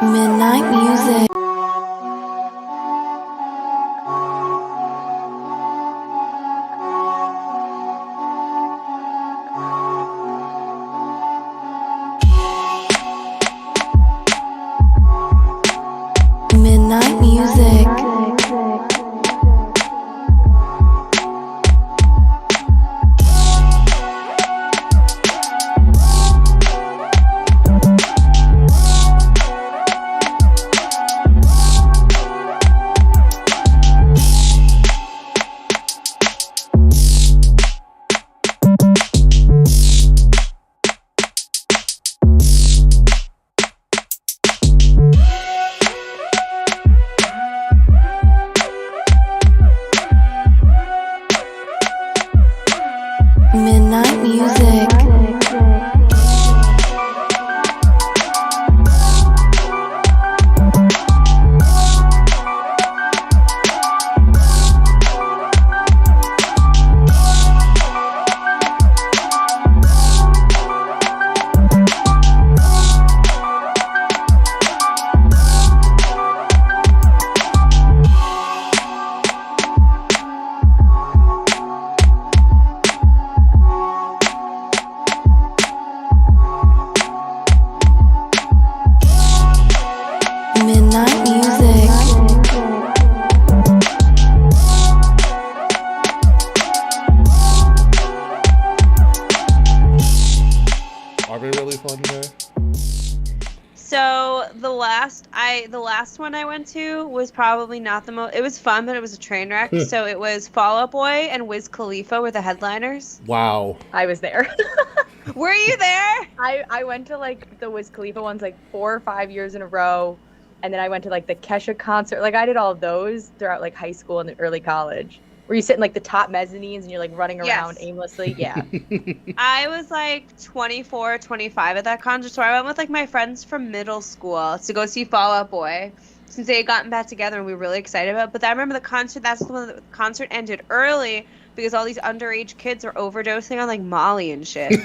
Midnight music. Midnight music. Midnight music. Midnight music. Are they really fun there? So the last one I went to was probably not the most. It was fun, but it was a train wreck. So it was Fall Out Boy and Wiz Khalifa were the headliners. Wow. I was there. Were you there? I went to like the Wiz Khalifa ones like 4 or 5 years in a row, and then I went to like the Kesha concert. Like I did all of those throughout like high school and early college, where you sit in like the top mezzanines and you're like running around aimlessly. Yeah. I was like 24, 25 at that concert, so I went with like my friends from middle school to go see Fall Out Boy, since they had gotten back together and we were really excited about it. But I remember the concert, that's when the concert ended early because all these underage kids were overdosing on like Molly and shit.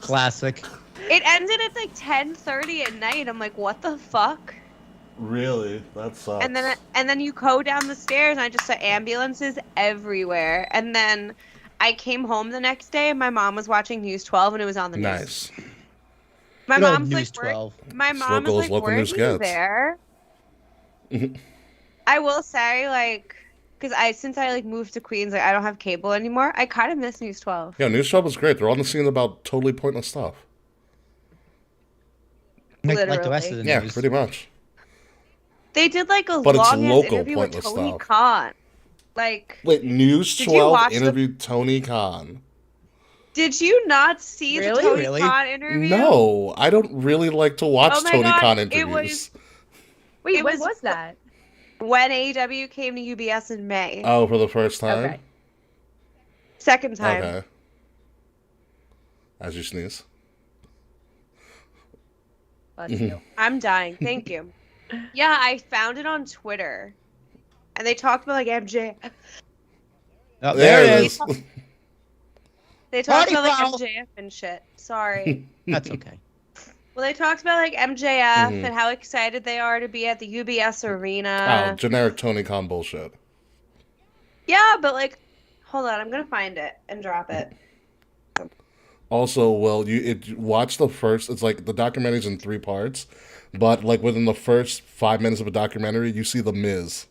Classic. It ended at like 10:30 at night. I'm like, what the fuck? Really? That sucks. And then you go down the stairs and I just saw ambulances everywhere. And then I came home the next day and my mom was watching News 12 and it was on the news. Nice. My Good old mom's News like, 12. my mom Local was is like, local were news you gets. there? I will say, like, because since I like moved to Queens, like I don't have cable anymore. I kind of miss News 12. Yeah, News 12 is great. They're on the scene about totally pointless stuff. Like the rest of the Yeah, news. pretty much. They did like a But it's long ass local interview with pointless Tony stuff. Khan. Like, Wait, News Did you 12 watch the- interviewed Tony Khan. did you not see Really? the Tony Really? Khan interview? No, I don't really like to watch Oh my Tony God, Khan it interviews. Wait, It when was- was that? When AEW came to UBS in May. Oh, for the first time? Okay. Second time. Okay. As you sneeze. Bless you. I'm dying. Thank you. Yeah, I found it on Twitter. And they talked about like MJ. Oh, there it is. They talked Party about like foul. MJF and shit. Sorry. That's okay. Well, they talked about like MJF Mhm. and how excited they are to be at the UBS Oh, arena. generic Tony Khan bullshit. Yeah, but like, hold on, I'm gonna find it and drop it. Also, well, watch the first. It's like the documentary's in 3 parts, but like within the first 5 minutes of a documentary, you see the Miz.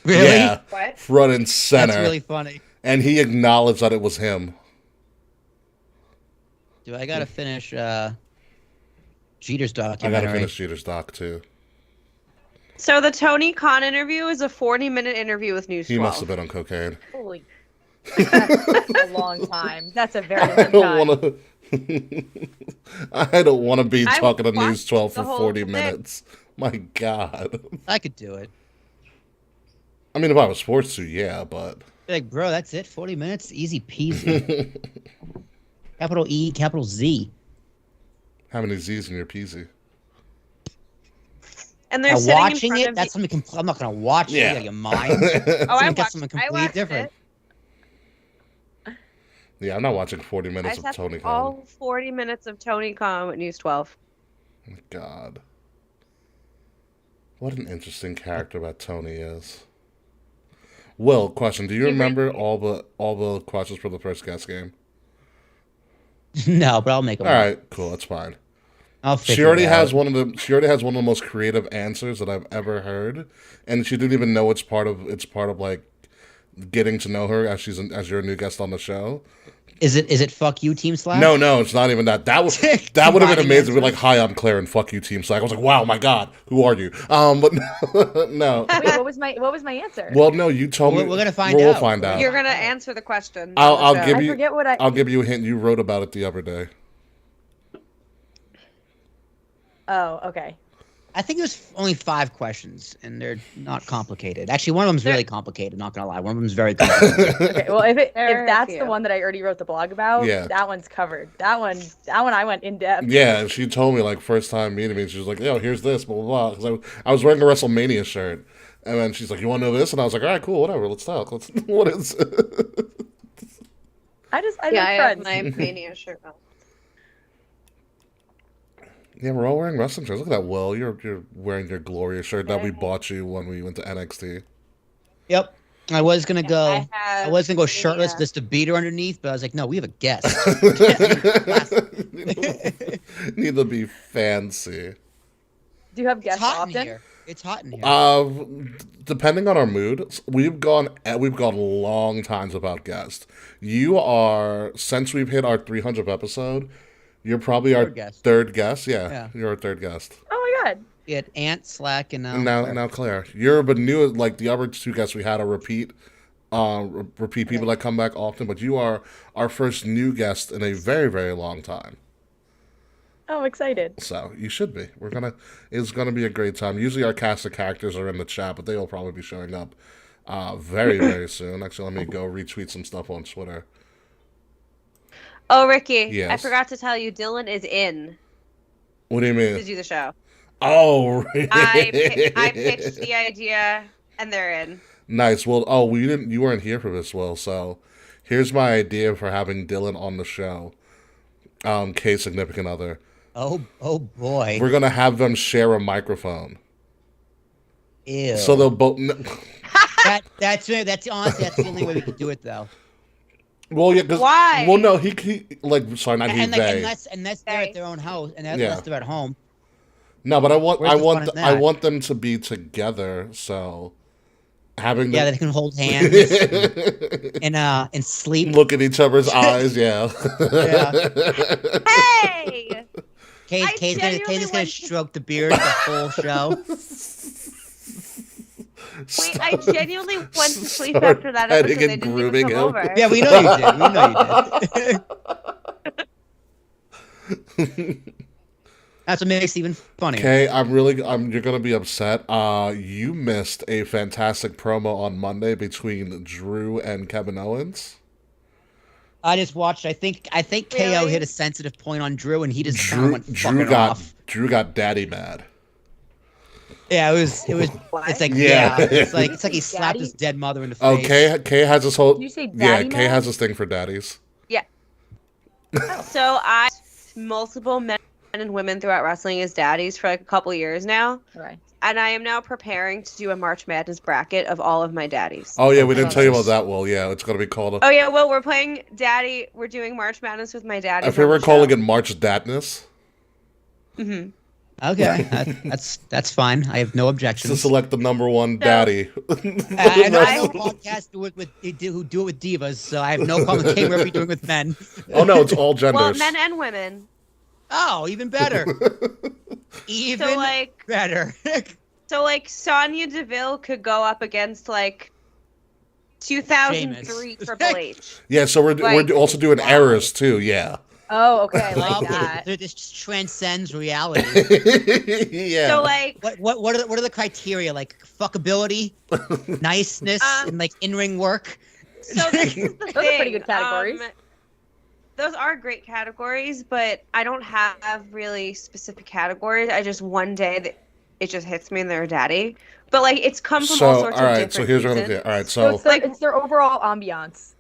Really? Yeah, What? front and center, That's really funny. and he acknowledged that it was him. Dude, I gotta finish Jeter's I documentary. gotta finish Jeter's doc too. So the Tony Khan interview is a 40-minute interview with News 12. He must have been on cocaine. Holy. That's a long time. That's a very I long don't time. want to. I don't want to be I talking to News watched 12 the for whole 40 thing. minutes. My God. I could do it. I mean, if I was forced to, yeah, but Like, bro, that's it. 40 minutes, easy peasy. Capital E, capital Z. how many Z's in your PZ? And they're Now, sitting in watching front it, of that's you. something. I'm not gonna watch Yeah. it. Like, your mind. Oh, I Got watched, something I completely watched different. it. Yeah, I'm not watching 40 I minutes of sat Tony Khan. all 40 minutes of Tony Khan with News 12. My God. What an interesting character that Tony is. Will, question: do you remember all the questions for the first guest game? No, but I'll make them. All right, cool. That's fine. I'll She figure already it has out. one of the. She already has one of the most creative answers that I've ever heard, and she didn't even know it's part of. It's part of like getting to know her as you're a new guest on the show. Is it fuck you, Team Slack? No, it's not even that. That would have been Combining amazing. Be like, answers. "Hi, I'm Claire, and fuck you, Team Slack." I was like, "Wow, my God, who are you?" But no. Wait, what was my answer? Well, no, you told me. We're gonna find We'll out. find out. You're gonna answer the question. I'll on the give show. you. I forget what I. I'll give you a hint. You wrote about it the other day. Oh, okay. I think there's only 5 questions, and they're not complicated. Actually, one of them's really complicated. Not gonna lie, one of them's very complicated. Okay. Well, if There are a that's few. the one that I already wrote the blog about, Yeah. that one's covered. That one I went in depth. Yeah, and she told me like first time meeting me, she was like, "Yo, here's this, blah blah blah." Because I was wearing a WrestleMania shirt, and then she's like, "You want to know this?" And I was like, "All right, cool, whatever. Let's talk. Let's what is?" I I like have friends. my Mania shirt on. Yeah, we're all wearing wrestling shirts. Look at that, Will. You're wearing your Gloria shirt that we bought you when we went to NXT. Yep. I was gonna go. have I was gonna go shirtless, Mania. just a beater underneath, but I was like, no, we have a guest. Need to be fancy. Do you have It's guests hot in often? here. It's hot in here. Depending on our mood, we've gone long times without guests. You are, since we've hit our 300th episode, you're probably our Third guest. third guest. Yeah, Yeah. you're our third guest. Oh my god. We had Ant, Slack, and And Claire. now Claire, you're but new. Like the other 2 guests we had are repeat people that come back often, but you are our first new guest in a very, very long time. Oh, I'm excited. So you should be. It's gonna be a great time. Usually our cast of characters are in the chat, but they will probably be showing up very, very soon. Actually, let me go retweet some stuff on Twitter. Oh, Ricky, I Yes. forgot to tell you, Dylan is in What do you to mean? do the show. Oh, really? I pitched the idea, and they're in. Nice. Well, you weren't here for this, Will. So here's my idea for having Dylan on the show. Kay's significant other. Oh boy. We're gonna have them share a microphone, Ew. so they'll both. That's honestly that's the only way we could do it though. Well, yeah. 'Cause- Why? Well, no, he like sorry, not he. And like They. unless they're at their own house and Yeah. unless they're at home. No, but I want Where's the fun in I that? want them to be together. So having Yeah, them they can hold hands and sleep. look at each other's eyes. Yeah. Yeah. Hey! I Kay's genuinely gonna went- stroke the beard the whole show. Wait, I genuinely went to sleep Start after that episode. petting They and didn't grooming even come him. over. Yeah, we know you did. We know you did. That's what makes it even funnier. Okay, you're gonna be upset. You missed a fantastic promo on Monday between Drew and Kevin Owens. I just watched. I think KO Really? hit a sensitive point on Drew, and he just kind of went Drew fucking got off. Drew got daddy mad. Yeah, it was. What? It's like Yeah. it's like he slapped Daddy? his dead mother in the Oh, face. Kay has this whole. Did you say Yeah, daddy Kay mad? has this thing for daddies. So I multiple men and women throughout wrestling as daddies for like a couple years now, Right. and I am now preparing to do a March Madness bracket of all of my daddies. Oh yeah, we didn't tell you about nice. that. Well, yeah, it's gonna be called. Oh yeah, well we're playing Daddy. We're doing March Madness with my daddy. If we were calling it March Dadness, Mm-hmm. Okay, that's fine. I have no to objections. select the number one daddy. I know podcasts who do it with divas, so I have no problem with whatever you're doing with men. Oh no, it's all genders. Well, men and women. Oh, even better. Even So like, better. Sonya Deville could go up against like 2003 Sheamus. Triple H. Yeah, so we're Like- also doing errors too. Yeah. Oh, okay. I like Okay, that. this just transcends reality. Yeah. So like, What are the criteria? Like fuckability, niceness, and like in-ring work. so this is the Those are thing. pretty good categories. Those are great categories, but I don't have really specific categories. I just one day that it just hits me and they're a daddy. But like it's come from all So sorts all of right, different so here's what I'm reasons. saying. All right, So so it's their overall ambiance.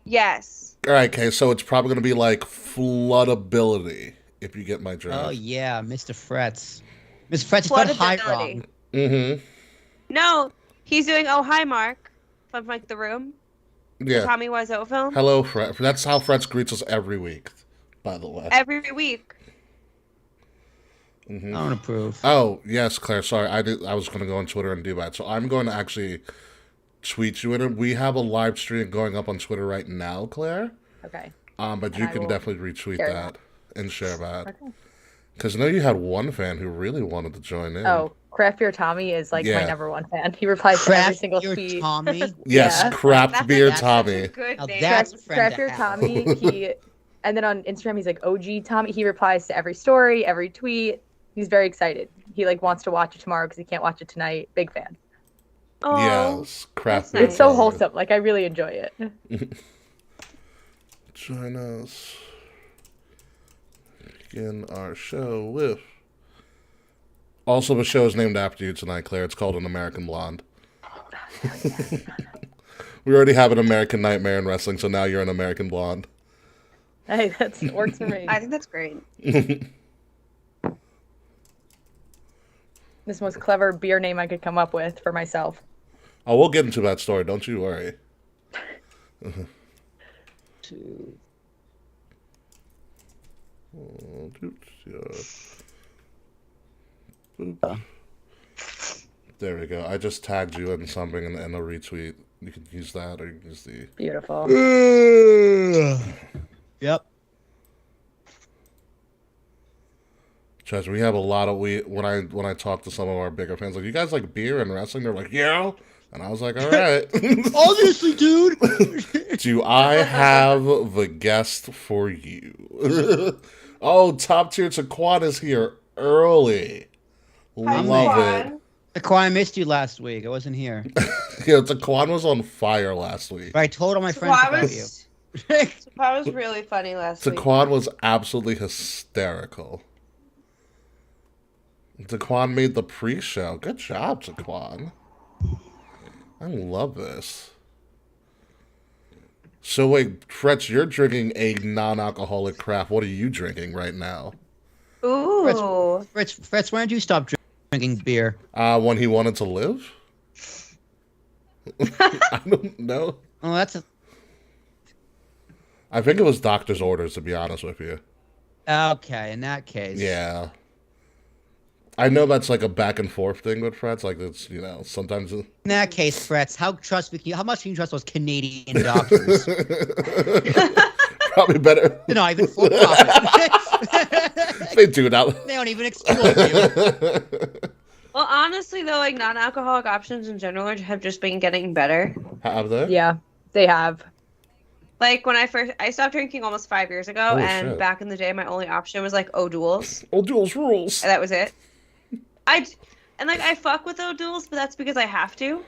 Yes. all right, okay, so it's probably gonna be like floodability if you get my drift. Oh yeah, Mr. Frets. Mr. Frets spelled high Floatability. wrong. Mm-hmm. No, he's doing "Oh Hi Mark" from like The Room. The Yeah. Tommy Wiseau film. Hello, Fred. That's how Frets greets us every week, by the way. Every week. I don't approve. Oh, yes, Claire. Sorry, I was going to go on Twitter and do that. So I'm going to actually tweet you in it. We have a live stream going up on Twitter right now, Claire. Okay. But you I can will definitely retweet share that and share that. Okay. Because I know you had one fan who really wanted to join in. Oh, Craft Beer Tommy is like Yeah. my number one fan. He replies to every Craft single your tweet. Tommy. Yes, Yeah. Craft Beer That's Tommy. a good Now name. that's friend Craft to Beer have. Tommy. And then on Instagram he's like OG Tommy. He replies to every story, every tweet. He's very excited. He like wants to watch it tomorrow because he can't watch it tonight. Big fan. Oh, Yes, Craft that's Beer nice. It's so Tommy. wholesome. Like I really enjoy it. Join us. Begin our show with. Also, the show is named after you tonight, Claire. It's called An American Blonde. We already have an American Nightmare in wrestling, so now you're an American Blonde. Hey, that works for me. I think that's great. This most clever beer name I could come up with for myself. Oh, we'll get into that story. Don't you worry. Two. There we go. I just tagged you in something in a retweet. You can use that or you can use the. Beautiful. Yep. Trust me, we have a lot of when I talk to some of our bigger fans, like, you guys like beer and wrestling? They're like, yeah. And I was like, all right. Obviously, dude. Do I have the guest for you? Oh, top tier Taquan is here early. Love it. I missed you last week. I wasn't here. Yeah, Taquan was on fire last week. But I told all my friends about you. That was really funny last week. Taquan was absolutely hysterical. Taquan made the pre-show. Good job, Taquan. I love this. So wait, Fretch, you're drinking a non-alcoholic craft. What are you drinking right now? Ooh. Fritz, when did you stop drinking beer? When he wanted to live? I don't know. Oh, that's I think it was doctor's orders, to be honest with you. okay. In that case, Yeah. I know that's like a back and forth thing with Fretch. Like, it's, sometimes. In that case, Fritz, how much can you trust those Canadian doctors? Probably better. They're not even for profit. They do now. They don't even exploit you. Well, honestly, though, like non-alcoholic options in general have just been getting better. Have they? Yeah, they have. Like when I stopped drinking almost 5 years ago, Oh, and shit. back in the day, my only option was like O'Doul's. O'Doul's rules. And that was it. I fuck with O'Doul's, but that's because I have to.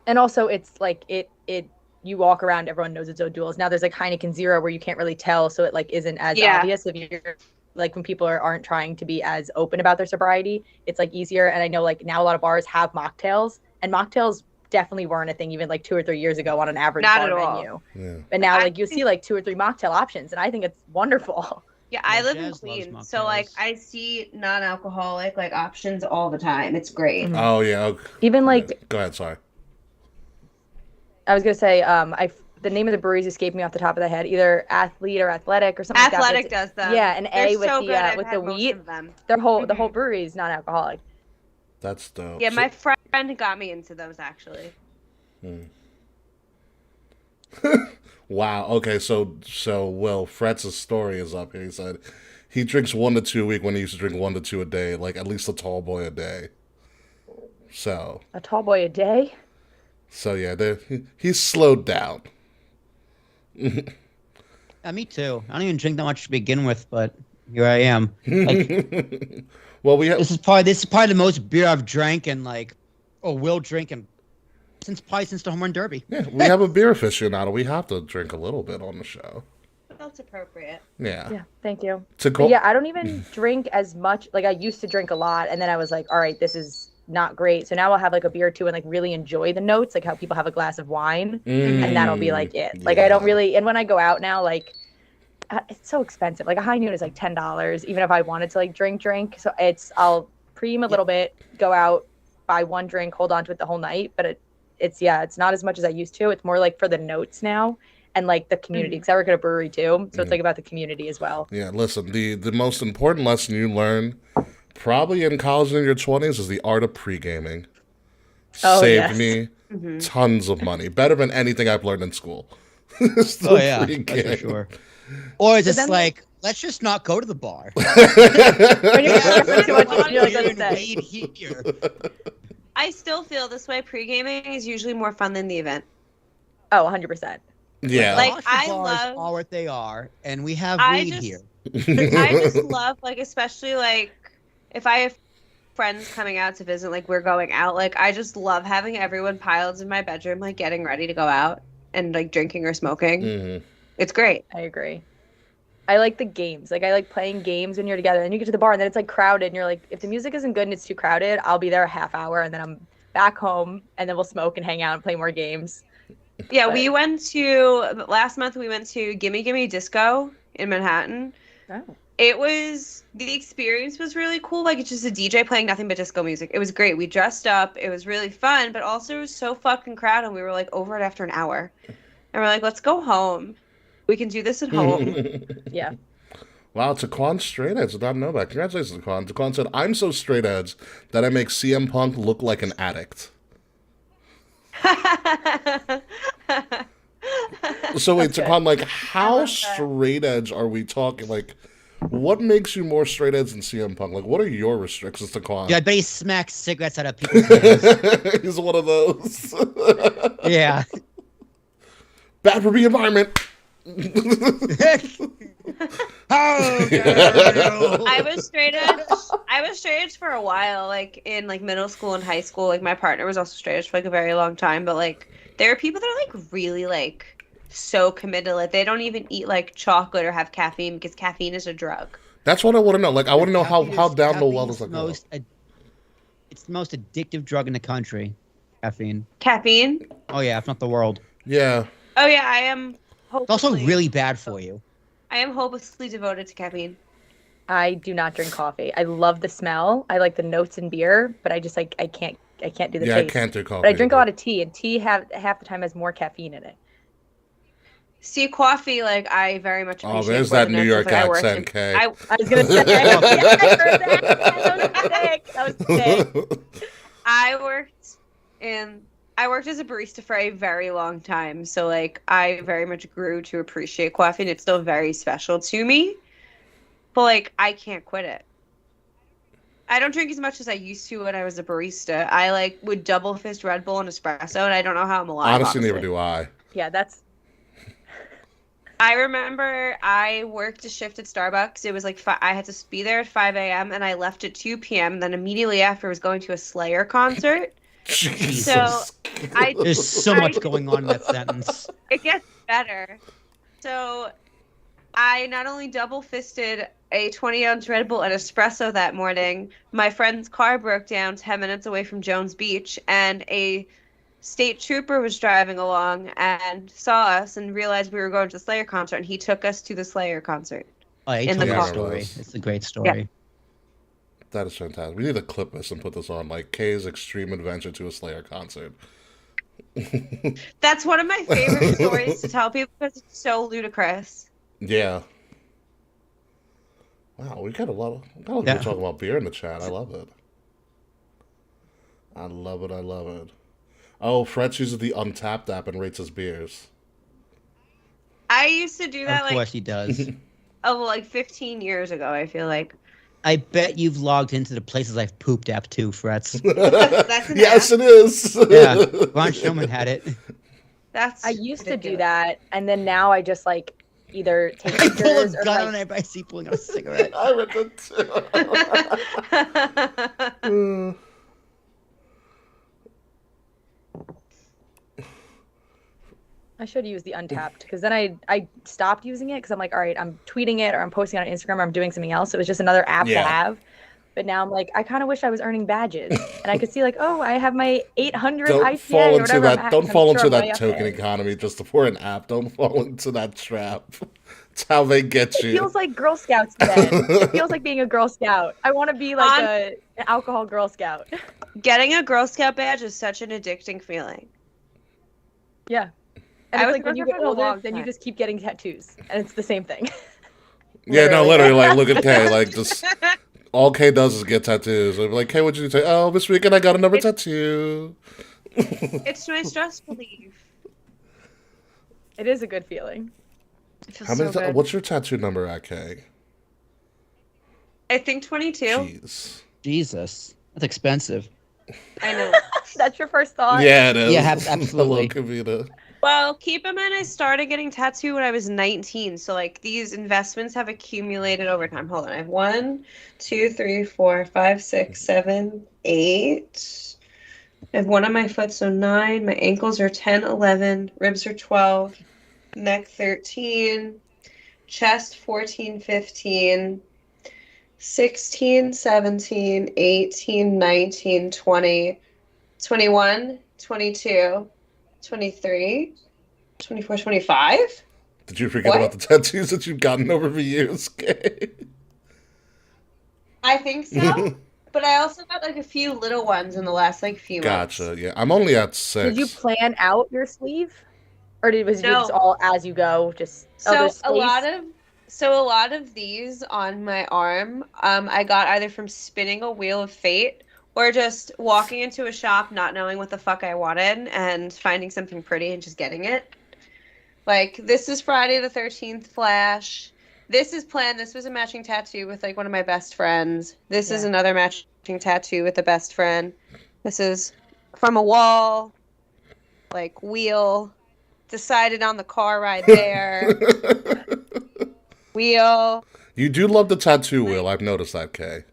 And also, it's like it. You walk around, everyone knows it's O'Doul's. Now there's like Heineken Zero where you can't really tell, so it like isn't as obvious if you're like when people aren't trying to be as open about their sobriety. It's like easier. And I know like now a lot of bars have mocktails, and mocktails definitely weren't a thing even like 2 or 3 years ago on an average Not bar at all. menu. Yeah. And now I like you see like 2 or 3 mocktail options, and I think it's wonderful. Yeah, I Yeah, live in Jazz loves Queens, so like mocktails. I see non-alcoholic like options all the time. It's great. Mm. Oh, yeah. Okay. Even like Go ahead, sorry. I was gonna say, the name of the breweries escaped me off the top of the head. Either Athlete or Athletic or something. Athletic like that. does them. Yeah, an They're A with so the good. I've with had the most wheat. of them. The whole brewery is non-alcoholic. That's dope. Yeah, So- my friend got me into those actually. Wow. Okay, so Will, Fretz's story is up here. He said he drinks 1 to 2 a week when he used to drink 1 to 2 a day, like at least a tall boy a day. So A tall boy a day. yeah, he's slowed down. Me too. I don't even drink that much to begin with, but here I am. Like, Well, we have this is probably the most beer I've drank and will drink and since the home run derby. we have a beer aficionado. We have to drink a little bit on the show. But that's appropriate. Yeah. Yeah, thank you. To But go. yeah, I don't even drink as much. Like I used to drink a lot, and then I was like, all right, this is not great. So now I'll have like a beer or two and like really enjoy the notes, like how people have a glass of wine, and that'll be like it. Like I don't yeah. really. And when I go out now, like it's so expensive. Like a high noon is like $10, even if I wanted to like drink. So I'll preem a little bit, go out, buy one drink, hold on to it the whole night. But it's not as much as I used to. It's more like for the notes now and like the community. Because I work at a brewery too, so it's like about the community as well. Yeah, listen, the most important lesson you learn probably in college and in your 20s is the art of pre-gaming. Saved me tons of money. Better than anything I've learned in school. That's for sure. Or is it like, let's just not go to the bar. When you're like, let's wait here. I still feel this way. Pre-gaming is usually more fun than the event. Oh, 100%. Yeah. Like, I bars love are what they are, and we have weed here. I just love, like, especially, like, if I have friends coming out to visit, like, we're going out, like, I just love having everyone piled in my bedroom, like, getting ready to go out and, like, drinking or smoking. It's great. I agree. I like the games. Like, I like playing games when you're together. And you get to the bar, and then it's, like, crowded. And you're like, if the music isn't good and it's too crowded, I'll be there a half hour, and then I'm back home, and then we'll smoke and hang out and play more games. Yeah, we went to, last month, we went to Gimme Gimme Disco in Manhattan. Oh. The experience was really cool. Like, it's just a DJ playing nothing but disco music. It was great. We dressed up. It was really fun, but also it was so fucking crowded. We were, like, over it after an hour. And we're like, let's go home. We can do this at home. Yeah. Wow, Taquan straight edge. Did not know that. Congratulations, Taquan. Taquan said, I'm so straight edge that I make CM Punk look like an addict. So wait, Taquan, like, how straight edge are we talking? Like, what makes you more straight edge than CM Punk? Like, what are your restrictions, Taquan? Yeah, I bet he smacks cigarettes out of people's hands. He's one of those. Yeah. Bad for the environment. Oh, no. I was straight edge for a while, like in like middle school and high school. Like my partner was also straight edge for like a very long time. But like there are people that are like really like so committed, like they don't even eat like chocolate or have caffeine because caffeine is a drug. That's what I want to know. Like I want to know how down the well does that go. It's the most addictive drug in the country. Caffeine. Caffeine? Oh yeah, if not the world. Yeah. Oh yeah, I am. It's also really bad for you. I am hopelessly devoted to caffeine. I do not drink coffee. I love the smell. I like the notes in beer, but I just like I can't do the taste. Yeah, I can't do coffee. But I drink a lot of tea, and tea half the time has more caffeine in it. See, coffee, like I very much appreciate. Oh, there's that New York accent, Kay. I was gonna say, yeah, I heard that. That was sick. I worked as a barista for a very long time, so like I very much grew to appreciate coffee, and it's still very special to me. But like I can't quit it. I don't drink as much as I used to when I was a barista. I like would double fist Red Bull and espresso, and I don't know how I'm alive. Honestly, neither do I. Yeah, that's. I remember I worked a shift at Starbucks. It was like I had to be there at 5 a.m. and I left at 2 p.m. And then immediately after I was going to a Slayer concert. Jesus. So There's so much going on in that sentence. It gets better. So I not only double fisted a 20-ounce Red Bull and espresso that morning, my friend's car broke down 10 minutes away from Jones Beach, and a state trooper was driving along and saw us and realized we were going to the Slayer concert, and he took us to the Slayer concert. Oh, he in told the me car. a story. It's a great story. Yeah. That is fantastic. We need to clip this and put this on, like Kay's extreme adventure to a Slayer concert. That's one of my favorite stories to tell people because it's so ludicrous. Yeah. Wow, we got a lot of people talking about beer in the chat. I love it. I love it. I love it. Oh, Fred uses the Untapped app and rates his beers. I used to do that Of course he does. like 15 years ago, I feel like. I bet you've logged into the places I've pooped app too, Frets. That's an Yes, app. it is. Yeah, Ron Showman had it. That's I used to do ridiculous. that, and then now I just like either take I pull a pictures or gun on like. everybody I see pulling out a cigarette. I read that too. I should use the Untapped because then I stopped using it because I'm like, all right, I'm tweeting it or I'm posting on Instagram or I'm doing something else. It was just another app to Yeah. have. But now I'm like, I kind of wish I was earning badges, and I could see like, oh, I have my 800 Don't IPA fall or into whatever. that. Don't fall into I'm way that up token there. economy just for an app. Don't fall into that trap. It's how they get It you. feels like Girl Scouts then. It feels like being a Girl Scout. I want to be like an alcohol Girl Scout. Getting a Girl Scout badge is such an addicting feeling. Yeah. And I it's was like when a you Girl get Scout for a older, long then you time. just keep getting tattoos, and it's the same thing. Yeah, no, Literally. literally, like, look at Kay. Like, just all Kay does is get tattoos. I'm like, Kay, what'd you say? Oh, this weekend I got another tattoo. It's my stress relief. It is a good feeling. It feels How many? so good. What's your tattoo number at, Kay? I think 22. Jeez. Jesus, that's expensive. I know. That's your first thought? Yeah, it is. Yeah, absolutely. Hello, Kavita. Well, keep in mind I started getting tattooed when I was 19, so like these investments have accumulated over time. Hold on, I have 1, 2, 3, 4, 5, 6, 7, 8. I have one on my foot, so 9. My ankles are 10, 11. Ribs are 12. Neck 13. Chest 14, 15. 16, 17, 18, 19, 20, 21, 22, 23, 24, 25. Did you forget What? about the tattoos that you've gotten over the years, Kay? I think so. But I also got like a few little ones in the last like few months. Gotcha. Yeah, I'm only at 6. Did you plan out your sleeve? Or was it just No. all as you go? Just So there's a lot space? a lot of these on my arm, I got either from spinning a wheel of fate or just walking into a shop not knowing what the fuck I wanted and finding something pretty and just getting it. Like this is Friday the 13th Flash. This is planned. This was a matching tattoo with like one of my best friends. This is Yeah. another matching tattoo with a best friend. This is from a wall, like wheel. Decided on the car ride there. Wheel. You do love the tattoo wheel. I've noticed that, Kay.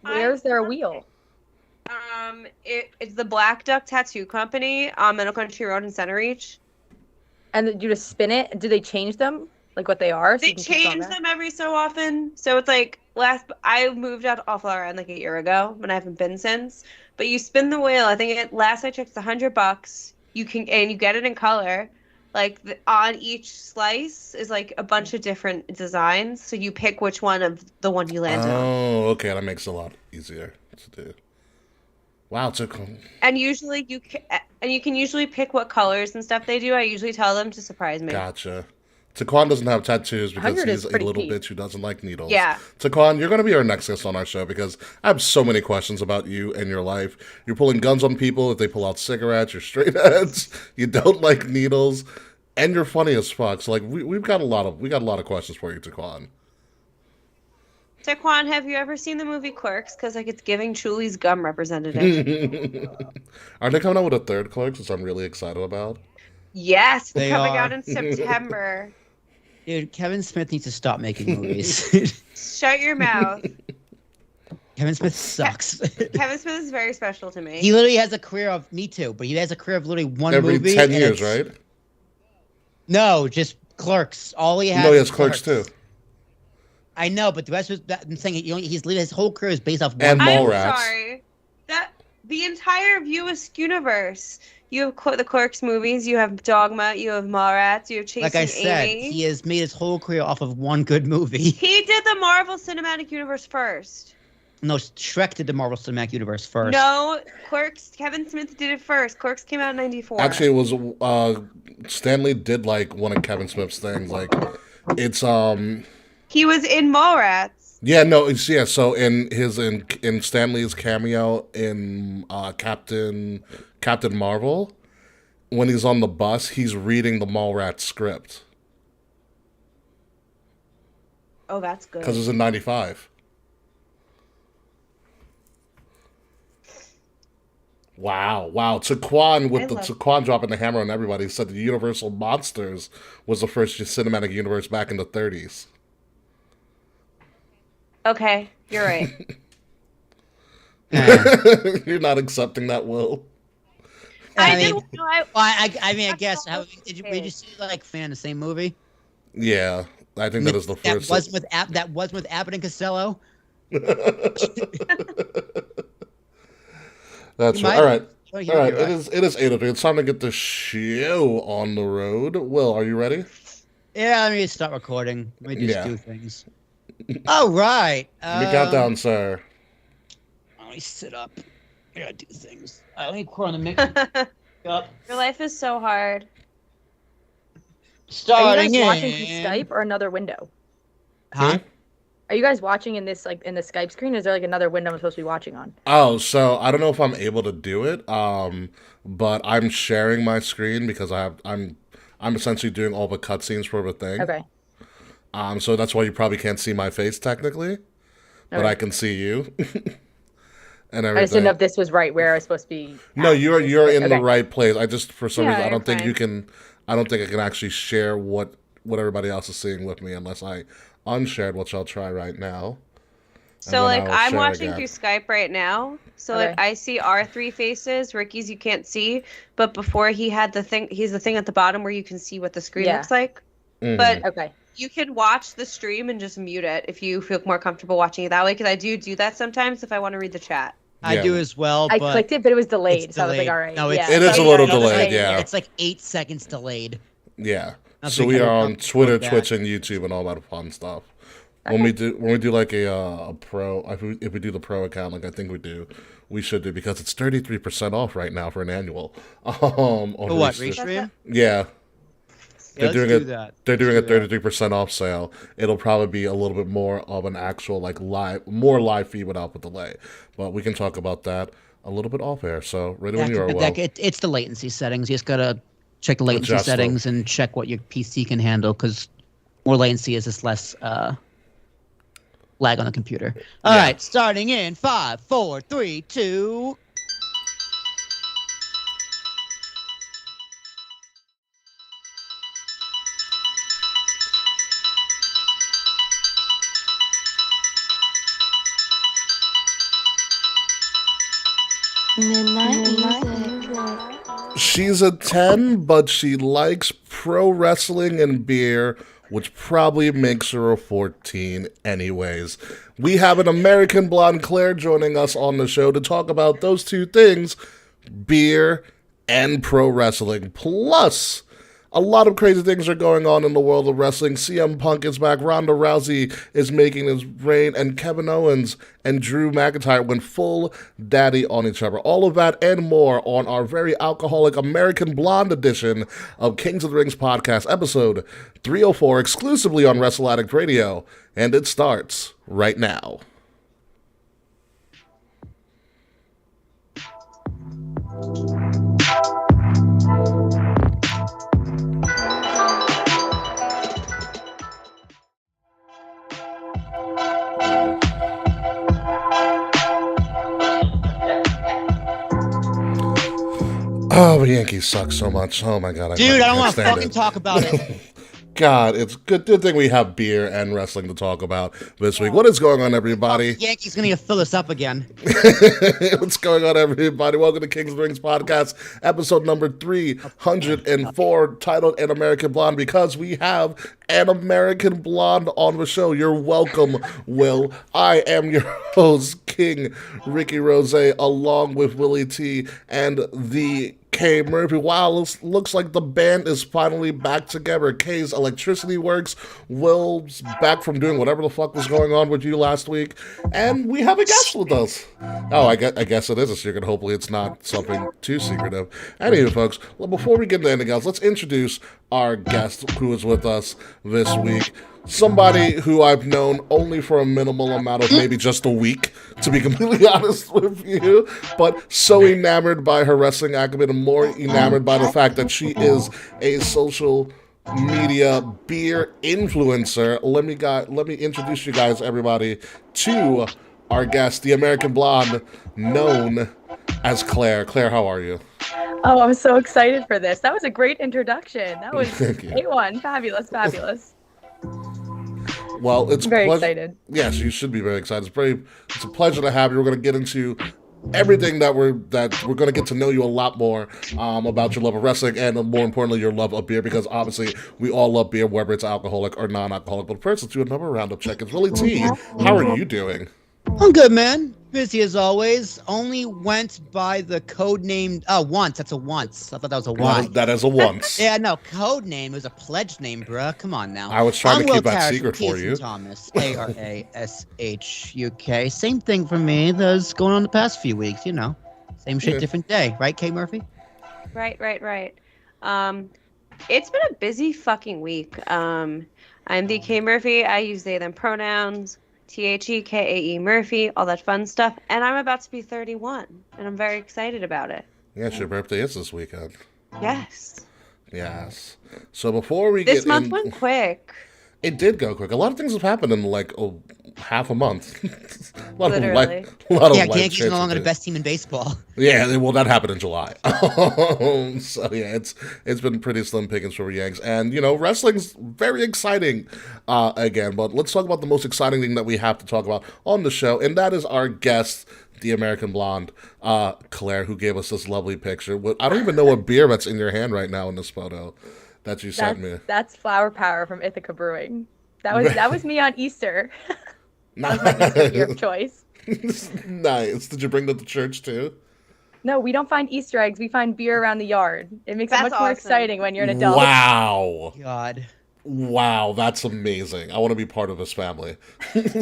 Where's there a wheel? It's the Black Duck Tattoo Company on Middle Country Road in Center Reach. And you just spin it? Do they change them? Like what they are? So They you can keep going change back? them every so often. So it's like I moved out to Off Island like a year ago, but I haven't been since. But you spin the wheel. I think last I checked, it's $100. You get it in color. Like on each slice is like a bunch of different designs. So you pick which one of the one you landed on. Oh, okay. That makes it a lot easier to do. Wow, it's a cool. And usually you can usually pick what colors and stuff they do. I usually tell them to surprise me. Gotcha. Taquan doesn't have tattoos because 100 is he's a pretty little cheap. bitch who doesn't like needles. Yeah. Taquan, you're going to be our next guest on our show because I have so many questions about you and your life. You're pulling guns on people if they pull out cigarettes. You're straight edge. You don't like needles, and you're funny as fuck. So like we got a lot of questions for you, Taquan. Taquan, have you ever seen the movie Clerks? Because like it's giving Chuli's gum representative. Are they coming out with a third Clerks, which I'm really excited about? Yes, They coming are. out in September. Dude, Kevin Smith needs to stop making movies. Shut your mouth. Kevin Smith sucks. Kevin Smith is very special to me. He literally has a career of Me Too, but he has a career of literally one Every movie. 10 and years, it's- right? No, just Clerks. All he has. No, he has is Clerks too. I know, but the rest of that, I'm saying he's his whole career is based off one. And I'm Mallrats. sorry. That the entire View Universe. You have the Clerks movies. You have Dogma. You have Mallrats. You have Chasing Like I said, Amy. he has made his whole career off of one good movie. He did the Marvel Cinematic Universe first. No, Shrek did the Marvel Cinematic Universe first. No, Clerks. Kevin Smith did it first. Clerks came out in '94. Actually, it was Stanley did like one of Kevin Smith's things. Like it's he was in Mallrats. yeah, no, it's yeah. So in Stanley's cameo in Captain Marvel, when he's on the bus, he's reading the Mallrats script Oh, that's good. because it's in '95. Wow. Taquan with the Taquan dropping the hammer on everybody said the Universal Monsters was the first cinematic universe back in the 30s. Okay, you're right. You're not accepting that, Will. I I mean, did. No, I, well, I mean, I guess. Did you see like fan the same movie? Yeah, I think that is the first. That was with Abbott and Costello. That's You right. might- All right. Oh, All you're right. right. It is 8:03. It's time to get the show on the road. Will, are you ready? Yeah, let me start recording. Let me just Yeah. do things. All right. Let me count down, sir. Let me sit up. I gotta do things. Let me record on the mix. Up. Your life is so hard. Are you Starting guys watching in. through Skype or another window? Huh? Are you guys watching in this in the Skype screen? Or is there another window I'm supposed to be watching on? Oh, so I don't know if I'm able to do it. But I'm sharing my screen because I'm essentially doing all the cutscenes for the thing. Okay. So that's why you probably can't see my face technically, but Okay. I can see you and I everything. just didn't know if this was right where I was supposed to be. No, you're in the Okay. right place. I just for some Yeah, reason I you're don't think you fine. can. I don't think I can actually share what everybody else is seeing with me unless I unshared, which I'll try right now. So then like I'll I'm share watching again. through Skype right now. So Okay. like I see our three faces. Ricky's you can't see, but before he had the thing, he's the thing at the bottom where you can see what the screen Yeah. looks like. Mhm. But Okay. you can watch the stream and just mute it if you feel more comfortable watching it that way. Because I do that sometimes if I want to read the chat. I Yeah. do as well, I but clicked it, but it was delayed. it's So I was like, delayed. all right. No, it's- yeah. It is So a little it's the delayed, same yeah. here. It's like 8 seconds delayed. Yeah. That's So like we a are little on Twitter, like that. Twitch, and YouTube, and all that fun stuff. When we do like a pro, if we do the pro account, like I think we do, we should do because it's 33% off right now for an annual. On For what, Restream. restream? Yeah. Yeah, They're let's doing do that. They're doing a Let's do that. 33% off sale. It'll probably be a little bit more of an actual like more live feed without the delay. But we can talk about that a little bit off air. So ready when you are, Will. It's the latency settings. You just gotta check the latency Adjust them. settings and check what your PC can handle, because more latency is just less lag on the computer. All right, starting in 5, 4, 3, 2. Midnight music. She's a 10, but she likes pro wrestling and beer, which probably makes her a 14 anyways. We have an American blonde Claire joining us on the show to talk about those two things, beer and pro wrestling. Plus, a lot of crazy things are going on in the world of wrestling. CM Punk is back, Ronda Rousey is making his reign, and Kevin Owens and Drew McIntyre went full daddy on each other. All of that and more on our very alcoholic American Blonde edition of Kings of the Rings podcast, episode 304, exclusively on Wrestle Addict Radio. And it starts right now. Oh, the Yankees suck so much. Oh my god, Dude, I don't want to stand fucking it. talk about it. God, it's good thing we have beer and wrestling to talk about this week. What is going on, everybody? Yankees gonna fill us up again. What's going on, everybody? Welcome to Kings of the Rings podcast, episode number 304, titled An American Blonde, because we have an American Blonde on the show. You're welcome, Will. I am your host, King Ricky Rose, along with Willie T and the K Murphy. Wow, looks like the band is finally back together. K's Electricity Works. Will's back from doing whatever the fuck was going on with you last week. And we have a guest with us. Oh, I guess it is a secret. Hopefully it's not something too secretive. Anyway, folks, well, before we get into anything else, let's introduce our guest who is with us this week. Somebody who I've known only for a minimal amount of maybe just a week, to be completely honest with you, but so enamored by her wrestling acumen and more enamored by the fact that she is a social media beer influencer. Let me introduce you guys, everybody, to our guest, the American Blonde, known as Claire. Claire, how are you? Oh, I'm so excited for this. That was a great introduction. That was Thank you. A1. Fabulous, fabulous. Well, it's I'm very pleasure- excited. Yes, you should be very excited. It's a pleasure to have you. We're going to get into everything that we're going to get to know you a lot more about your love of wrestling and more importantly your love of beer, because obviously we all love beer, whether it's alcoholic or non-alcoholic. But first, let's do another round of check-ins. Willie T, how are you doing? I'm good, man. Busy as always. Only went by the code name. Oh, once. That's a once. I thought that was a Y. That is a once. Yeah, no, code name. It was a pledge name, bruh. Come on now. I was trying I'm to Will keep that Tarash secret from for Keith you. Thomas. ARASHUK. Same thing for me. That's going on the past few weeks. You know, same shit, Yeah. different day, right, K Murphy? Right. It's been a busy fucking week. I'm the K Murphy. I use they them pronouns. THEKAE Murphy, all that fun stuff. And I'm about to be 31, and I'm very excited about it. Yes, your birthday is this weekend. Yes. Yes. So before we This get month in, went quick. it did go quick. A lot of things have happened in like half a month. a lot Literally. Of a lot of Yeah, life Yankees are no changes. longer the best team in baseball. Yeah, well, that happened in July. So yeah, it's been pretty slim pickings for Yanks, and you know, wrestling's very exciting again. But let's talk about the most exciting thing that we have to talk about on the show, and that is our guest, the American Blonde, Claire, who gave us this lovely picture. I don't even know what beer that's in your hand right now in this photo that you sent me. That's Flower Power from Ithaca Brewing. That was me on Easter. That was my Easter beer of choice. Nice. Did you bring that to church too? No, we don't find Easter eggs. We find beer around the yard. It makes it That's much more awesome. exciting when you're an adult. Wow. God. That's amazing. I want to be part of this family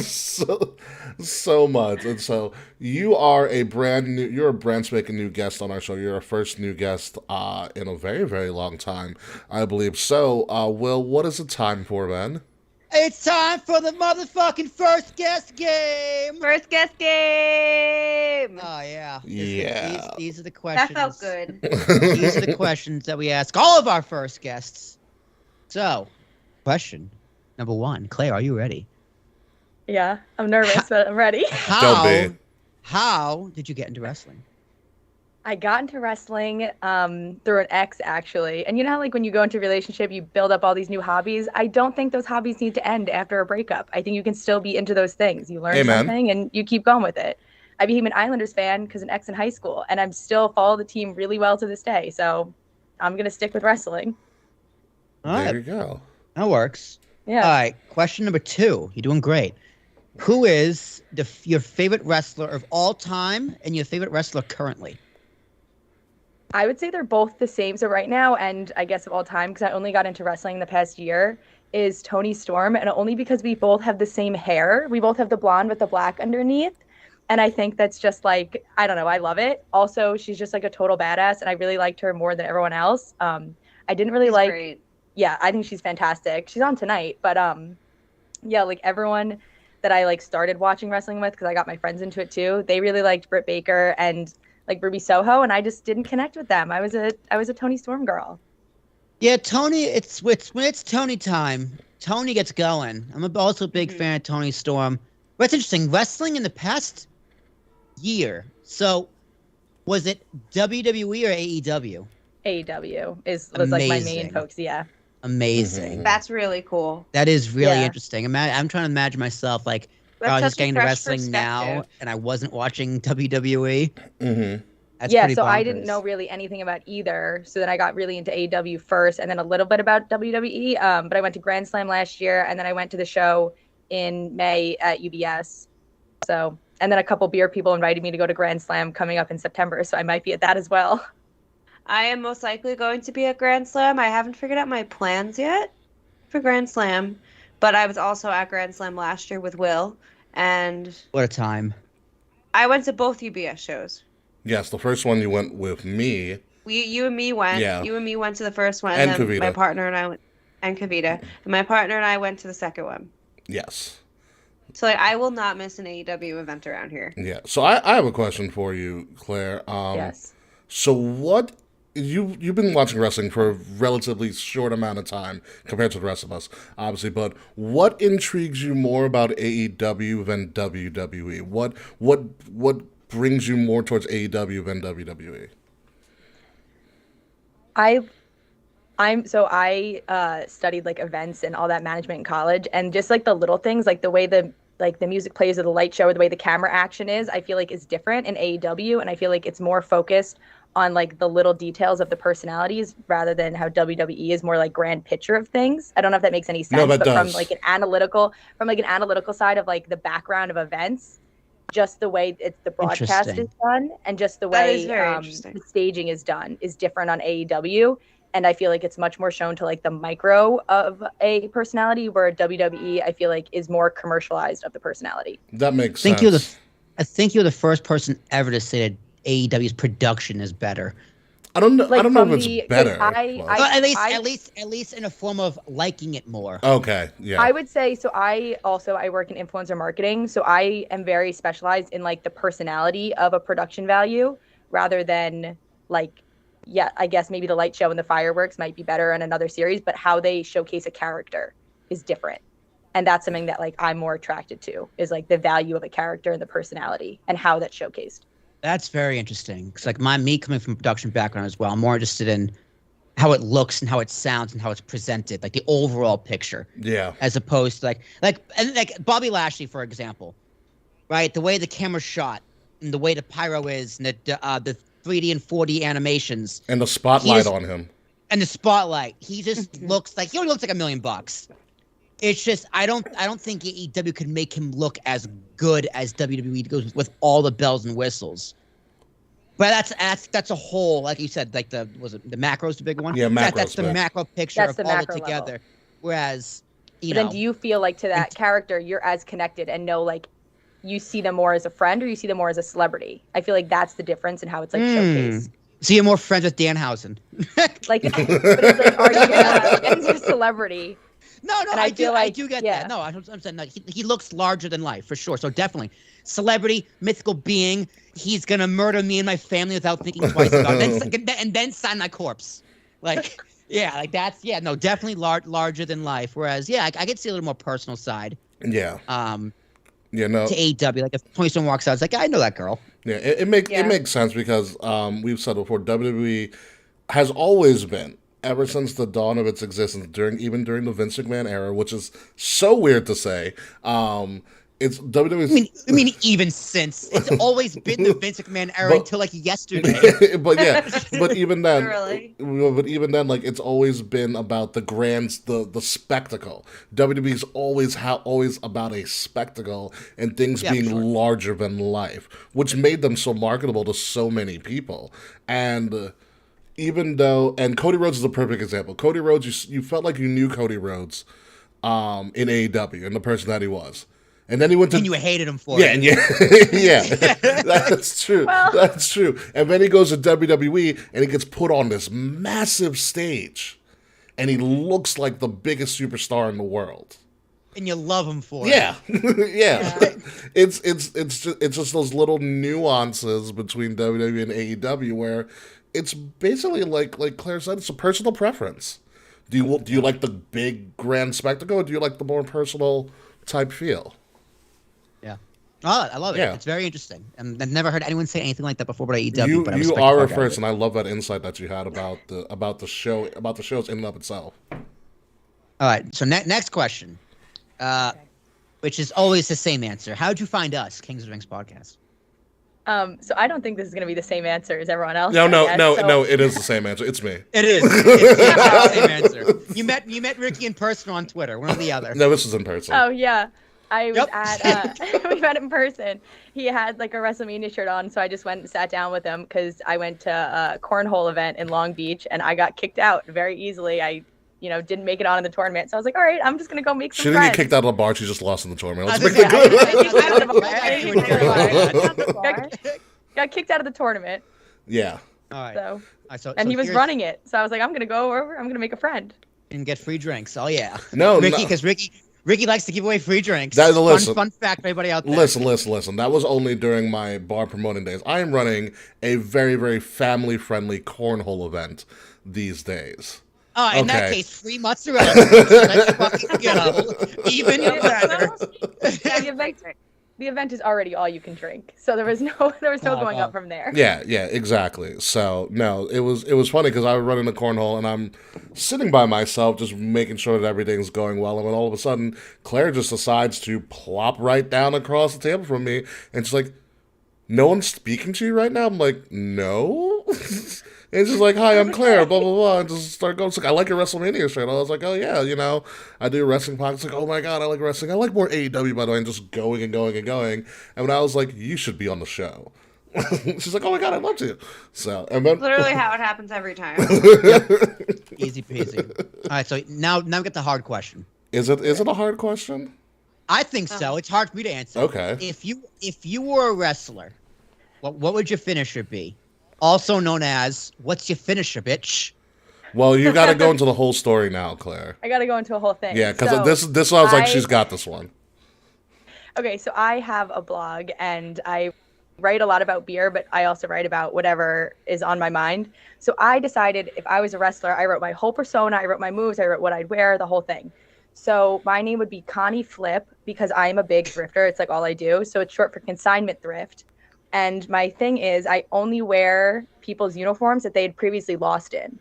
so much. And so you're a brand spanking new guest on our show. You're our first new guest in a very, very long time, I believe. So, Will, what is the time for, man? It's time for the motherfucking first guest game. First guest game. Oh yeah. Yeah. These are the That questions. felt good. These are the questions that we ask all of our first guests. So, question number 1, Claire, are you ready? Yeah, I'm nervous, but I'm ready. Don't be. How did you get into wrestling? I got into wrestling through an ex, actually. And you know how, like, when you go into a relationship, you build up all these new hobbies? I don't think those hobbies need to end after a breakup. I think you can still be into those things. You learn Amen. something and you keep going with it. I became an Islanders fan because an ex in high school, and I'm still follow the team really well to this day. So I'm going to stick with wrestling. All There right, you go. that works. Yeah. All right, question number 2. You're doing great. Who is your favorite wrestler of all time and your favorite wrestler currently? I would say they're both the same. So right now, and I guess of all time, because I only got into wrestling the past year, is Toni Storm, and only because we both have the same hair. We both have the blonde with the black underneath. And I think that's just like, I don't know, I love it. Also, she's just like a total badass, and I really liked her more than everyone else. I didn't really She's great. yeah, I think she's fantastic. She's on tonight, but yeah, like everyone that I like started watching wrestling with, because I got my friends into it too, they really liked Britt Baker and like Ruby Soho, and I just didn't connect with them. I was a Toni Storm girl. Yeah, Tony, when it's Tony time, Tony gets going. I'm also a big fan of Toni Storm. But it's interesting, wrestling in the past year. So, was it WWE or AEW? AEW was like my main Amazing. focus. Yeah. Amazing. That's really cool. That is really Yeah. interesting. I'm trying to imagine myself like, That's I was such just a getting into fresh wrestling now, perspective. and I wasn't watching WWE. Mm-hmm. That's Yeah, pretty so I didn't bonkers. know really anything about either. So then I got really into AEW first, and then a little bit about WWE. But I went to Grand Slam last year, and then I went to the show in May at UBS. So, and then a couple beer people invited me to go to Grand Slam coming up in September, so I might be at that as well. I am most likely going to be at Grand Slam. I haven't figured out my plans yet for Grand Slam, but I was also at Grand Slam last year with Will, and What a time. I went to both UBS shows. Yes, the first one you went with me. You and me went. Yeah. You and me went to the first one, And then Kavita. my partner and I went, and Kavita, and my partner and I went to the second one. Yes. So like, I will not miss an AEW event around here. Yeah. So I have a question for you, Claire. Yes. So what you've been watching wrestling for a relatively short amount of time compared to the rest of us, obviously, but what intrigues you more about AEW than WWE? What brings you more towards AEW than WWE? I studied like events and all that management in college, and just like the little things, like the way the music plays or the light show or the way the camera action is, I feel like is different in AEW, and I feel like it's more focused on like the little details of the personalities rather than how WWE is more like grand picture of things. I don't know if that makes any sense, No, that but does. from like an analytical side of like the background of events, just the way the broadcast is Interesting. done and just the That way is very interesting. the staging is done is different on AEW. And I feel like it's much more shown to like the micro of a personality, where WWE, I feel like, is more commercialized of the personality. That makes I think sense. I think you're the first person ever to say that AEW's production is better. I don't know. I Like, don't know from if it's the- 'cause better. I- but- Well, at least in a form of liking it more. okay. Yeah. I would say so. I work in influencer marketing, so I am very specialized in like the personality of a production value rather than like, yeah, I guess maybe the light show and the fireworks might be better in another series, but how they showcase a character is different. And that's something that like I'm more attracted to, is like the value of a character and the personality and how that's showcased. That's very interesting. Because like me coming from a production background as well, I'm more interested in how it looks and how it sounds and how it's presented, like the overall picture, yeah. as opposed to like Bobby Lashley, for example, right? The way the camera's shot and the way the pyro is and the 3D and 4D animations And the spotlight just- on him. and the spotlight, he just looks like he only looks like $1 million. It's just I don't think AEW could make him look as good as WWE goes with all the bells and whistles. But that's a whole, like you said, like the macro's the big one. Yeah, macro's That's the big. macro picture That's of the all macro it together. level. Whereas you But know, then do you feel like to that character you're as connected and know like you see them more as a friend or you see them more as a celebrity? I feel like that's the difference in how it's like showcased. so you're more friends with Danhausen. Like, but it's like, are you as a celebrity? No, And I feel I like- do get yeah. that. No, I'm saying no, he looks larger than life for sure. So definitely, celebrity, mythical being. He's gonna murder me and my family without thinking twice about it, and then sign my corpse. Like, yeah, like that's no, definitely larger than life. Whereas, yeah, I could see a little more personal side. Yeah. Yeah. No. To AEW, like if Tony Storm walks out, it's like I know that girl. Yeah. It makes sense because we've said before, WWE has always been, ever since the dawn of its existence, even during the Vince McMahon era, which is so weird to say. It's WWE's. I mean, even since it's always been the Vince McMahon era But- until like yesterday. but yeah, but even then, Really? like it's always been about the the spectacle. WWE's always about a spectacle and things Yeah, being for sure. larger than life, which made them so marketable to so many people. And even though, and Cody Rhodes is a perfect example. Cody Rhodes, you felt like you knew Cody Rhodes, in AEW and the person that he was. And then he went to And you hated him for yeah, it. and yeah, that's true. That's true. And then he goes to WWE and he gets put on this massive stage, and he looks like the biggest superstar in the world. And you love him for it. Yeah, yeah. It's just those little nuances between WWE and AEW where it's basically like Claire said, it's a personal preference. Do you like the big grand spectacle, or do you like the more personal type feel? Yeah. Oh, I love it. Yeah. It's very interesting. And I've never heard anyone say anything like that before about AEW. You but I you respect are the a fuck out of first, and I love that insight that you had about the shows in and of itself. All right. So next question, which is always the same answer. How'd you find us, Kings of the Rings podcast? So I don't think this is gonna be the same answer as everyone else. No, I guess. So- it is the same answer. It's me. It is. It's the exact same answer. You met Ricky in person on Twitter, one or the other. No, this is in person. Oh yeah, I was Yep. at. We met in person. He had like a WrestleMania shirt on, so I just went and sat down with him because I went to a cornhole event in Long Beach and I got kicked out very easily. I, didn't make it on in the tournament, so I was like, all right, I'm just gonna go make some She didn't friends. get kicked out of the bar. She just lost in the tournament. Let's I was make gonna the say, good. I kicked out of the bar. I didn't kick out of the bar. Got kicked out of the tournament. Yeah. All right. So, All right, so and he was here's- running it, so I was like, I'm gonna go over. I'm gonna make a friend. and get free drinks. Oh yeah. No, Ricky, no. because Ricky likes to give away free drinks. That- listen. Fun fact for everybody out there. Listen. That was only during my bar promoting days. I am running a very, very family-friendly cornhole event these days. Oh, in that Okay. case, free mozzarella. Let's fucking go. Even better. Yeah, the event is already all you can drink, so there was no going up from there. Yeah, exactly. So no, it was funny because I was running the cornhole and I'm sitting by myself, just making sure that everything's going well. And then all of a sudden, Claire just decides to plop right down across the table from me, and she's like, "No one's speaking to you right now." I'm like, "No." And she's like, "Hi, I'm Claire." Blah blah blah. And just start going. It's like, "I like your WrestleMania shirt." I was like, "Oh yeah, I do wrestling podcasts." Like, "Oh my god, I like wrestling. I like more AEW, by the way." And just going and going and going. And when I was like, "You should be on the show," she's like, "Oh my god, I'd love to." So and then Literally how it happens every time. Easy peasy. All right, so now we get the hard question. is it a hard question? I think so. It's hard for me to answer. Okay. If you were a wrestler, what would your finisher be? Also known as, what's your finisher, bitch? Well, you got to go into the whole story now, Claire. I got to go into a whole thing. Yeah, because So, this I was like, she's got this one. Okay, so I have a blog and I write a lot about beer, but I also write about whatever is on my mind. So I decided if I was a wrestler, I wrote my whole persona, I wrote my moves, I wrote what I'd wear, the whole thing. So my name would be Connie Flip because I am a big thrifter. It's like all I do. So it's short for consignment thrift. And my thing is I only wear people's uniforms that they had previously lost in.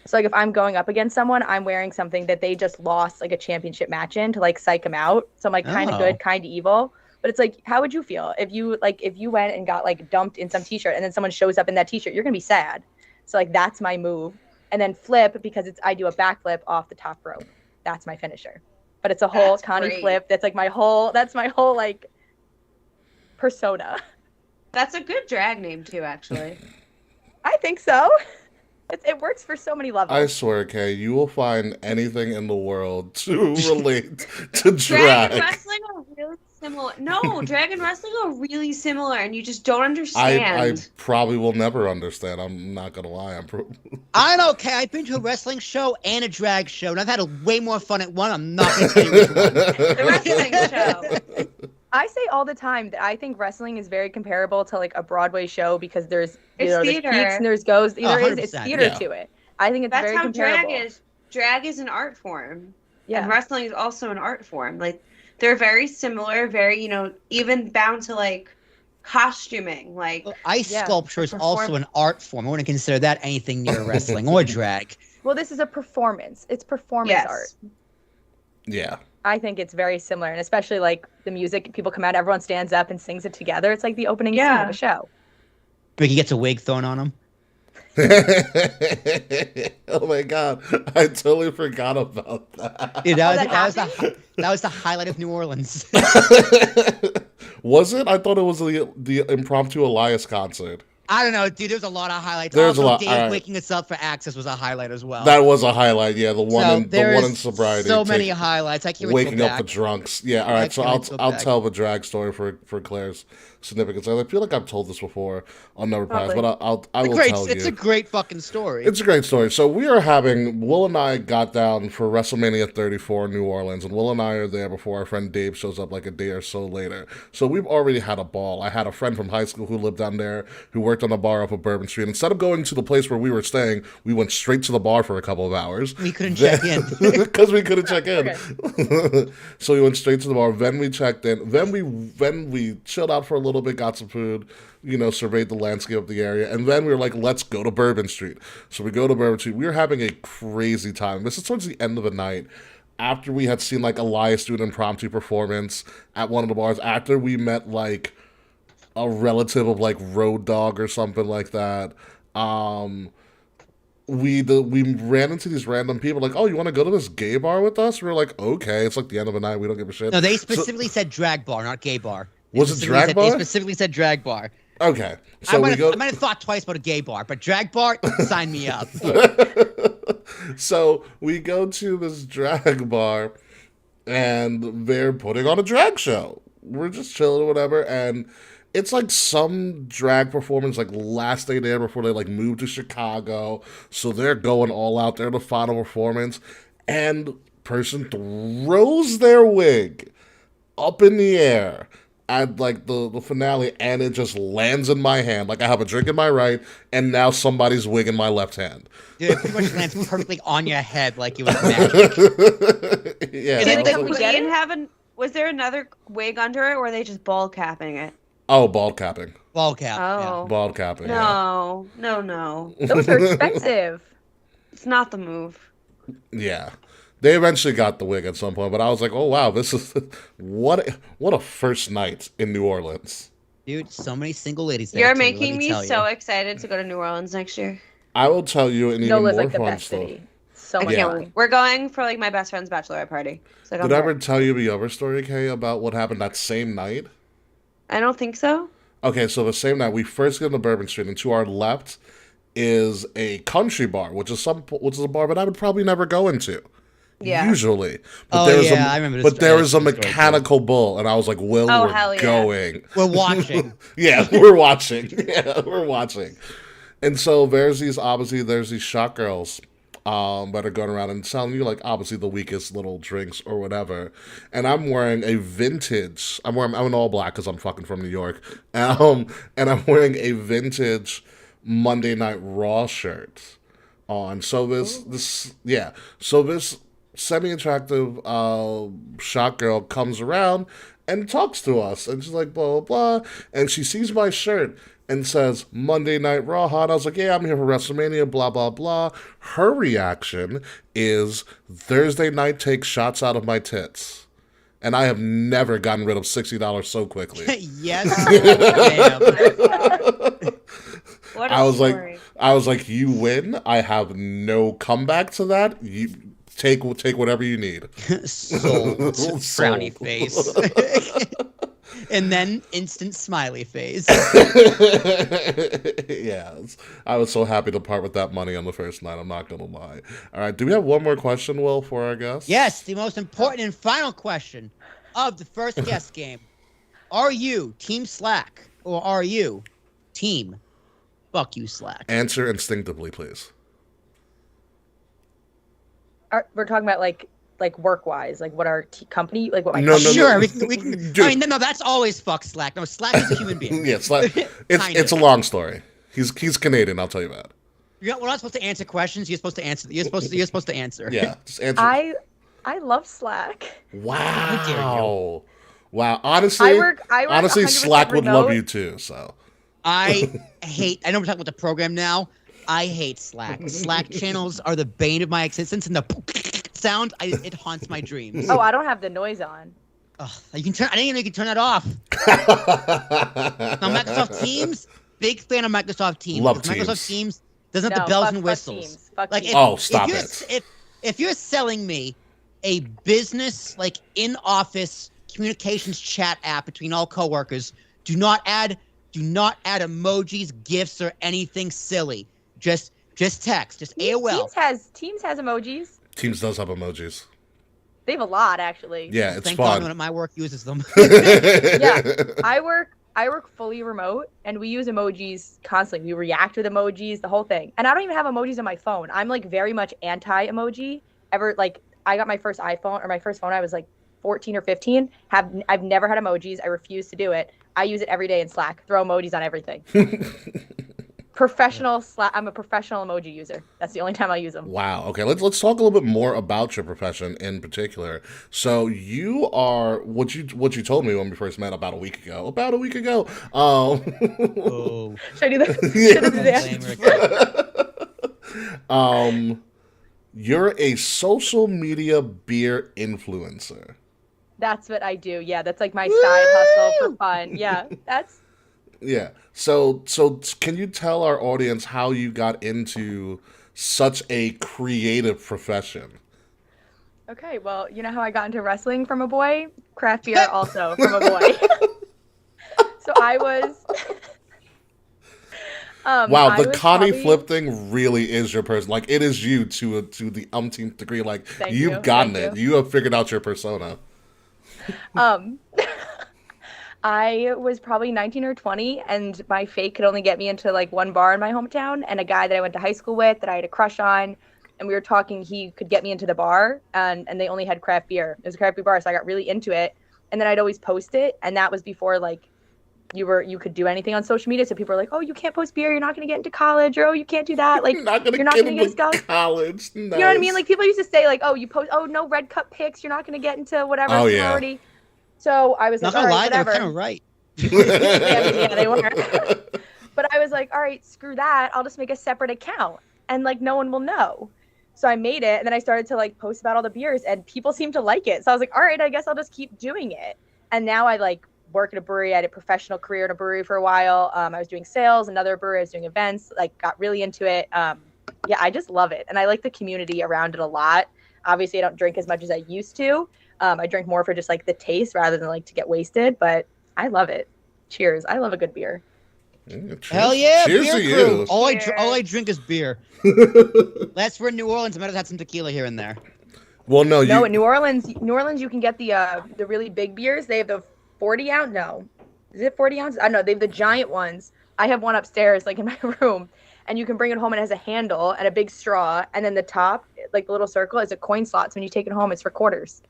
So like if I'm going up against someone, I'm wearing something that they just lost like a championship match in to like psych them out. So I'm like kind of good, kind of evil. But it's like, how would you feel if you went and got like dumped in some t-shirt and then someone shows up in that t-shirt? You're gonna be sad. So like that's my move. And then flip because I do a backflip off the top rope. That's my finisher. But it's a whole That's Connie great. Flip. That's my whole like persona. That's a good drag name too, actually. I think so. It works for so many levels. I swear, Kay, you will find anything in the world to relate to Drag drag. and wrestling are really similar. No, drag and wrestling are really similar, and you just don't I understand. probably will never understand. I'm not gonna lie. I'm okay. I've been to a wrestling show and a drag show, and I've had way more fun at one. I'm not going to tell you which one. The wrestling show. I say all the time that I think wrestling is very comparable to like a Broadway show because there's It's there's theater. peaks and there's goes. There is it's 100%, theater yeah. to it. I think it's That's very how comparable. drag is. Drag is an art form. Yeah. And wrestling is also an art form. Like they're very similar, very, even bound to like costuming. Like Ice Yeah, sculpture is perform- also an art form. I wouldn't consider that anything near wrestling or drag. Well, this is a performance. It's performance yes. art. Yeah. I think it's very similar, and especially like the music. People come out, everyone stands up and sings it together. It's like the opening scene Yeah. of a show. He gets a wig thrown on him. Oh my god, I totally forgot about that. Dude, that that was the highlight of New Orleans. Was it? I thought it was the impromptu Elias concert. I don't know, dude. There's a lot of highlights. There's also, a lot, Dave alright. waking us up for Access was a highlight as well. That was a highlight. Yeah, the one So in there's sobriety. so many take- highlights. I can't wait to waking go up for back. drunks. Yeah, all I right. So can't wait to go I'll back. tell the drag story for Claire's significance. I feel like I've told this before on Never Pass, Probably. but I will tell you. It's a great fucking story. It's a great story. So Will and I got down for WrestleMania 34 in New Orleans, and Will and I are there before our friend Dave shows up like a day or so later. So we've already had a ball. I had a friend from high school who lived down there who worked on a bar off of Bourbon Street. Instead of going to the place where we were staying, we went straight to the bar for a couple of hours. We couldn't check in. Because we couldn't check in. So we went straight to the bar. Then we checked in. Then we chilled out for a little bit, got some food, surveyed the landscape of the area. And then we were like, let's go to Bourbon Street. So we go to Bourbon Street. We were having a crazy time. This is towards the end of the night. After we had seen like Elias do an impromptu performance at one of the bars. After we met like a relative of like Road Dogg or something like that. We ran into these random people like, oh, you want to go to this gay bar with us? We were like, okay. It's like the end of the night. We don't give a shit. No, they So- specifically said drag bar, not gay bar. They Was it specifically drag said- bar? They specifically said drag bar. Okay. I So might we have go. I might have thought twice about a gay bar, but drag bar, sign me up. So we go to this drag bar, and they're putting on a drag show. We're just chilling or whatever, and it's like some drag performance, like last day there before they like moved to Chicago. So they're going all out there, the final performance, and person throws their wig up in the air at like the finale, and it just lands in my hand. Like I have a drink in my right, and now somebody's wig in my left hand. Dude, it pretty much lands perfectly on your head like it was magic. Yeah. Did I the was like, get queen it? have was there another wig under it, or were they just ball capping it? oh, bald capping. Ball cap. Oh. Bald capping. Yeah. No. Those are expensive. It's not the move. Yeah. They eventually got the wig at some point, but I was like, oh wow, this is what a first night in New Orleans. Dude, so many single ladies there. You're too, making let me tell so you. excited to go to New Orleans next year. I will tell you an even Nola's more like the fun best story. city. So I much can't fun. wait. We're going for like my best friend's bachelorette party. So Did I ever tell you the other story, Kay, about what happened that same night? I don't think so. Okay, so the same night we first get into Bourbon Street, and to our left is a country bar, which is a bar that I would probably never go into. Yeah. Usually, Oh, there's yeah, I remember this but there story. was a That's a good story, mechanical bull, and I was like, "Will, Oh, we're hell yeah. going." We're watching. Yeah, we're watching. Yeah, we're watching. And so there's these shot girls that are going around and selling you like obviously the weakest little drinks or whatever. And I'm wearing I'm in all black because I'm fucking from New York. And I'm wearing a vintage Monday Night Raw shirt on. So this semi-attractive shot girl comes around and talks to us, and she's like blah blah blah, and she sees my shirt and says Monday Night Raw. And I was like, yeah, I'm here for WrestleMania, blah blah blah. Her reaction is Thursday night takes shots out of my tits, and I have never gotten rid of $60 so quickly. Yes, ma'am. What a I was story. like, you win. I have no comeback to that. You take whatever you need. Sold. Sold. Frowny face. And then instant smiley face. Yeah, I was so happy to part with that money on the first night. I'm not gonna lie. All right, do we have one more question, Will, for our guest? Yes, the most important and final question of the first guest game. Are you Team Slack or are you Team Fuck You Slack? Answer instinctively, please. We're talking about like work wise, like what our company, like what my No, company. Sure, no. we can Dude. I mean, no, that's always fuck Slack. No, Slack is a human being. Yeah, Kind it's a of. long story. He's Canadian, I'll tell you that. We're not supposed to answer questions. You're supposed to answer. You're supposed to answer. Yeah, just answer. I love Slack. Wow. Wow. Honestly, I work honestly, 100% Slack would love remote. you too. So I know we're talking about the program now. I hate Slack. Slack channels are the bane of my existence, and the sound it haunts my dreams. Oh, I don't have the noise on. Ugh, you can turn. I didn't even know you could turn that off. Now, Microsoft Teams, big fan of Microsoft Teams. Love because Microsoft Teams. Teams doesn't have No, the bells fuck- and fuck whistles. Teams. Fuck Like, Teams. Oh, stop it. If you're selling me a business like in office communications chat app between all coworkers, do not add emojis, gifs, or anything silly. Just text. Just AOL. Teams has emojis. Teams does have emojis. They have a lot actually. Yeah, it's Thank God fun. one of my work uses them. Yeah. I work fully remote, and we use emojis constantly. We react with emojis, the whole thing. And I don't even have emojis on my phone. I'm like very much anti-emoji. I got my first iPhone, or my first phone, I was like 14 or 15. I've never had emojis. I refuse to do it. I use it every day in Slack. Throw emojis on everything. Professional Slack. I'm a professional emoji user. That's the only time I use them. Wow. Okay, let's talk a little bit more about your profession in particular. So you are what you told me when we first met about a week ago. Oh. Should I do that? You're a social media beer influencer. That's what I do. Yeah, that's like my side hustle for fun. Yeah, that's. Yeah. So can you tell our audience how you got into such a creative profession? Okay, well, you know how I got into wrestling from a boy? Craft beer also from a boy. So I was. Wow, I the was Connie probably- Flip thing really is your person. Like, it is you to the umpteenth degree. Like, Thank you've you, gotten thank it. you. You have figured out your persona. I was probably 19 or 20, and my fake could only get me into like one bar in my hometown, and a guy that I went to high school with that I had a crush on, and we were talking, he could get me into the bar, and they only had craft beer. It was a craft beer bar, so I got really into it, and then I'd always post it, and that was before like you could do anything on social media, so people were like, oh, you can't post beer, you're not going to get into college, or oh, you can't do that, like You're not you're not get going to get into into college. You know what I mean? Like people used to say like, oh, you post, oh, no red cup pics, you're not going to get into whatever Oh, yeah. sorority. So I was Not like, gonna all lie, right, they were whatever. kind of right. Yeah, they were. But I was like, all right, screw that. I'll just make a separate account, and like no one will know. So I made it, and then I started to like post about all the beers, and people seemed to like it. So I was like, all right, I guess I'll just keep doing it. And now I like work at a brewery. I had a professional career in a brewery for a while. I was doing sales, another brewery. I was doing events. Like, got really into it. Yeah, I just love it, and I like the community around it a lot. Obviously, I don't drink as much as I used to. I drink more for just like the taste rather than like to get wasted. But I love it. Cheers! I love a good beer. Hell yeah, Cheers beer to crew. you. All I drink is beer. Last we're in New Orleans, I might have had some tequila here and there. Well, no, No, you. in New Orleans, you can get the really big beers. They have the 40 ounce. No, is it 40 ounces? I don't know. They have the giant ones. I have one upstairs, like in my room, and you can bring it home. And it has a handle and a big straw, and then the top, like the little circle, is a coin slot. So when you take it home, it's for quarters.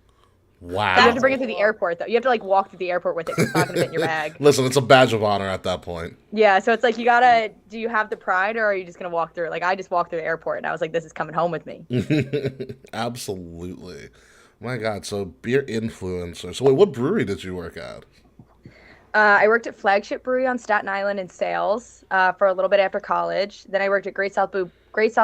Wow. You have to bring it to the airport, though. You have to like walk through the airport with it. 'Cause it's not gonna fit in your bag. Listen, it's a badge of honor at that point. Yeah, so it's like you gotta. Do you have the pride, or are you just gonna walk through it? Like I just walked through the airport, and I was like, "This is coming home with me." Absolutely. My God, so beer influencer. So wait, what brewery did you work at? I worked at Flagship Brewery on Staten Island in sales for a little bit after college. Then I worked at Great South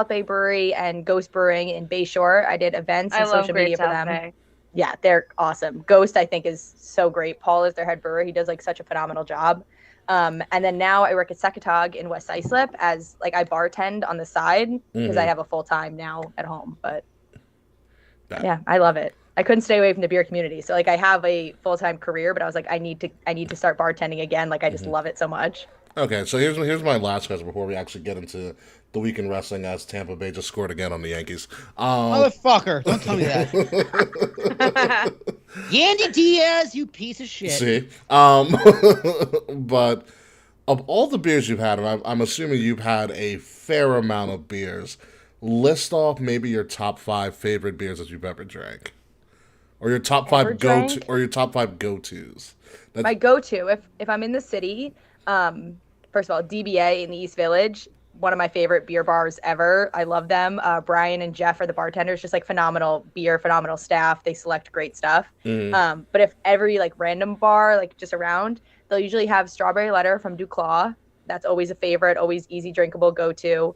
Bay Brewery and Ghost Brewing in Bayshore. I did events and social media for them. Bay. Yeah, they're awesome. Ghost, I think, is so great. Paul is their head brewer. He does like such a phenomenal job. And then now I work at Secatog in West Islip as like I bartend on the side because I have a full time now at home. But yeah, I love it. I couldn't stay away from the beer community. So like I have a full-time career, but I was like, I need to start bartending again. Like I just love it so much. Okay, so here's my last question before we actually get into the week in wrestling as Tampa Bay just scored again on the Yankees. Motherfucker, don't tell me that. Yandy Diaz, you piece of shit. See, but of all the beers you've had, and I'm assuming you've had a fair amount of beers, list off maybe your top 5 favorite beers that you've ever drank. Or your top 5 go-tos. My go-to, if I'm in the city, first of all, DBA in the East Village, one of my favorite beer bars ever. I love them. Brian and Jeff are the bartenders, just like phenomenal beer, phenomenal staff. They select great stuff. But if every like random bar, like just around, they'll usually have Strawberry Letter from Duclaw. That's always a favorite, always easy drinkable go-to.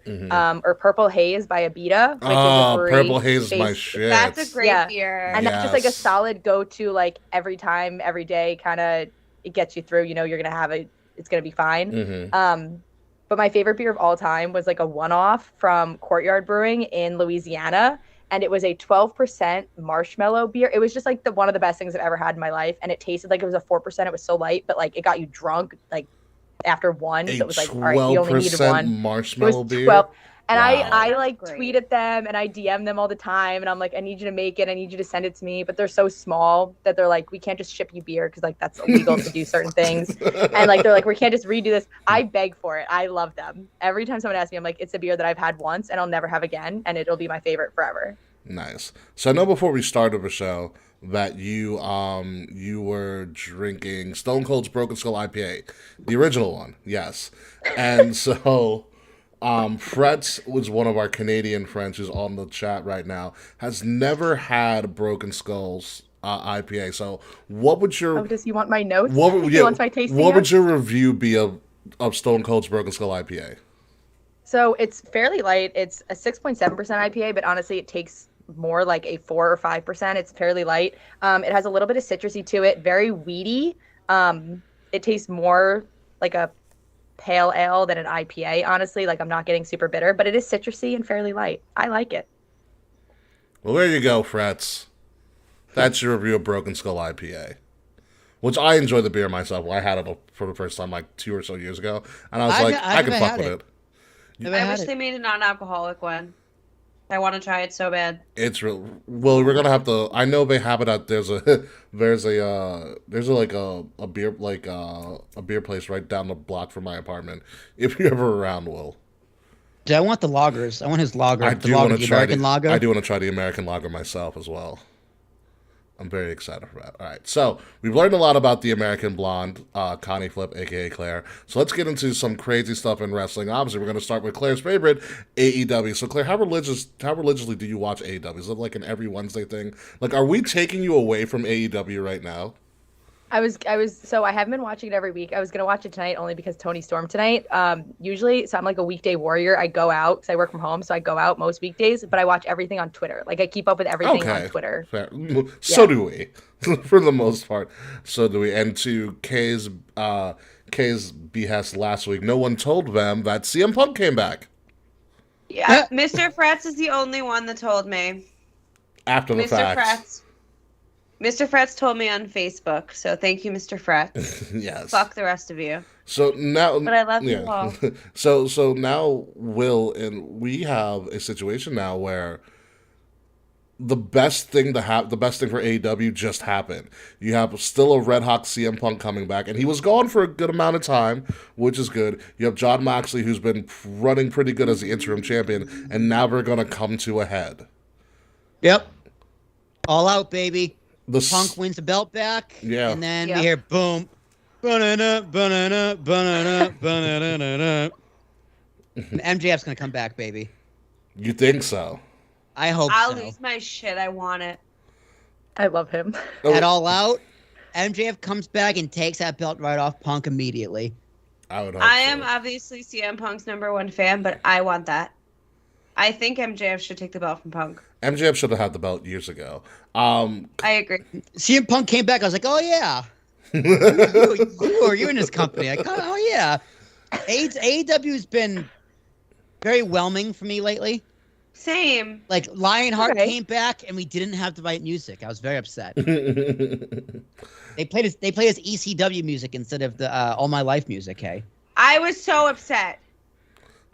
Or Purple Haze by Abita, which is a brewery. Purple Haze is my shit. That's a great beer. And that's just like a solid go-to, like every time, every day, kind of it gets you through. You know, you're gonna have it. It's gonna be fine. But my favorite beer of all time was like a one-off from Courtyard Brewing in Louisiana, and it was a 12% marshmallow beer. It was just like one of the best things I've ever had in my life, and it tasted like it was a 4%. It was so light, but like it got you drunk like after one. So it was like, all right, you only needed one. Marshmallow beer. 12. And Wow. I like tweeted them and I DM them all the time. And I'm like, I need you to make it. I need you to send it to me. But they're so small that they're like, we can't just ship you beer because like that's illegal to do certain things. And like, they're like, we can't just redo this. I beg for it. I love them. Every time someone asks me, I'm like, it's a beer that I've had once and I'll never have again. And it'll be my favorite forever. Nice. So I know before we started the show that you were drinking Stone Cold's Broken Skull IPA, the original one, yes. And so Fretz was one of our Canadian friends who's on the chat right now, has never had Broken Skull's IPA. So what would your does he want my notes? What would, He wants my tasting What would notes? your review be of Stone Cold's Broken Skull IPA? So it's fairly light. It's a 6.7% IPA, but honestly, it takes more like a 4 or 5%. It's fairly light. It has a little bit of citrusy to it, very weedy. It tastes more like a pale ale than an IPA, honestly. Like I'm not getting super bitter, but it is citrusy and fairly light. I like it. Well, there you go, Fretz. That's your review of Broken Skull IPA. Which I enjoy the beer myself. I had it for the first time like 2 or so years ago, and I was I can fuck with it. I wish they made a non-alcoholic one. I want to try it so bad. It's real. Well, we're gonna have to. I know they have it at there's a beer place right down the block from my apartment. If you're ever around, Will. Dude, I want the lagers. I want his lager. I do want to try American lager. I do want to try the American lager myself as well. I'm very excited for that. All right, so we've learned a lot about the American Blonde, Connie Flip, a.k.a. Claire. So let's get into some crazy stuff in wrestling. Obviously, we're going to start with Claire's favorite, AEW. So, Claire, how religiously do you watch AEW? Is it like an every Wednesday thing? Like, are we taking you away from AEW right now? So I haven't been watching it every week. I was gonna watch it tonight only because Tony Storm tonight. Usually, so I'm like a weekday warrior. I go out because I work from home, so I go out most weekdays. But I watch everything on Twitter. Like I keep up with everything on Twitter. Fair. So do we, for the most part. So do we. And to K's behest last week, no one told them that CM Punk came back Yeah, Mr. Fretz is the only one that told me. after the fact. Mr. Fretz told me on Facebook, so thank you, Mr. Fretz. Yes. Fuck the rest of you. So now, But I love you all. So now, Will, and we have a situation now where the best thing for AEW just happened. You have still a red hot CM Punk coming back, and he was gone for a good amount of time, which is good. You have Jon Moxley, who's been running pretty good as the interim champion, and now we're gonna come to a head. Yep. All out, baby. The Punk wins the belt back. Yeah. And then Yeah. we hear boom. Banana, banana, banana, banana. And MJF's gonna come back, baby. You think so? I hope I'll so. lose my shit. I want it. I love him. At All Out, MJF comes back and takes that belt right off Punk immediately. I would hope I so. am obviously CM Punk's #1 fan, but I want that. I think MJF should take the belt from Punk. MJF should have had the belt years ago. I agree. CM Punk came back. I was like, oh yeah, you're in this company. Like, oh yeah. AEW's been very whelming for me lately. Same. Like Lionheart Okay. came back and we didn't have the right music. I was very upset. They played his ECW music instead of the All My Life music. Hey, I was so upset.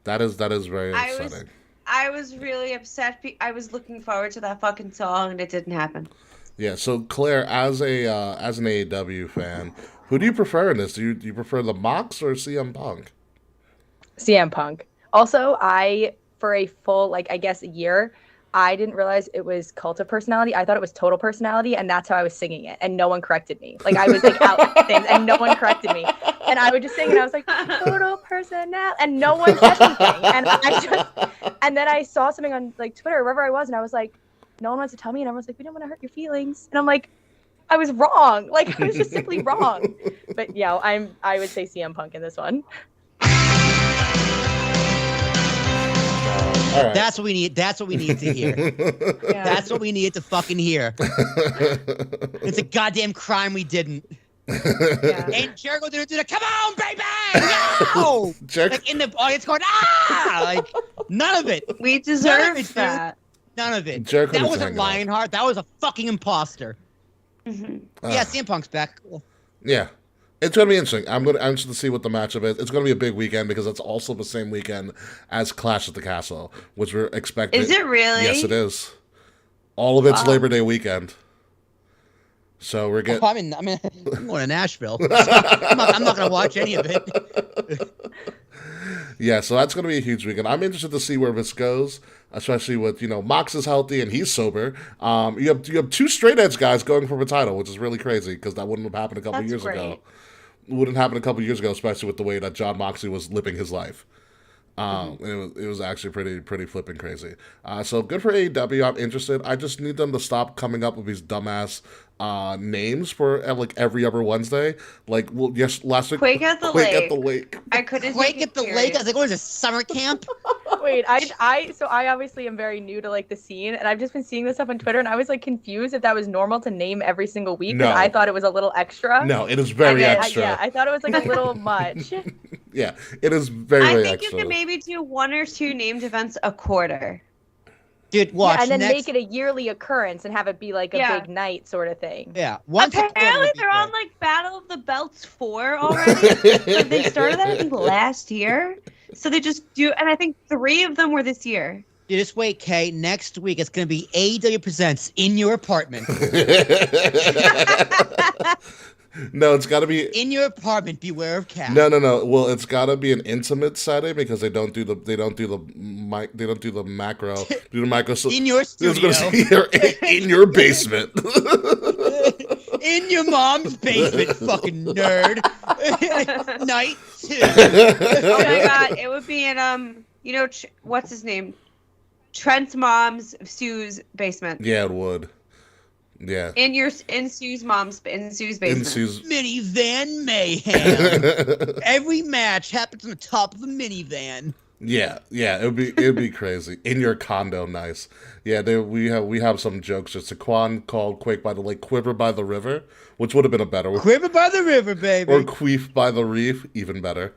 That is very upsetting. I was really upset. I was looking forward to that fucking song, and it didn't happen. Yeah. So Claire, as an AEW fan, who do you prefer in this? Do you prefer the Mox or CM Punk? CM Punk. Also, for a full, like, I guess, a year, I didn't realize it was Cult of Personality. I thought it was Total Personality, and that's how I was singing it, and no one corrected me. Like, I was, like, out things, and no one corrected me. And I would just sing, and I was like, Total Personality, and no one said anything. And then I saw something on, like, Twitter or wherever I was, and I was like, no one wants to tell me, and everyone's like, we don't want to hurt your feelings. And I'm like, I was wrong. Like, I was just simply wrong. But, yeah, I would say CM Punk in this one. All right. that's what we need. That's what we need to hear. Yeah. That's what we needed to fucking hear. It's a goddamn crime we didn't. Yeah. And Jericho didn't do the come on, baby! No! Like in the audience going, ah! Like, none of it. We None of deserve it, dude. None None of it. Jericho That was wasn't hanging out. Lionheart. That was a fucking imposter. Mm-hmm. Yeah, CM Punk's back. Cool. Yeah. It's going to be interesting. I'm interested to see what the matchup is. It's going to be a big weekend because it's also the same weekend as Clash at the Castle, which we're expecting. Is it really? Yes, it is. All of it's Labor Day weekend. So we're getting... I'm going to Nashville. So I'm not going to watch any of it. Yeah, so that's going to be a huge weekend. I'm interested to see where this goes, especially with, Mox is healthy and he's sober. You have two straight edge guys going for a title, which is really crazy because that wouldn't have happened a couple That's years great. ago. Wouldn't happen a couple years ago, especially with the way that Jon Moxley was living his life. It was actually pretty flipping crazy. So good for AEW. I'm interested. I just need them to stop coming up with these dumbass names for like every other Wednesday. Like, well, yes, last week. Quake at the Quake Lake. at the Lake. I couldn't Quake take at it the serious. lake. I was like, what is this, summer camp? Wait, I obviously am very new to like the scene, and I've just been seeing this stuff on Twitter, and I was like confused if that was normal to name every single week. No. Because I thought it was a little extra. No, it is very I- extra. I thought it was like a little much. Yeah, it is very, I very think extra. you could maybe do 1 or 2 named events a quarter. Dude, watch. Yeah, and then next, make it a yearly occurrence and have it be like a Yeah. big night sort of thing. Yeah. Once a quarter Apparently would be they're on good. like Battle of the Belts 4 already. Like, they started that I think last year. So they just do, and I think 3 of them were this year. Dude, just wait, Kay. Next week, it's going to be AEW Presents In Your Apartment. No, it's got to be. In your apartment, beware of cats. No. Well, it's got to be an intimate setting because they don't do the macro. Do the micro. So, In your I was gonna studio. say here, in your basement. In your mom's basement, fucking nerd. Night 2. Oh my god, it would be in what's his name? Trent's mom's Sue's basement. Yeah, it would. Yeah. In Sue's basement. Minivan mayhem. Every match happens on the top of a minivan. Yeah, it'd be crazy. In your condo, nice. Yeah, we have some jokes. Just Saquon called Quake by the Lake Quiver by the River, which would have been a better one. Quiver by the river, baby. Or Queef by the Reef, even better.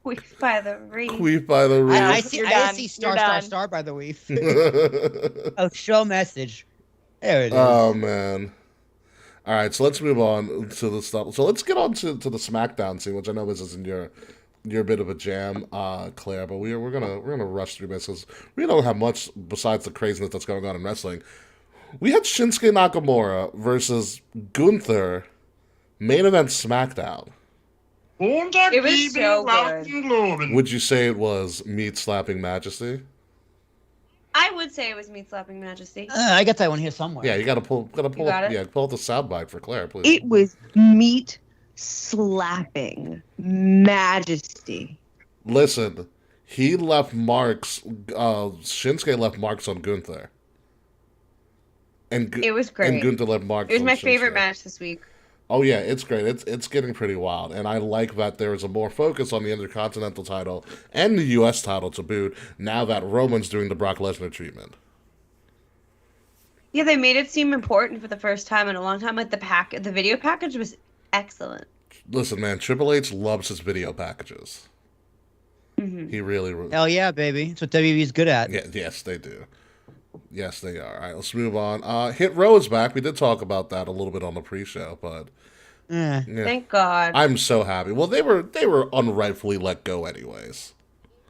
Queef by the reef. Queef by the Reef. I see You're done. star, You're star, done. star by the reef. Oh, show message. There it is. Oh man. All right, so let's move on to the stuff. So let's get on to the SmackDown scene, which I know this isn't your bit of a jam, Claire, but we're gonna rush through this because we don't have much besides the craziness that's going on in wrestling. We had Shinsuke Nakamura versus Gunther, main event SmackDown. It was so good. Would you say it was meat slapping majesty? I would say it was meat slapping majesty. I got that one here somewhere. Yeah, you gotta pull got it? yeah, pull out the soundbite for Claire, please. It was meat slapping majesty. Listen, he left marks. Shinsuke left marks on Gunther, and It was great. And Gunther left marks. It was on my Shinsuke. favorite match this week. Oh yeah, it's great. It's getting pretty wild, and I like that there is a more focus on the Intercontinental title and the U.S. title to boot. Now that Roman's doing the Brock Lesnar treatment. Yeah, they made it seem important for the first time in a long time. Like the video package was excellent. Listen, man, Triple H loves his video packages. Mm-hmm. He really. Hell yeah, baby. That's what WWE's good at. Yeah, yes, they do. Yes, they are. All right, let's move on. Hit Row is back. We did talk about that a little bit on the pre-show, but yeah. Thank God. I'm so happy. Well, they were unrightfully let go, anyways.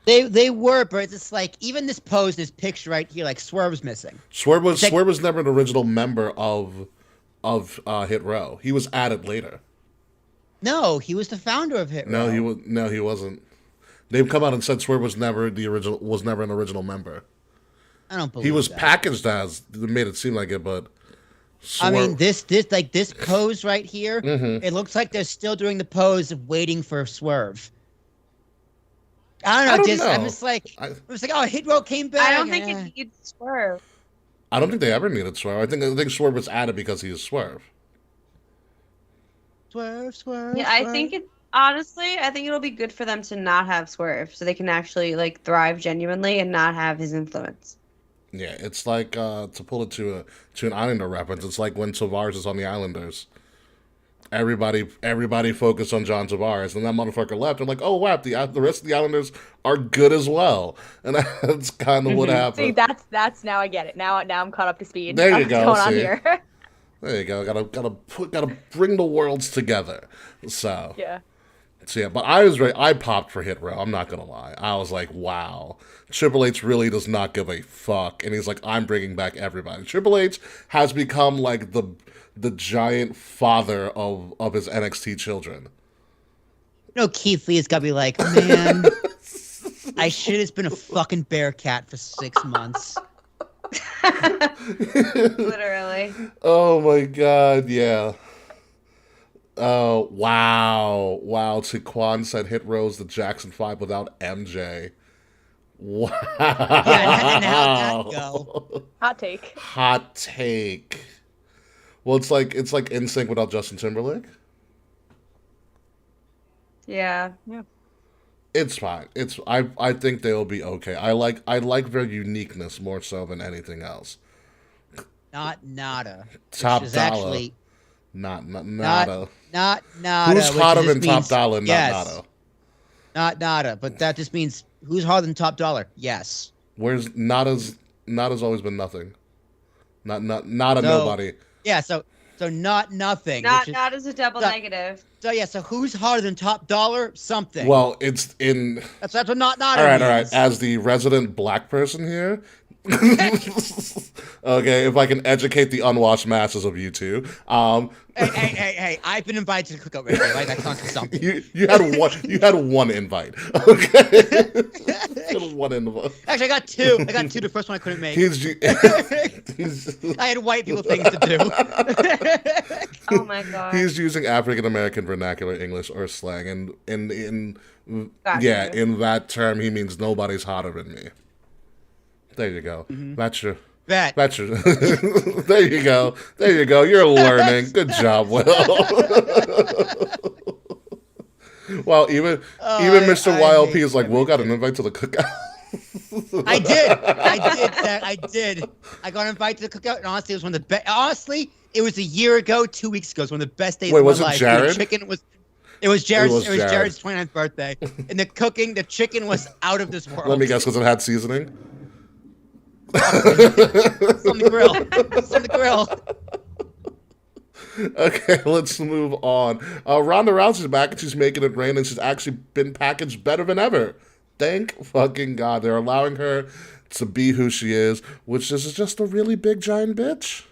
They were, but it's just like even this pose, this picture right here, like Swerve's missing. Swerve was never an original member of Hit Row. He was added later. No, he was the founder of Hit Row. He wasn't. They've come out and said Swerve was never an original member. I don't believe He was that. packaged as, they made it seem like it, but Swerve, I mean, this pose right here, it looks like they're still doing the pose of waiting for Swerve. I don't know. I'm just like, oh, Hit Row came back. I don't think it needs Swerve. I don't think they ever needed Swerve. I think Swerve was added because he is Swerve. Swerve. Yeah, I think it'll be good for them to not have Swerve, so they can actually like thrive genuinely and not have his influence. Yeah, it's like to pull it to an Islander reference. It's like when Tavares is on the Islanders. Everybody focused on John Tavares, and that motherfucker left. And like, oh wow, the rest of the Islanders are good as well, and that's kind of what happened. See, that's now I get it. Now I'm caught up to speed. There you What's go, going on see? here? There you go. Gotta bring the worlds together. So Yeah. yeah, but I popped for Hit Row. I'm not gonna lie. I was like, wow, Triple H really does not give a fuck, and he's like, I'm bringing back everybody. Triple H has become like the giant father of his NXT children. You know, Keith Lee's got to be like, man, I should have been a fucking Bearcat for 6 months. Literally. Oh my god, yeah. Oh wow. Taquan said Hit Row's the Jackson 5 without MJ. Wow. Yeah, and how'd that go? Hot take. Well, it's like NSYNC without Justin Timberlake. Yeah. It's fine. I think they'll be okay. I like their uniqueness more so than anything else. Not nada. Top which is Dollar. actually Not nada. Who's which hotter just than Top means Dollar? yes. Not nada. Not nada, but that just means who's harder than Top Dollar? Yes. Where's Nada's always been nothing. Not a nobody. Yeah, so not nothing. Not as a double negative. So yeah, so who's harder than Top Dollar? Something. Well, it's in. That's what not All right. means. As the resident black person here, okay, if I can educate the unwashed masses of you two, Hey! I've been invited to the cookout radio, right? That counts for something. you had one invite, okay? You had one invite. Actually, I got two. The first one I couldn't make. He's I had white people things to do. Oh my god. he's using African American vernacular English or slang, and in Gotcha. in that term he means nobody's hotter than me. There you go. That's your Bet. That's your, there you go. There you go. You're learning. Good job, Will. Well, even Mr. YLP is like, Will got an invite to the cookout. I did, Zach. I did. I got invited to the cookout, and honestly, it was one of the best. Honestly, it was a year ago, 2 weeks ago. It was one of the best days Wait, of my was it life. Jared? The chicken was. It was Jared's. was It was Jared. Jared's 29th birthday, and the chicken was out of this world. Let me guess, because it had seasoning. It's on the grill. It's on the grill. Okay, let's move on. Ronda Rousey's back, and she's making it rain, and she's actually been packaged better than ever. Thank fucking God. They're allowing her to be who she is, which is just a really big, giant bitch.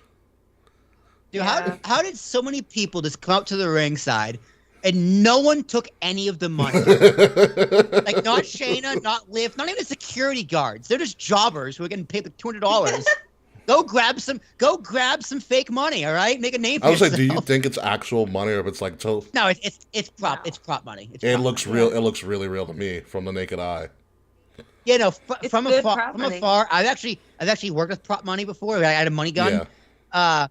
Dude, Yeah. how did so many people just come up to the ringside and no one took any of the money? Like, not Shayna, not Liv, not even the security guards. They're just jobbers who are getting paid like $200. Go grab some fake money, all right? Make a name for I was like, yourself. do you think it's actual money or if it's like No, it's prop money. It's it prop looks money. real. It looks really real to me from the naked eye. Yeah, no, It's from good afar, prop money. I've actually worked with prop money before. I had a money gun. Yeah.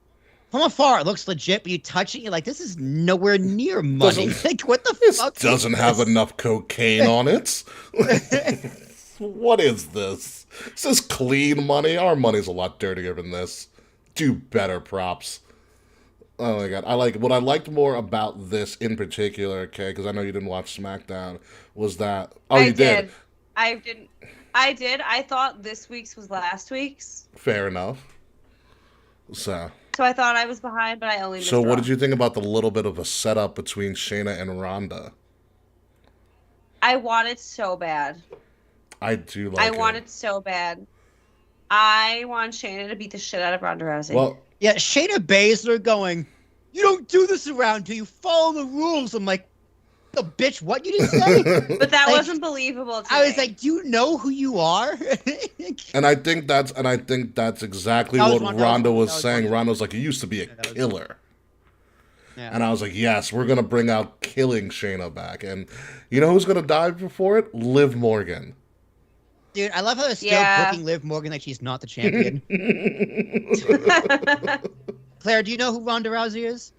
From afar, it looks legit, but you touch it, you're like, this is nowhere near money. Doesn't- Like, what the This fuck? doesn't have enough cocaine on it. What is this? Is this clean money? Our money's a lot dirtier than this. Do better, props. Oh my God. What I liked more about this in particular, okay, because I know you didn't watch SmackDown, was that you did. I didn't. I did. I thought this week's was last week's, Fair enough. So I thought I was behind, but I only missed what Raw. did you think about the little bit of a setup between Shayna and Ronda? I wanted so bad. I do like I it. wanted so bad. I want Shayna to beat the shit out of Ronda Rousey. Well, Yeah, Shayna Baszler going, you don't do this around here. You follow the rules. I'm like, the bitch, what you just say? but that like, wasn't believable to I was me. like, do you know who you are? and I think that's exactly That was what Ronda- Ronda was that was saying. Ronda. Ronda was like, you used to be a that was- killer. Yeah. And I was like, yes, we're going to bring out killing Shayna back. And you know who's going to die before it? Liv Morgan. Dude, I love how they're still Yeah. booking Liv Morgan like she's not the champion. Claire, do you know who Ronda Rousey is?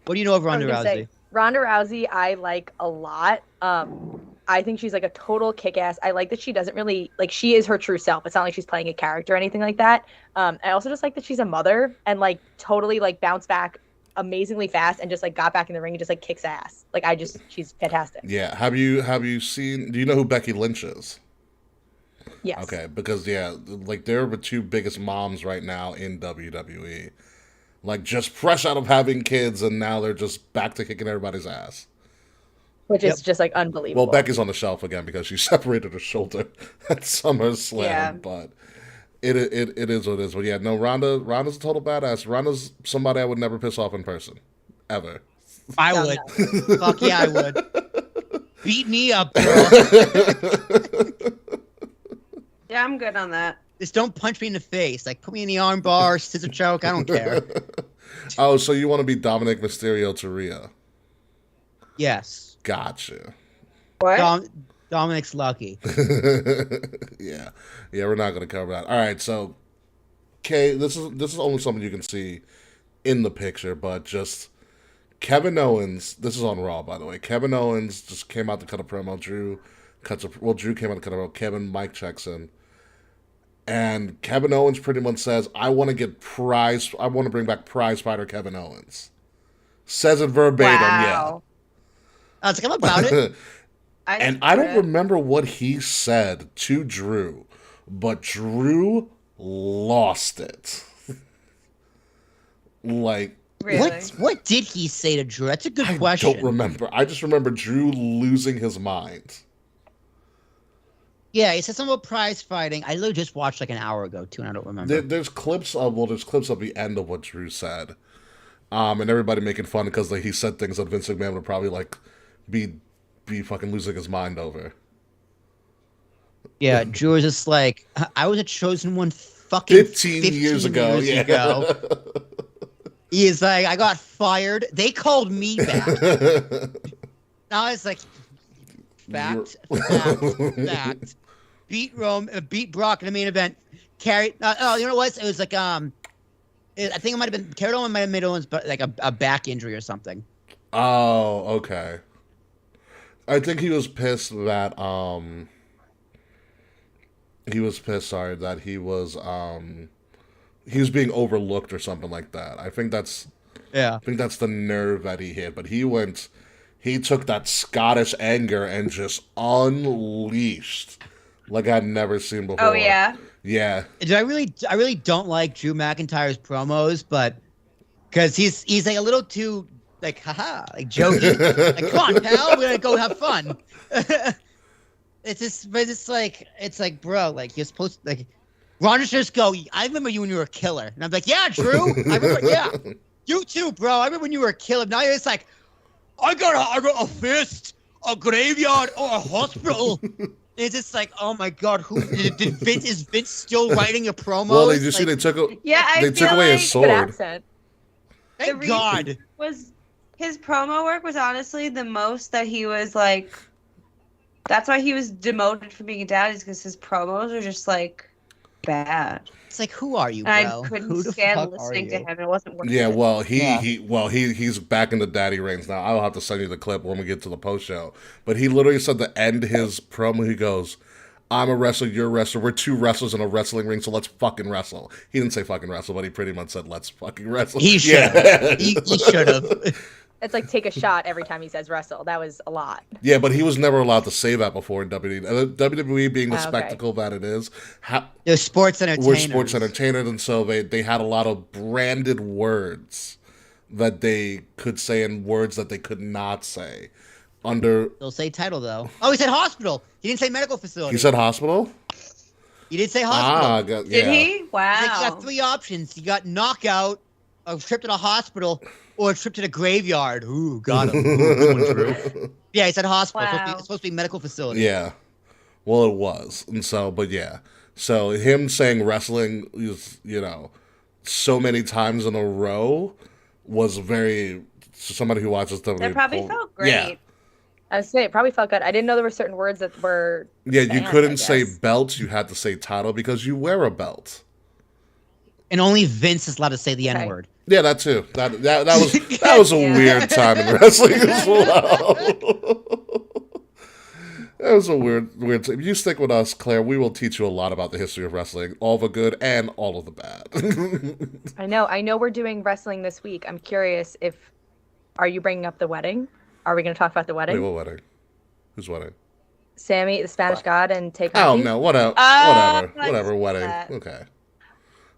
What do you know of Ronda I was Rousey? gonna say, Ronda Rousey, I like a lot. I think she's like a total kick-ass. I like that she doesn't really like. She is her true self. It's not like she's playing a character or anything like that. I also just like that she's a mother and like totally like bounced back amazingly fast and just like got back in the ring and just like kicks ass. Like she's fantastic. Yeah. Have you seen, do you know who Becky Lynch is? Yes. Okay, because like they're the two biggest moms right now in WWE. Like just fresh out of having kids, and now they're just back to kicking everybody's ass. Which is just like unbelievable. Well, Becky's on the shelf again because she separated her shoulder at SummerSlam, Yeah. but it is what it is. But yeah, no, Ronda's a total badass. Ronda's somebody I would never piss off in person, ever. I No, would. Fuck yeah, I would. Beat me up, girl. yeah, I'm good on that. Just don't punch me in the face. Like, put me in the arm bar, scissor choke. I don't care. Oh, so you want to be Dominic Mysterio to Rhea? Yes. Gotcha. What? Dominic's lucky. Yeah, we're not gonna cover that. All right, so Kay, this is only something you can see in the picture, but just Kevin Owens. This is on Raw, by the way. Kevin Owens just came out to cut a promo. Drew came out to cut a promo. Kevin mic checks in, and Kevin Owens pretty much says, "I want to bring back prize fighter Kevin Owens." Says it verbatim. Wow. I was like, I'm about it. And I don't remember what he said to Drew, but Drew lost it. Like, Really? What did he say to Drew? That's a good I question. don't remember. I just remember Drew losing his mind. Yeah, he said something about prize fighting. I literally just watched like an hour ago too, and I don't remember. There's clips of the end of what Drew said, and everybody making fun because he said things that Vince McMahon would probably like be fucking losing his mind over. Yeah, Drew was just like, I was a chosen one fucking 15 years ago. years Yeah. ago. He's like, I got fired. They called me back. Now it's like, fact. Beat Brock in the main event. carried. Oh, you know what? It was like I think it might have been carried on. Might have made it but like a back injury or something. Oh, okay. I think he was pissed that sorry, that he was being overlooked or something like that. I think that's the nerve that he hit. But he took that Scottish anger and just unleashed like I'd never seen before. Oh yeah. Yeah. I really don't like Drew McIntyre's promos, but because he's like a little too like haha, like jokey. Like, come on, pal, we're gonna go have fun. It's like, bro, like you're supposed to, like, Ron just go, I remember you when you were a killer. And I'm like, yeah, Drew. I remember, yeah. You too, bro. I remember when you were a killer. Now you're just like, I got a fist, a graveyard, or a hospital. It's just like, oh my god, is Vince still writing your promos? Well, did you see they took away his Good sword. accent. Thank God. Was his promo work was honestly the most that he was like. That's why he was demoted from being a dad, is because his promos are just like bad. It's like, who are you, bro? And I couldn't Who the stand fuck listening are to you? him. It wasn't worth Yeah, it. well, he's back in the daddy reigns now. I'll have to send you the clip when we get to the post show. But he literally said to end his promo, he goes, "I'm a wrestler, you're a wrestler. We're two wrestlers in a wrestling ring, so let's fucking wrestle." He didn't say fucking wrestle, but he pretty much said, "Let's fucking wrestle." He should have. He should have. It's like take a shot every time he says wrestle. That was a lot. Yeah, but he was never allowed to say that before in WWE. WWE being the Okay. spectacle that it is, They're sports entertainers. we're sports entertainers, and so they had a lot of branded words that they could say and words that they could not say. They'll say title, though. Oh, he said hospital. He didn't say medical facility. He said hospital? He did say hospital. Did he? Wow. You got three options. You got knockout, a trip to the hospital, or a trip to the graveyard. Ooh, got him. Ooh, good one, Drew. Yeah, he said hospital. Wow. It's supposed to be medical facility. Yeah. Well, it was. And so, but yeah. So him saying wrestling is, so many times in a row was somebody who watches WWE. That probably felt great. Yeah. I would say it probably felt good. I didn't know there were certain words that were. Yeah, you banned, couldn't I say guess. belt, you had to say title because you wear a belt. And only Vince is allowed to say the Okay. N-word. Yeah, that too. That was a weird time in wrestling as well. That was a weird time. You stick with us, Claire. We will teach you a lot about the history of wrestling, all the good and all of the bad. I know we're doing wrestling this week. I'm curious are you bringing up the wedding? Are we going to talk about the wedding? Wait, what wedding? Whose wedding? Sammy, the Spanish God, and Tay Oh Conti? no, whatever, let's whatever do wedding. that. Okay,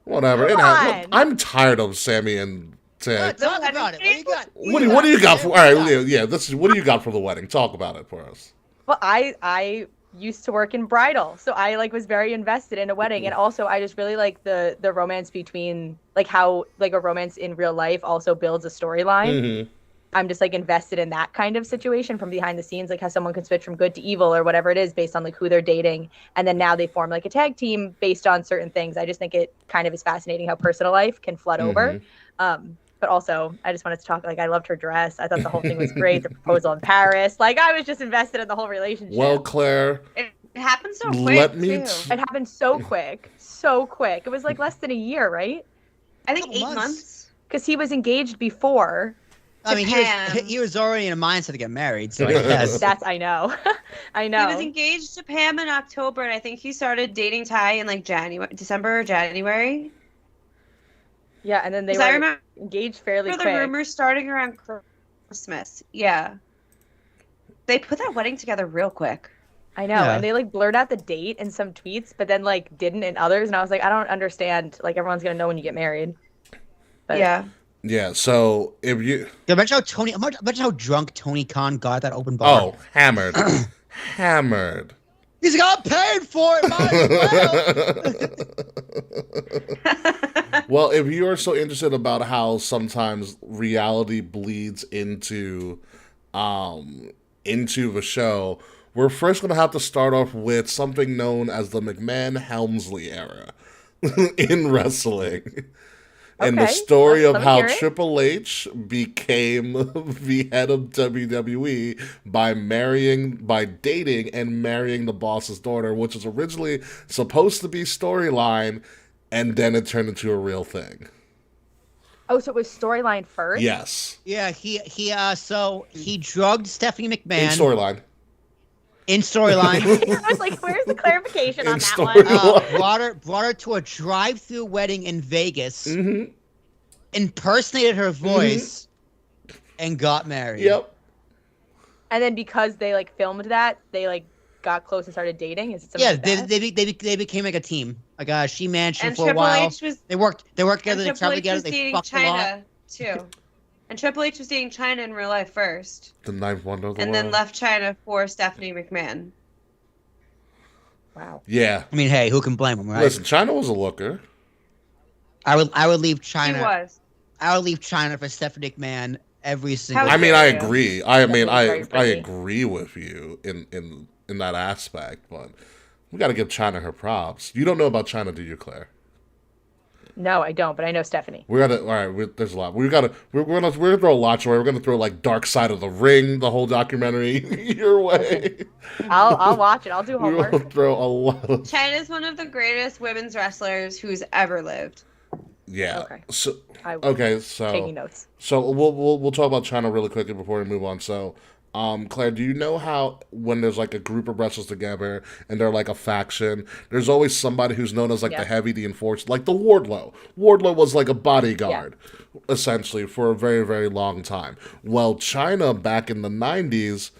whatever. Come on. I'm tired of Sammy and Tay. Talk about it. What do you got? What do you got for? All right, yeah. What do you got for the wedding? Talk about it for us. Well, I used to work in bridal, so I was very invested in a wedding, and also I just really like the romance between how a romance in real life also builds a storyline. Mm-hmm. I'm just invested in that kind of situation from behind the scenes, how someone can switch from good to evil or whatever it is based on who they're dating, and then now they form a tag team based on certain things. I just think it kind of is fascinating how personal life can flood over. But also, I just wanted to talk. I loved her dress. I thought the whole thing was great. The proposal in Paris. I was just invested in the whole relationship. Well, Claire, It happened so quick. let me. too. It happened so quick, so quick. It was less than a year, right? I think Couple 8 months. months. Because he was engaged before. I mean, Japan. he was already in a mindset to get married, so I guess. I know. I know. He was engaged to Pam in October, and I think he started dating Ty in December or January. Yeah, and then they 'Cause I were remember engaged fairly the quick. rumors starting around Christmas. Yeah. They put that wedding together real quick. I know, Yeah. and they blurred out the date in some tweets, but then didn't in others, and I was I don't understand. Everyone's gonna know when you get married. But Yeah. Yeah. So if you. Yeah, imagine how drunk Tony Khan got at that open bar. Oh, hammered, hammered. He's got paid for it, might as well. Well, if you are so interested about how sometimes reality bleeds into the show, we're first going to have to start off with something known as the McMahon-Helmsley era in wrestling. And the Okay, story of let me how hear it. Triple H became the head of WWE by dating and marrying the boss's daughter, which was originally supposed to be storyline, and then it turned into a real thing. Oh, so it was storyline first? Yes. Yeah, so he drugged Stephanie In McMahon storyline. in storyline. I was like, where's the clarification In on that story- one? Brought her to a drive-through wedding in Vegas, Mm-hmm. impersonated her voice, and got married. Yep. And then because they like filmed that, they like got close and started dating. Is it something Yeah, like that? they became like a team. Like she managed him And for a Triple while. H was They worked together. and They Triple traveled H together. was They dating fucked a lot. China too. And Triple H was dating China in real life first, The ninth wonder of the and world. then left China for Stephanie McMahon. Wow. Yeah. I mean, hey, who can blame him, right? Listen, China was a looker. I would leave He China. was. I would leave China for Stephanie McMahon every single. How I mean, dare I you. agree. I mean, Definitely very I pretty. agree with you in that aspect, but we got to give China her props. You don't know about China, do you, Claire? No, I don't, but I know Stephanie. We gotta. All right, there's a lot. We're gonna throw a lot your way. We're gonna throw like Dark Side of the Ring, the whole documentary your way. I'll watch it. I'll do We will homework. throw a lot of. China's one of the greatest women's wrestlers who's ever lived. Yeah. Okay. So I okay, so taking notes. So we'll talk about China really quickly before we move on. So, Claire, do you know how when there's like a group of wrestlers together and they're like a faction, there's always somebody who's known as like the Yeah. heavy, the enforced, like the Wardlow. Wardlow was like a bodyguard, essentially, for a very, very long time. Well, China back in the 90s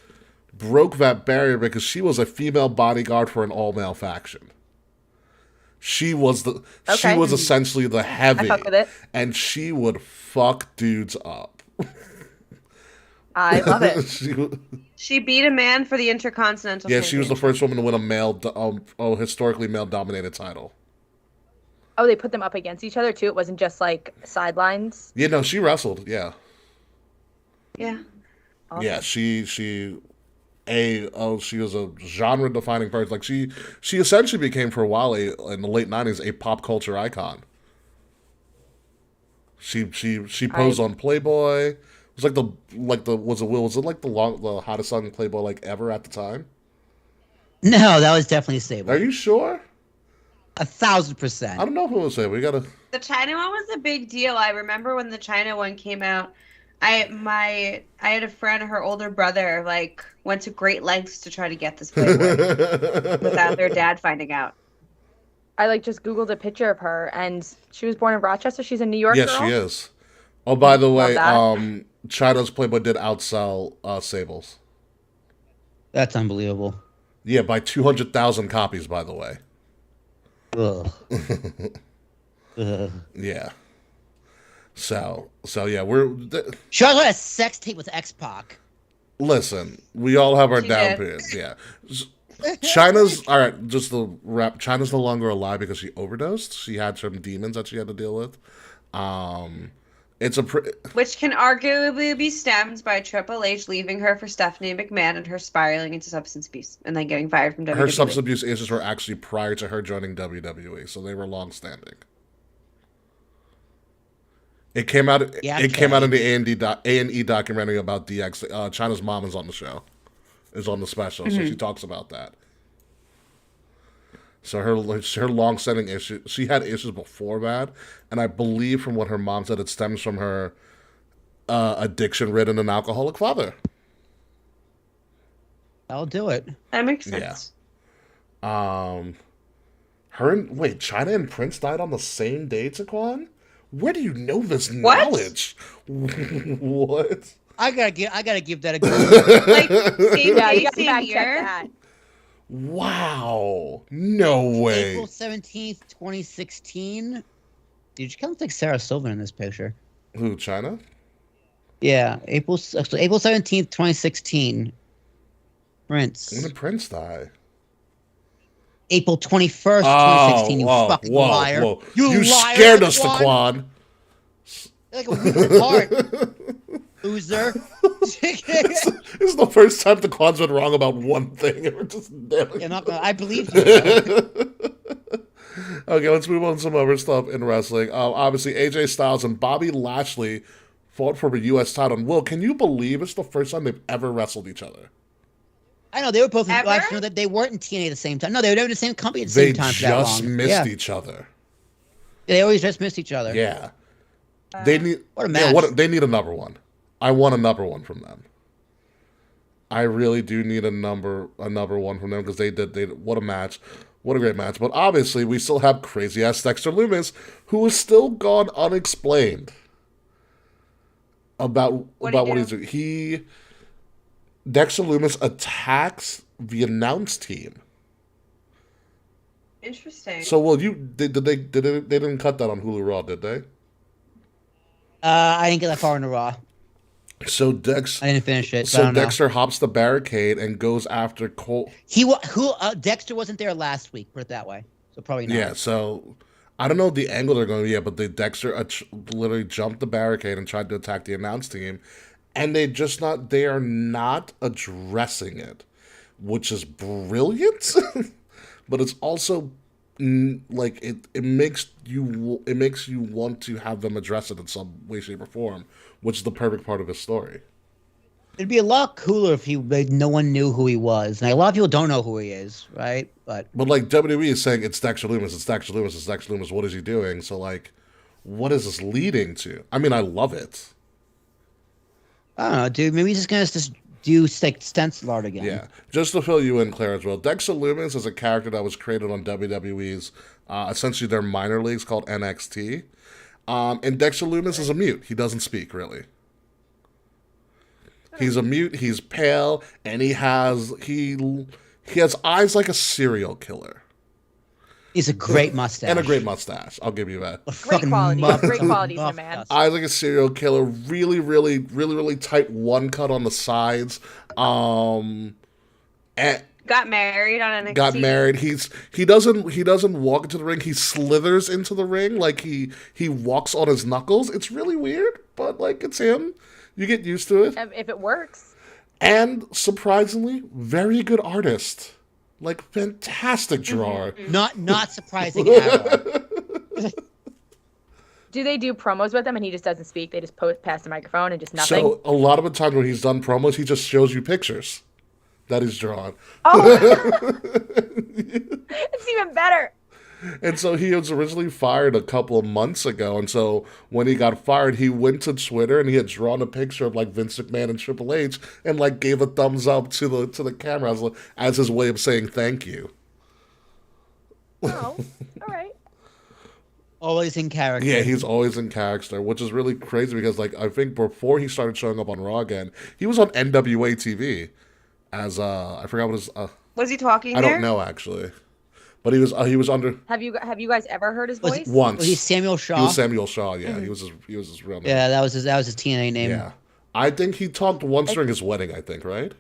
broke that barrier because she was a female bodyguard for an all-male faction. She was Okay. essentially the heavy, fuck with it. and she would fuck dudes up. I love it. She beat a man for the Intercontinental. Yeah, she was the Championship. first woman to win a historically male-dominated title. Oh, they put them up against each other too. It wasn't just like sidelines. Yeah, no, she wrestled. Yeah, Yeah. Awesome. yeah, she was a genre-defining person. Like she essentially became for a while in the late '90s a pop culture icon. She posed on Playboy. It was was it the hottest song in Playboy like ever at the time? No, that was definitely Sable. Are you sure? 1,000%. I don't know if it was Sable. We gotta. The China one was a big deal. I remember when the China one came out. I had a friend, her older brother, like went to great lengths to try to get this Playboy without their dad finding out. I like just Googled a picture of her, and she was born in Rochester. She's a New York Yes, girl. she is. Oh, by the way, that. China's Playboy did outsell Sable's. That's unbelievable. Yeah, by 200,000 copies, by the way. Ugh. Ugh. Yeah. So yeah, She also had a sex tape with X-Pac. listen, we all have our She down did. periods. Yeah. China's, all right, just the wrap. China's no longer alive because she overdosed. She had some demons that she had to deal with. It's Which can arguably be stemmed by Triple H leaving her for Stephanie McMahon and her spiraling into substance abuse and then getting fired from WWE. her substance abuse issues were actually prior to her joining WWE, so they were long-standing. It came out. Yeah, It came out in okay. the A&E documentary about DX. China's mom is on the show, is on the special, so she talks about that. So her long-standing issue. She had issues before that, and I believe from what her mom said, it stems from her addiction-ridden and alcoholic father. I'll do it. That makes Yeah. sense. China and Prince died on the same day, Taquan? Where do you know this What? knowledge? What? I gotta give that a go. Like, same Yeah, you day, got to same fact check year. that. Wow. No way. April 17th, 2016. Dude, she kind of looks like Sarah Silverman in this picture. Who, China? Yeah, April 17th, 2016. When Prince. did Prince die? April 21st, 2016. You fucking liar. Whoa. You liar, scared us, Taquan. Taquan. Like a week apart. Loser. This is the first time Taquan's been wrong about one thing. We're just never... I believe you. Okay, let's move on to some other stuff in wrestling. Obviously, AJ Styles and Bobby Lashley fought for the U.S. title. And Will, can you believe it's the first time they've ever wrestled each other? I know they were both. Ever? Actually, no, that they weren't in TNA at the same time. No, they were in the same company at the They same time for that just long. missed Yeah. each other. They always just missed each other. Yeah. They need What a yeah, match. they need a number one. I want a number one from them. I really do need a number one from them because they what a match. What a great match. But obviously we still have crazy ass Dexter Lumis who is still gone unexplained about What'd he what do? he's doing. Dexter Lumis attacks the announce team. Interesting. So well they didn't cut that on Hulu Raw, did they? I didn't get that far in the Raw. So I didn't finish it. So I So don't know. Dexter hops the barricade and goes after Cole. Dexter wasn't there last week. Put it that way. So probably not. Yeah, so I don't know the angle they're going to be at, but Dexter literally jumped the barricade and tried to attack the announce team, and they are not addressing it, which is brilliant, but it's also like it makes you want to have them address it in some way, shape, or form, which is the perfect part of his story. It'd be a lot cooler if no one knew who he was. Now, a lot of people don't know who he is, right? But like WWE is saying it's Dexter Lumis, it's Dexter Lumis, it's Dexter Lumis. What is he doing? So like, what is this leading to? I mean, I love it. I don't know, dude. Maybe he's just gonna just do like stencil art again. Yeah, just to fill you in, Claire, as well. Dexter Lumis is a character that was created on WWE's essentially their minor leagues called NXT. And Dexter Lumis is a mute. He doesn't speak really. He's a mute. He's pale, and he has eyes like a serial killer He's a great mustache and a great mustache. I'll give you that. A Great fucking quality. muff- Great qualities in a muff man. dust. Eyes like a serial killer. Really, really, really, really tight one cut on the sides. And Got married on NXT. got married. He doesn't walk into the ring. He slithers into the ring like he walks on his knuckles. It's really weird, but like it's him. You get used to it. If it works. And surprisingly, very good artist. Like fantastic drawer. Not surprising at all. Do they do promos with him and he just doesn't speak? They just pass the microphone and just nothing? So a lot of the times when he's done promos, he just shows you pictures that he's drawn. Oh! It's even better. And so he was originally fired a couple of months ago. And so when he got fired, he went to Twitter and he had drawn a picture of like Vince McMahon and Triple H and like gave a thumbs up to the camera as his way of saying thank you. Oh, all right. Always in character. Yeah, he's always in character, which is really crazy because like I think before he started showing up on Raw again, he was on NWA TV as I forgot what his Was he talking I there? don't know actually. But he was under Have you guys ever heard his voice? once. Was he Samuel Shaw? He was Samuel Shaw, yeah. He was his real name. Yeah, that was his TNA name. Yeah. I think he talked once during his wedding, I think, right?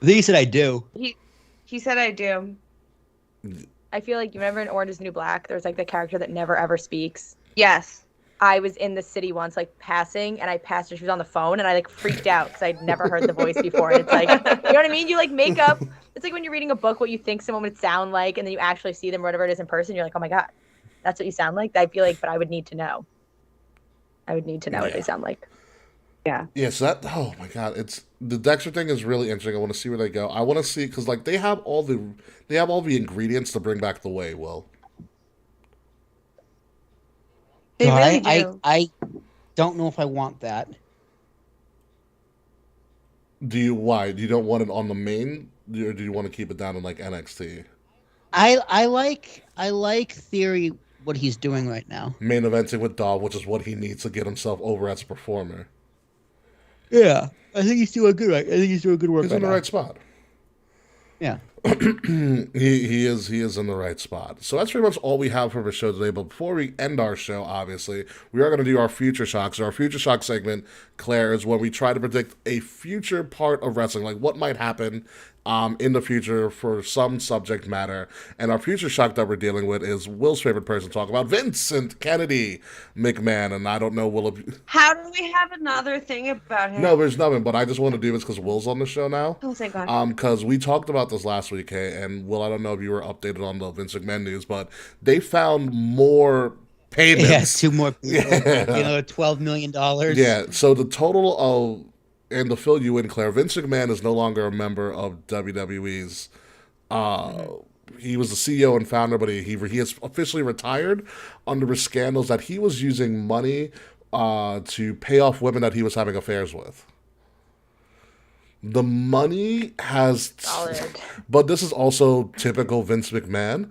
I think he said I do. He said I do. I feel like you remember in Orange is the New Black, there's like the character that never ever speaks. Yes. I was in the city once, like passing, and I passed her. She was on the phone, and I like freaked out because I'd never heard the voice before. And it's like, you know what I mean? You like make up. It's like when you're reading a book, what you think someone would sound like, and then you actually see them, whatever it is in person. You're like, oh my god, that's what you sound like. I feel like, but I would need to know. I would need to know what they sound like. Yeah. Yeah, so that oh my god, it's the Dexter thing is really interesting. I want to see where they go. I want to see because like they have all the ingredients to bring back the way. Will They No, really do. I don't know if I want that. do you why do you don't want it on the main or do you want to keep it down in like NXT I like Theory what he's doing right now. main eventing with Dolph, which is what he needs to get himself over as a performer. Yeah, I think he's doing good. I think he's doing good work. He's in the now. right spot. Yeah. He is in the right spot. So that's pretty much all we have for the show today. But before we end our show, obviously, we are going to do our Future Shocks. Our Future Shock segment, Claire, is when we try to predict a future part of wrestling, like what might happen in the future for some subject matter. And our Future Shock that we're dealing with is Will's favorite person to talk about, Vincent Kennedy McMahon. And I don't know, Will... How do we have another thing about him? No, there's nothing, but I just want to do this because Will's on the show now. Oh, thank God. Because we talked about this last week. week, hey, and Will, I don't know if you were updated on the Vince McMahon news, but they found more payments. Yeah, 2 more people. Yeah. $12 million. Yeah, so the total of, and to fill you in, Claire, Vince McMahon is no longer a member of WWE's. He was the CEO and founder, but he has officially retired under the scandals that he was using money to pay off women that he was having affairs with. The money has, Solid. but this is also typical Vince McMahon,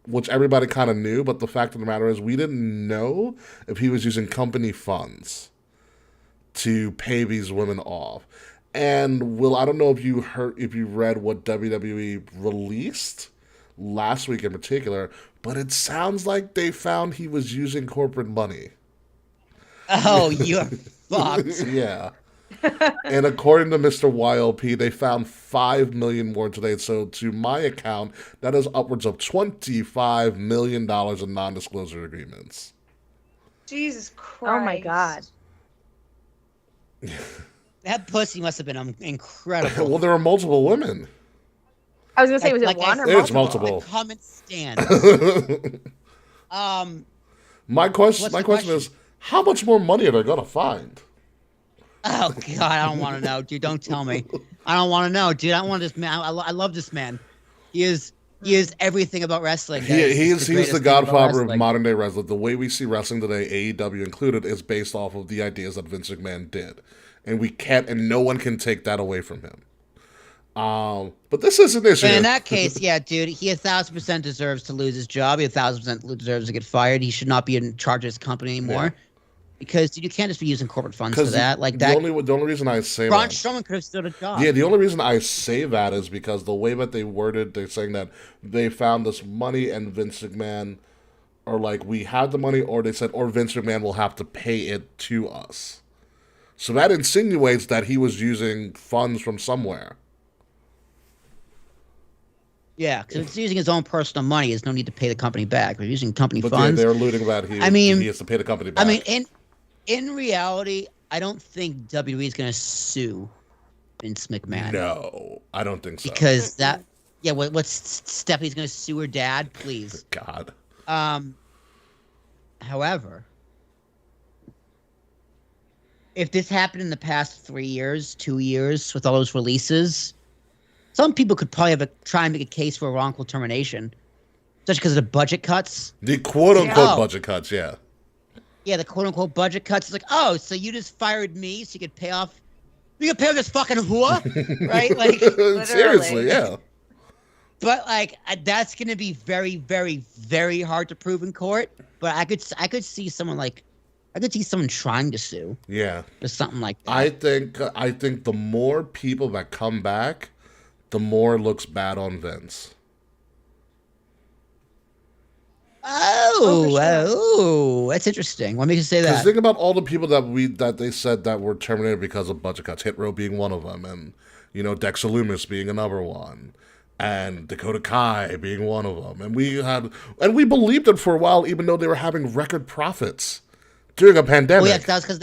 which everybody kind of knew. But the fact of the matter is, we didn't know if he was using company funds to pay these women off. And Will, I don't know if you read what WWE released last week in particular, but it sounds like they found he was using corporate money. Oh, you're fucked. Yeah. And according to Mr. YLP, they found $5 million more today. So to my account, that is upwards of $25 million in non-disclosure agreements. Jesus Christ. Oh my god. That pussy must have been incredible. Well, there are multiple women. I was gonna say, was it Like one or It's multiple? multiple. The comment stand. My question What's the is, how much more money are they gonna find? Oh God, I don't want to know, dude. Don't tell me. I don't want to know, dude. I want this man. I love this man. He is everything about wrestling. He's the greatest thing about godfather of wrestling. modern day wrestling. The way we see wrestling today, AEW included, is based off of the ideas that Vince McMahon did, and no one can take that away from him. But this is an issue. But in that case, yeah, dude, he 1,000% deserves to lose his job. He 1,000% deserves to get fired. He should not be in charge of his company anymore. Yeah. Because dude, you can't just be using corporate funds for Because that. Like the that, only reason I say Braun that, Strowman could have stood a job. yeah, the only reason I say that is because the way that they worded, they're saying that they found this money and Vince McMahon, or like we have the money, or they said, or Vince McMahon will have to pay it to us. So that insinuates that he was using funds from somewhere. Yeah, because if it's using his own personal money, there's no need to pay the company back. But using company But funds. yeah, they're alluding that he has to pay the company back. I mean, in reality, I don't think WWE is going to sue Vince McMahon. No, I don't think so. Because what's Stephanie's going to sue her dad? Please. God. However, if this happened in the past 3 years, 2 years, with all those releases, some people could probably try and make a case for a wrongful termination, especially because of the budget cuts. The quote-unquote Yeah. budget cuts, yeah. Yeah, the quote-unquote budget cuts. It's like, oh, so you just fired me so you could pay off this fucking whore? Right? Like, Seriously, yeah. but like that's going to be very, very, very hard to prove in court. But I could see someone trying to sue Yeah. or something like that. I think the more people that come back, the more it looks bad on Vince. Oh, that's interesting. What makes you say Because that? think about all the people that they said that were terminated because of budget cuts. Hit Row being one of them, and Dexter Lumis being another one, and Dakota Kai being one of them. And we believed it for a while, even though they were having record profits during a pandemic. Oh yeah, that was because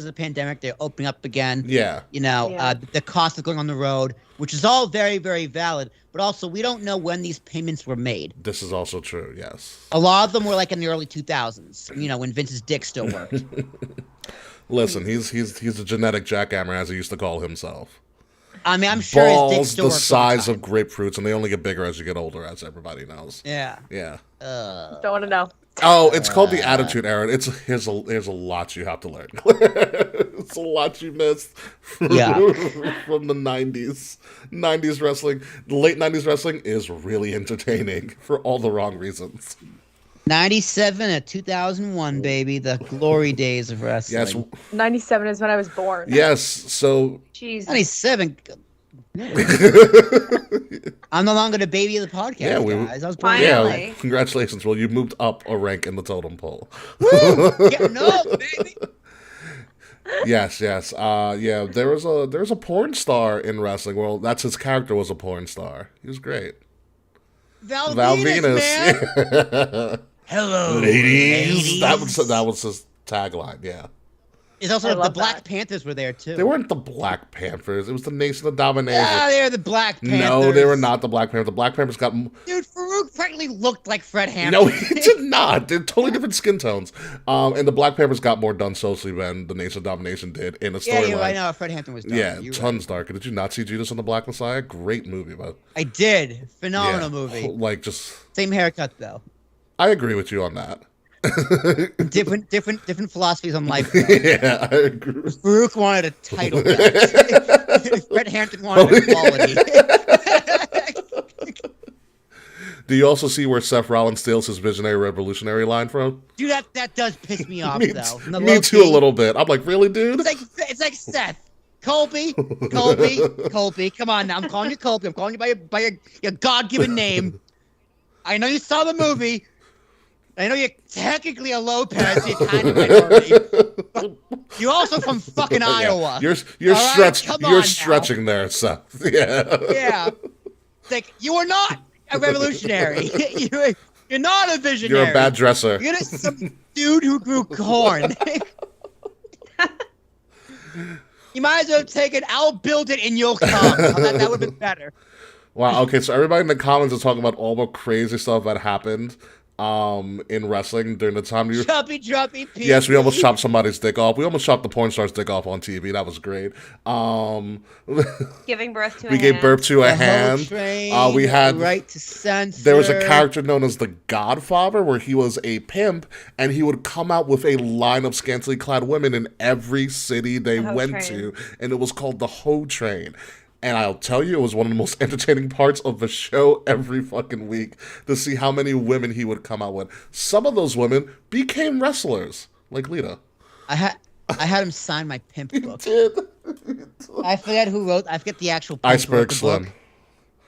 of the pandemic. They're opening up again. Yeah. The cost of going on the road, which is all very, very valid. But also, we don't know when these payments were made. This is also true. Yes. A lot of them were like in the early 2000s. When Vince's dick still worked. Listen, he's a genetic jackhammer, as he used to call himself. I mean, I'm sure his dick Balls still the works all the size time. of grapefruits, and they only get bigger as you get older, as everybody knows. Yeah. Yeah. Don't want to know. Oh, it's called the Attitude Era. Here's a lot you have to learn. It's a lot you missed from, Yeah. from the 90s. 90s wrestling. The late 90s wrestling is really entertaining for all the wrong reasons. 97 to 2001, baby. The glory days of wrestling. Yes. 97 is when I was born. Yes. So Jesus. 97. I'm no longer the baby of the podcast, Yeah, guys. I was born. Finally. yeah, congratulations. Well, you moved up a rank in the totem pole. Getting up, baby. Yes. Yeah. There was a porn star in wrestling. Well, that's his character was a porn star. He was great. Val Venus. man. Hello, Ladies. That was his tagline. Yeah. It's also I the love Black that. Panthers were there too. They weren't the Black Panthers. It was the Nation of Domination. Ah, they're the Black Panthers. No, they were not the Black Panthers. The Black Panthers got. Dude, Farouk practically looked like Fred Hampton. No, he did not. They're totally different skin tones. And the Black Panthers got more done socially than the Nation of Domination did in a Yeah, storyline. you're right. Now Fred Hampton was done. Yeah, You're tons darker. Did you not see Judas and the Black Messiah? Great movie, but I did. Phenomenal yeah, movie. Like just, Same haircut though. I agree with you on that. different philosophies on life. Though. Yeah, I agree. Farouk wanted a title belt. Fred Hampton wanted equality. Do you also see where Seth Rollins steals his visionary revolutionary line from? Dude, that does piss me off me though. me too, a little bit. I'm like, really, dude? It's like Seth. Colby. Come on now. I'm calling you Colby. I'm calling you by your God-given name. I know you saw the movie. I know you're technically a Lopez. So you're kind of minority. But you're also from fucking Iowa. You're All right? Come on now. stretching there, Seth. Yeah. Yeah. It's like, you are not a revolutionary. You're not a visionary. You're a bad dresser. You're just some dude who grew corn. You might as well take it. I'll build it and you'll come. That would have been better. Wow. Okay. So everybody in the comments is talking about all the crazy stuff that happened in wrestling during the time you. Chubby Pete. Yes, we almost chopped somebody's dick off. We almost chopped the porn star's dick off on TV. That was great. Giving birth to a We gave hand. birth to a The hand. whole train, We had the right to censor. There was a character known as the Godfather, where he was a pimp, and he would come out with a line of scantily clad women in every city they The Hoe went Train. to, and it was called the Hoe Train. And I'll tell you, it was one of the most entertaining parts of the show every fucking week to see how many women he would come out with. Some of those women became wrestlers, like Lita. I had him sign my pimp book. Did I forget who wrote. I forget the actual. Pimp Iceberg wrote the Slim? book.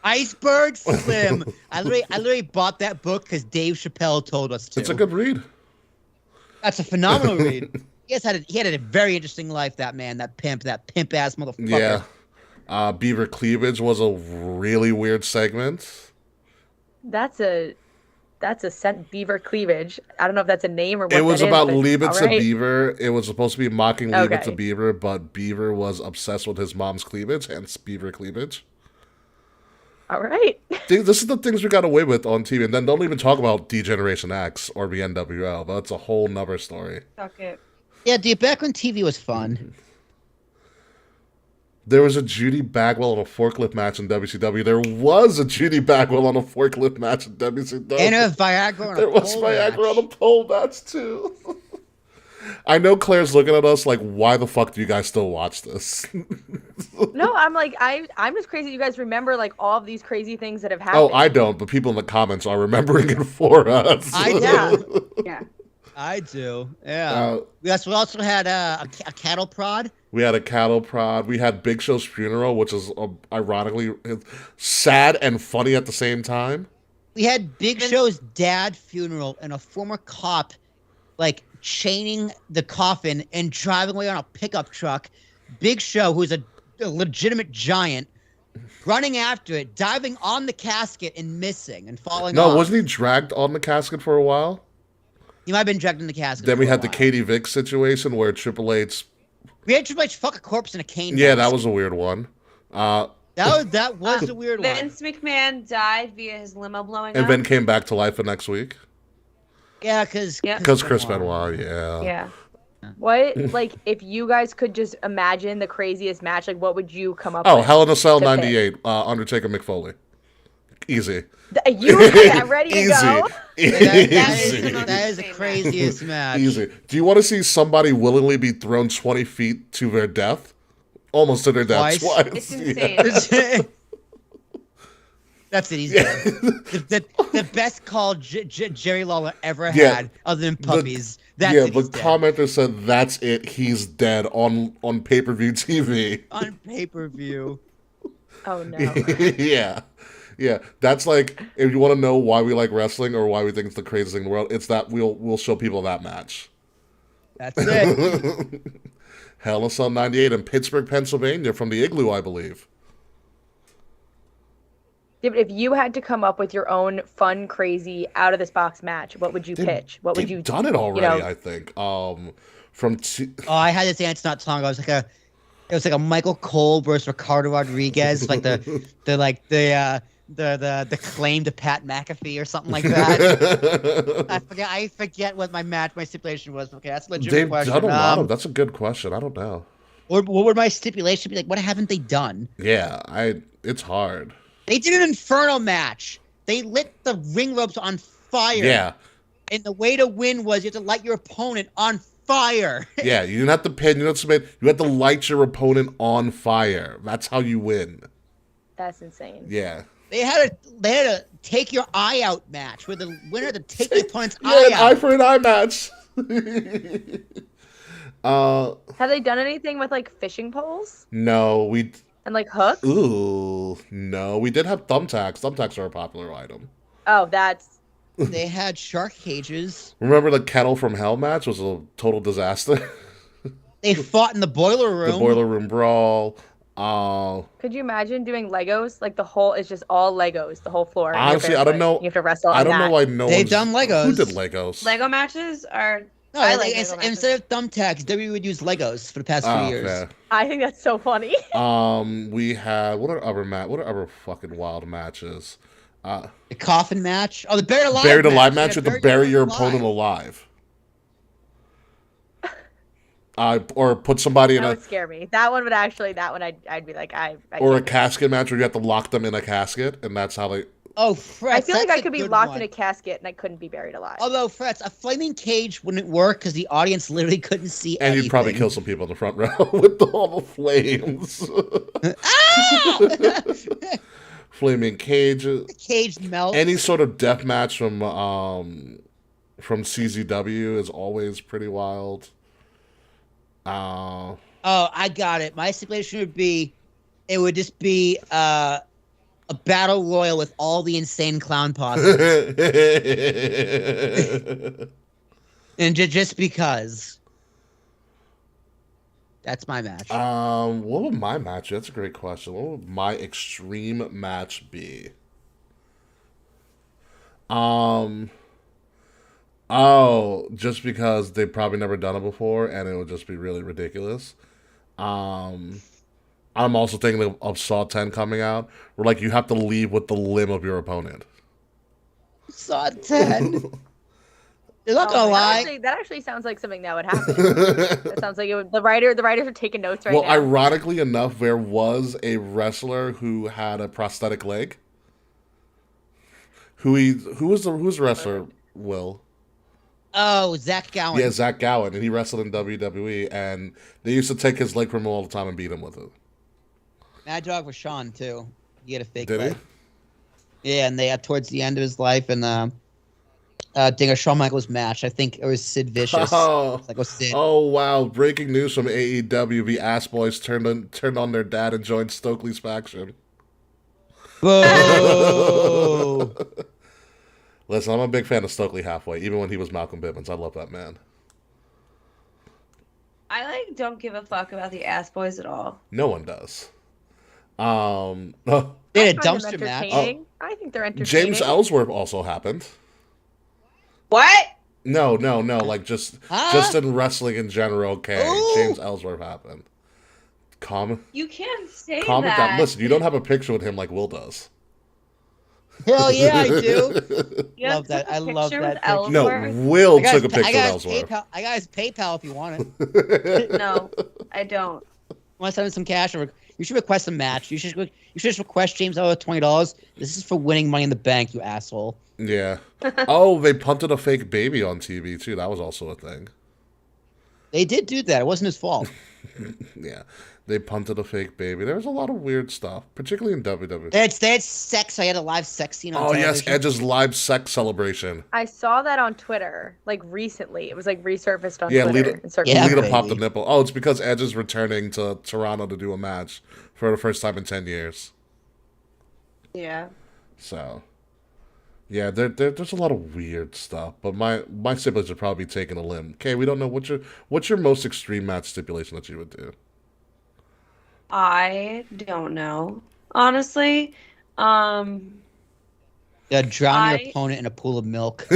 Iceberg Slim. I literally bought that book because Dave Chappelle told us to. It's a good read. That's a phenomenal read. He had a very interesting life. That man, that pimp ass motherfucker. Yeah. Beaver Cleavage was a really weird segment. That's a beaver cleavage. I don't know if that's a name or what It was that is, about but Leave It all to right. Beaver. It was supposed to be mocking Leave It to Okay. Beaver, but Beaver was obsessed with his mom's cleavage, hence Beaver Cleavage. All right. This is the things we got away with on TV. And then don't even talk about D-Generation X or the NWL. That's a whole nother story. Suck it. Yeah, dude. Back when TV was fun. There was a Judy Bagwell on a forklift match in WCW. There was a Judy Bagwell on a forklift match in WCW. And a Viagra. There was Viagra on a pole match, too. I know Claire's looking at us like, why the fuck do you guys still watch this? No, I'm like I'm just crazy. You guys remember like all of these crazy things that have happened. Oh, I don't, but people in the comments are remembering it for us. Yeah. I do. Yeah. We also had a cattle prod. We had a cattle prod. We had Big Show's funeral, which is ironically sad and funny at the same time. We had Big Show's dad funeral and a former cop, like chaining the coffin and driving away on a pickup truck. Big Show, who's a legitimate giant, running after it, diving on the casket and missing and falling off. No, wasn't he dragged on the casket for a while? He might have been dragged in the casket. Then we for a had the while. Katie Vick situation where Triple H. We had Triple H fuck a corpse in a cane. Yeah, box. that was a weird one. That was a weird one. Vince McMahon died via his limo blowing And up. then came back to life the next week. Yeah, because Chris Benoit, yeah. Yeah. What like if you guys could just imagine the craziest match, like what would you come up Oh, with? Hell in a Cell to pick? 98, Undertaker McFoley. Easy. You had that ready to Easy. go? Easy. that is the craziest match. Easy. Do you want to see somebody willingly be thrown 20 feet to their death? Almost to their death Twice? It's Yeah. insane. That's it. He's dead. The best call Jerry Lawler ever Yeah. had, other than puppies. That's Yeah, it. the He's dead. commenter said that's it. He's dead on pay-per-view TV. On pay-per-view. Oh no. Yeah. That's like, if you want to know why we like wrestling or why we think it's the craziest thing in the world, it's that we'll show people that match. That's it. Hell in a Cell 98 in Pittsburgh, Pennsylvania, from the Igloo, I believe. If you had to come up with your own fun, crazy, out of this box match, what would you pitch? What would They've you done it already, know? I think. Oh, I had this answer not too long ago. It was like a Michael Cole versus Ricardo Rodriguez, like the claim to Pat McAfee or something like that. I forget what my stipulation was. Okay, that's a legitimate They've question. done a lot of. That's a good question. I don't know. What would my stipulation be? Like, what haven't they done? Yeah, it's hard. They did an Inferno match. They lit the ring ropes on fire. Yeah. And the way to win was you have to light your opponent on fire. Yeah, you didn't have to pin, you didn't have to submit. You had to light your opponent on fire. That's how you win. That's insane. Yeah. They had a take your eye out match where the winner had to take the opponent's Yeah, eye an out. eye for an eye match. Have they done anything with like fishing poles No, and like hooks? no. We did have thumbtacks. Thumbtacks are a popular item. Oh, that's They had shark cages. Remember the Kettle from Hell match was a total disaster? They fought in the boiler room. The Boiler Room Brawl. Could you imagine doing Legos? Like the whole is just all Legos, the whole floor. and you're Honestly, I don't barefoot. know. You have to wrestle. I on don't that. know why no They've one's... done Legos. Who did Legos? Lego matches are. No, I like Lego instead of thumbtacks, WWE would use Legos for the past few years. Okay. I think that's so funny. We had what are other fucking wild matches? The coffin match. Oh, the buried alive. Buried alive match. match. You have to bury your opponent alive. Or put somebody in That a would scare me. That one would actually. That one I'd be like I or a can't do casket match where you have to lock them in a casket, and that's how they. Oh, that. Fretz, I feel like that's I could be good locked one. in a casket and I couldn't be buried alive. Although, Fretz, a flaming cage wouldn't work because the audience literally couldn't see And anything. you'd probably kill some people in the front row with all the flames. Flaming cage. The cage melts. Any sort of death match from CZW is always pretty wild. Oh, I got it. My stipulation would be, it would just be a battle royal with all the insane clown posses, and just because. That's my match. What would my match? That's a great question. What would my extreme match be? Oh, just because they've probably never done it before, and it would just be really ridiculous. I'm also thinking of Saw 10 coming out, where like you have to leave with the limb of your opponent. Saw 10. You're not gonna lie. That actually sounds like something that would happen. That sounds like it would. The writers are taking notes right Well, now. ironically enough, there was a wrestler who had a prosthetic leg. Who's the wrestler? Will. Oh, Zach Gowen. Yeah, Zach Gowen, and he wrestled in WWE, and they used to take his leg from him all the time and beat him with it. Mad Dog was Sean too. He had a fake Did leg. he? Yeah, and they had towards the end of his life, and during a Shawn Michaels match, I think it was Sid Vicious. Oh, It's like, Sid. oh wow! Breaking news from AEW: the Ass Boys turned on their dad and joined Stokely's faction. Boo! Listen, I'm a big fan of Stokely halfway, even when he was Malcolm Bivens. I love that man. I like don't give a fuck about the ass boys at all. No one does. They had a I find them dumpster match. entertaining. I think they're entertaining. James Ellsworth also happened. What? No, like just in wrestling in general. Okay, Ooh. James Ellsworth happened. Calm You can't say it that. down. Listen, you don't have a picture with him like Will does. Hell yeah, I do. You Love have that. to I take a love picture that with picture. No, Ellsworth? Will I got took a his- picture I got with his Ellsworth. I got his PayPal if you want it. No, I don't. Want to send him some cash? Or you should request a match. You should just request James Ellsworth $20. This is for winning Money in the Bank, you asshole. Yeah. Oh, they punted a fake baby on TV too. That was also a thing. They did do that. It wasn't his fault. Yeah. They punted a fake baby. There was a lot of weird stuff, particularly in WWE. They had sex. I had a live sex scene on Oh, yes, television. Edge's live sex celebration. I saw that on Twitter, like recently. It was like resurfaced on Yeah, Twitter. Lita- and circulated. Yeah, Lita baby. popped the nipple. Oh, it's because Edge is returning to Toronto to do a match for the first time in 10 years. Yeah. So, yeah, there's a lot of weird stuff. But my siblings would probably be taking a limb. Okay, we don't know what's your most extreme match stipulation that you would do. I don't know. Honestly, Um, Yeah, drown your I- opponent in a pool of milk.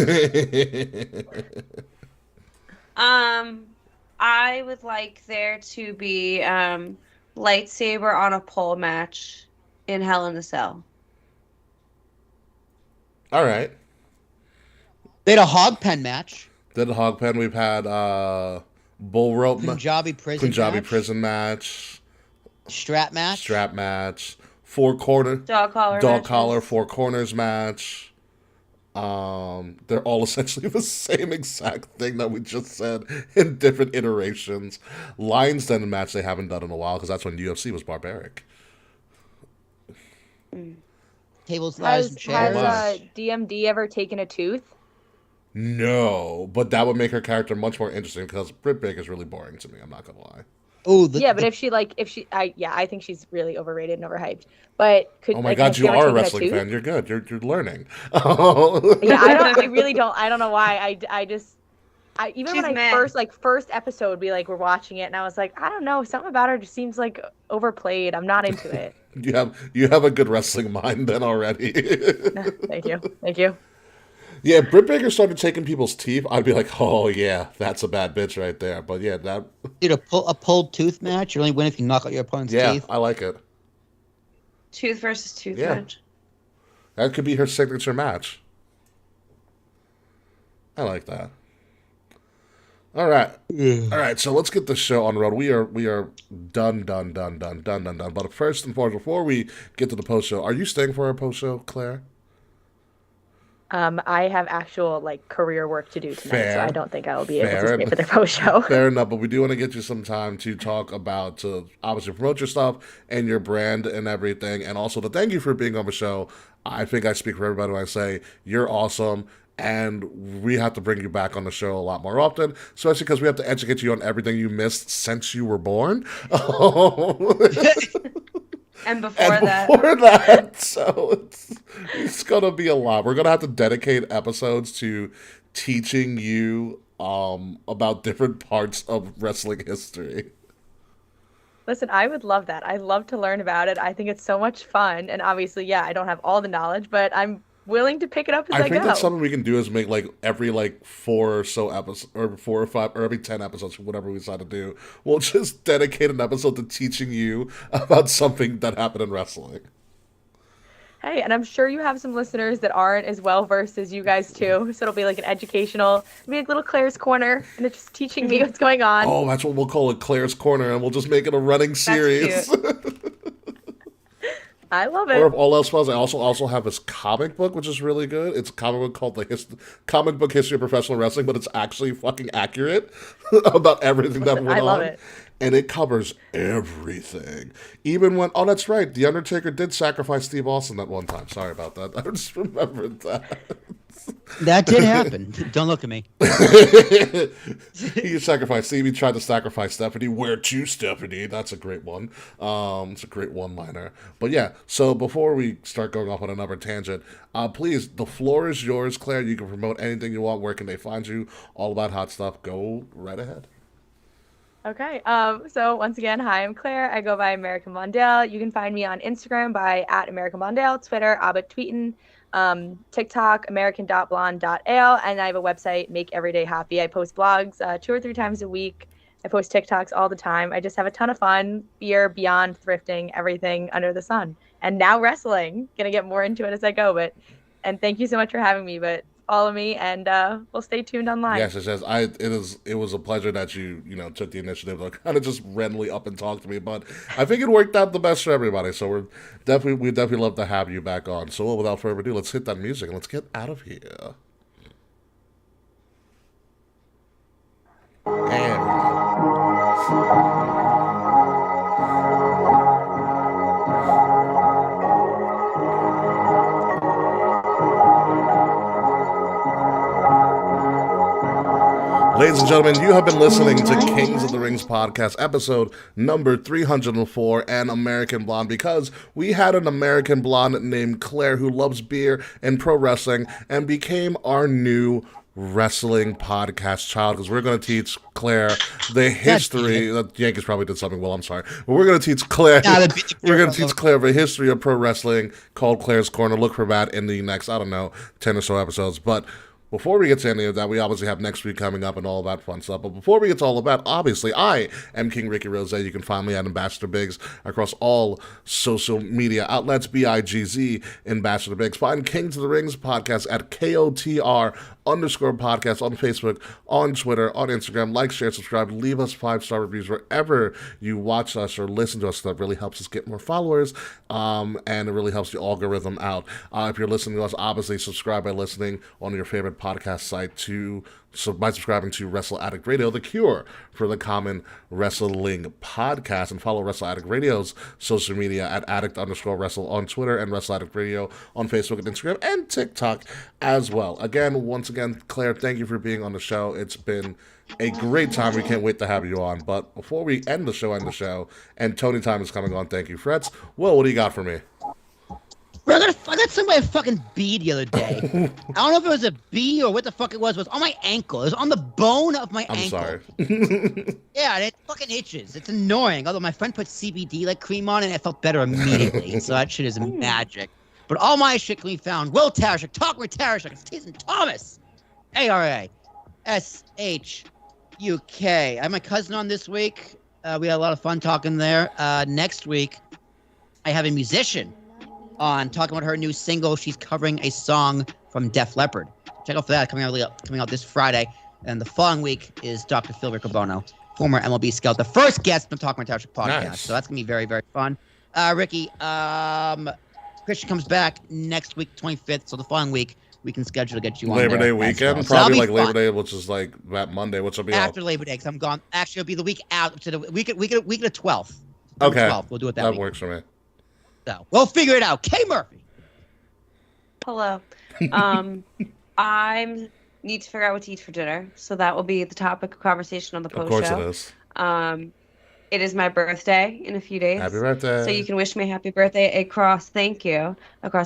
I would like there to be lightsaber on a pole match in Hell in a Cell. All right. They had a hog pen match. Did the hog pen? We've had bull rope, Punjabi prison Punjabi match. prison match, Strap match. strap match, four corner, Dog collar. dog collar, matches. four corners match. They're all essentially the same exact thing that we just said in different iterations. Lions Den match they haven't done in a while because that's when UFC was barbaric. Tables, ladders, and chairs. Has- DMD ever taken a tooth? No, but that would make her character much more interesting because Britt Baker's really boring to me. I'm not gonna lie. Oh, Yeah, but I think she's really overrated and overhyped. But could Oh my like, God, has she you ever are a taken wrestling tooth? fan. You're good. You're learning. Yeah, I really don't. I don't know why. Even She's when meh. first episode, we're watching it, and I was like, I don't know, something about her just seems like overplayed. I'm not into it. You have a good wrestling mind then already. Thank you. Yeah, Britt Baker started taking people's teeth. I'd be like, oh yeah, that's a bad bitch right there. But yeah, that Dude, a pulled tooth match. You only win if you knock out your opponent's yeah, teeth. I like it. Tooth versus tooth Yeah. match. That could be her signature match. I like that. All right. So let's get the show on the road. We are done. But first and foremost, before we get to the post show, are you staying for our post show, Claire? I have actual career work to do tonight, Fair. so I don't think I will be able Fair. to stay for the post show. Fair enough, but we do want to get you some time to talk about, to obviously promote your stuff and your brand and everything, and also to thank you for being on the show. I think I speak for everybody when I say you're awesome, and we have to bring you back on the show a lot more often, especially because we have to educate you on everything you missed since you were born. And before Before that, so it's gonna be a lot. We're gonna have to dedicate episodes to teaching you about different parts of wrestling history. Listen, I would love that. I love to learn about it. I think it's so much fun, and obviously, yeah, I don't have all the knowledge, but I'm willing to pick it up as I I think go. that's something we can do is make every 4 or so episodes, or 4 or 5, or every 10 episodes, whatever we decide to do. We'll just dedicate an episode to teaching you about something that happened in wrestling. Hey, and I'm sure you have some listeners that aren't as well versed as you guys too. So it'll be an educational, maybe little Claire's Corner, and it's just teaching me what's going on. Oh, that's what we'll call it, Claire's Corner, and we'll just make it a running series. I love Or if it. all else fails, I also have this comic book, which is really good. It's a comic book called Comic Book History of Professional Wrestling, but it's actually fucking accurate about everything that went I love on. it. And it covers everything. Even when, oh, that's right, The Undertaker did sacrifice Steve Austin that one time. Sorry about that. I just remembered that. That did happen. Don't look at me. He sacrificed Steve. He tried to sacrifice Stephanie. Where to, Stephanie? That's a great one. It's a great one-liner. But yeah, so before we start going off on another tangent, please, the floor is yours, Claire. You can promote anything you want. Where can they find you? All about hot stuff. Go right ahead. Okay. So once again, hi, I'm Claire. I go by American Mondale. You can find me on Instagram by @AmericanMondale, Twitter, Tweetin, TikTok, American.blonde.ale, and I have a website, Make Everyday Happy. I post blogs 2 or 3 times a week. I post TikToks all the time. I just have a ton of fun, beer, beyond, thrifting, everything under the sun. And now wrestling. Gonna get more into it as I go, and thank you so much for having me, but follow me and we'll stay tuned online. Yes, it was a pleasure that you took the initiative to kind of just randomly up and talk to me, but I think it worked out the best for everybody. So we definitely love to have you back on. So without further ado, let's hit that music and let's get out of here. There we go. Ladies and gentlemen, you have been listening to Kings of the Rings podcast, episode number 304, and American Blonde, because we had an American Blonde named Claire who loves beer and pro wrestling and became our new wrestling podcast child, because we're going to teach Claire the history. Yankees probably did something well, I'm sorry. But we're going to teach Claire. We're going to teach Claire the history of pro wrestling, called Claire's Corner. Look for that in the next, 10 or so episodes. But before we get to any of that, we obviously have next week coming up and all that fun stuff. But before we get to all of that, obviously, I am King Ricky Rose. You can find me at Ambassador Biggs across all social media outlets, BIGZ, Ambassador Biggs. Find King to the Rings podcast at KOTR _podcast on Facebook, on Twitter, on Instagram. Like, share, subscribe. Leave us 5-star reviews wherever you watch us or listen to us. That really helps us get more followers, and it really helps the algorithm out. If you're listening to us, obviously subscribe by listening on your favorite podcast site by subscribing to Wrestle Addict Radio, the cure for the common wrestling podcast, and follow Wrestle Addict Radio's social media at addict_wrestle on Twitter and Wrestle Addict Radio on Facebook and Instagram and TikTok as well. Once again, Claire, thank you for being on the show. It's been a great time. We can't wait to have you on. But before we end the show, and Tony time is coming on. Thank you, Frets. Well, what do you got for me? Bro, I got somebody a fucking bee the other day. I don't know if it was a bee or what the fuck it was. It was on my ankle. It was on the bone of my ankle. I'm sorry. Yeah, and it fucking itches. It's annoying. Although my friend put CBD cream on it, and it felt better immediately. So that shit is magic. But all my shit can be found. Will Tarashuk, Talk with Tarashuk. It's Jason Thomas. ARASHUK. I have my cousin on this week. We had a lot of fun talking there. Next week, I have a musician on talking about her new single. She's covering a song from Def Leppard. Check out for that, coming out this Friday. And the following week is Dr. Phil Riccobono, former MLB scout, the first guest on the Talk My Township podcast. Nice. So that's going to be very, very fun. Ricky, Christian comes back next week, 25th. So the following week, we can schedule to get you on Labor there Day weekend? well. So Probably that'll be Labor fun. Day, which is that Monday, which will be After Labor Day, because I'm gone. Actually, it'll be the week out to the week of the 12th. Okay. 12th. We'll do it that week. Works for me. So we'll figure it out. K. Murphy. Hello. I need to figure out what to eat for dinner, so that will be the topic of conversation on the post Of course show. it is. It is my birthday in a few days. Happy birthday. So you can wish me happy birthday across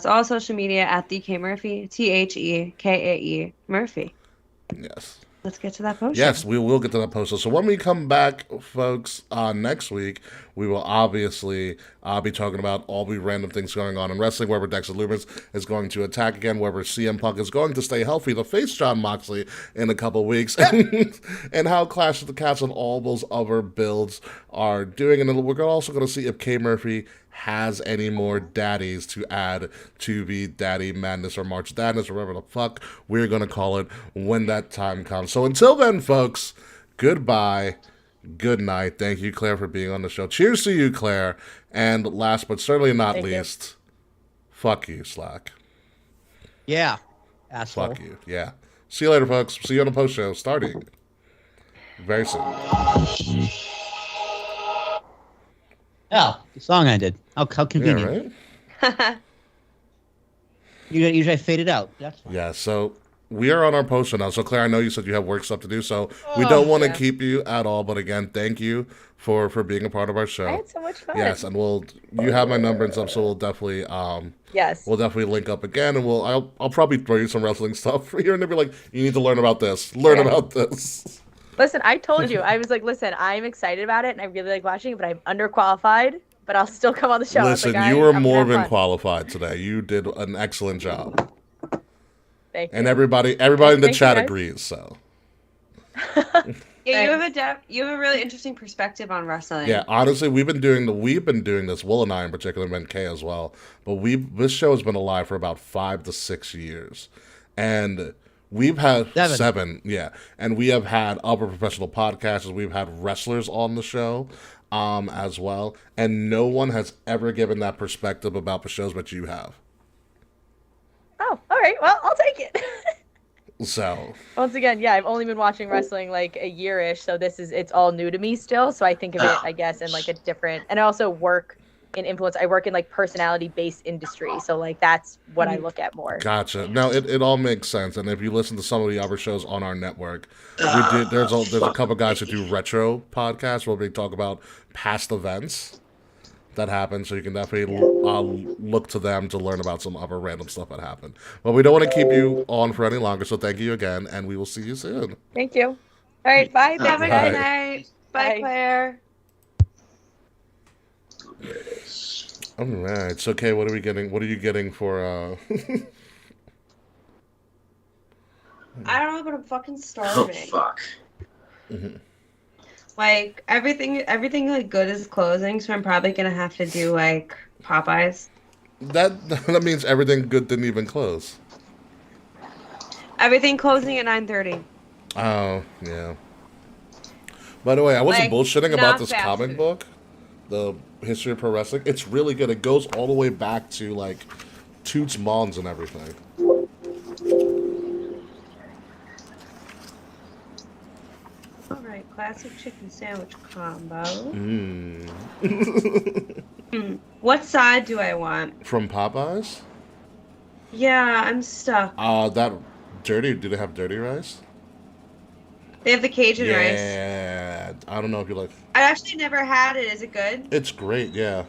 all social media at the K Murphy, TheKae Murphy. Yes. Let's get to that post. Yes, we will get to that post. So when we come back, folks, next week, we will obviously be talking about all the random things going on in wrestling, wherever Dexter Lumis is going to attack again, wherever CM Punk is going to stay healthy to face Jon Moxley in a couple weeks, and how Clash of the Cats and all those other builds are doing. And then we're also going to see if K. Murphy has any more daddies to add to the Daddy Madness or March Dadness or whatever the fuck we're going to call it when that time comes. So until then, folks, goodbye, good night. Thank you, Claire, for being on the show. Cheers to you, Claire. And last but certainly not least, fuck you, Slack. Yeah. Asshole. Fuck you. Yeah. See you later, folks. See you on the post show starting very soon. Oh, the song ended. How convenient. Yeah, right? Usually I fade it out. That's fine. Yeah, so we are on our post show now. So, Claire, I know you said you have work stuff to do, so we don't want to keep you at all. But again, thank you for being a part of our show. I had so much fun. Yes, and you have my number and stuff, so we'll definitely Yes. we'll definitely link up again, and I'll probably throw you some wrestling stuff for here and there. Be like, you need to learn about this. Learn about this. Listen, I told you. I was like, listen, I'm excited about it, and I really like watching it, but I'm underqualified. But I'll still come on the show. Listen, like, you were I'm more gonna than have fun. qualified today. You did an excellent job. Thank you. And everybody in the Thank you, chat guys. agrees, so. Yeah, you have a really interesting perspective on wrestling. Yeah, honestly, we've been doing this. Will and I in particular, and Kay as well. But this show has been alive for about 5 to 6 years, and we've had 7. Yeah, and we have had other professional podcasters. We've had wrestlers on the show, as well, and no one has ever given that perspective about the shows but you have. Oh, all right. Well, I'll take it. So Once again, yeah, I've only been watching wrestling like a year-ish, so it's all new to me still. So I think of it, I guess, in like a different, and I also work in influence. I work in like personality-based industry, so like that's what I look at more. Gotcha. Now it all makes sense, and if you listen to some of the other shows on our network, there's a couple guys who do retro podcasts where they talk about past events. that happened, so you can definitely look to them to learn about some other random stuff that happened. But we don't want to keep you on for any longer, so thank you again, and we will see you soon. Thank you. All right, bye. Have Thanks, a guys. good night. Bye, Bye. Claire. There it is. All right, so okay, what are we getting? What are you getting for? I don't know, but I'm fucking Oh starving. fuck. Like everything like good is closing, so I'm probably gonna have to do like Popeyes. That means everything good didn't even close. Everything closing at 9:30. Oh yeah. By the way, I wasn't Like, bullshitting about not this fast comic food. book, the history of pro wrestling. It's really good. It goes all the way back to like Toots Mons and everything. All right, classic chicken sandwich combo. What side do I want? From Popeyes? Yeah, I'm stuck. That dirty. Do they have dirty rice? They have the Cajun rice. Yeah. I don't know if you like. I actually never had it. Is it good? It's great. Yeah.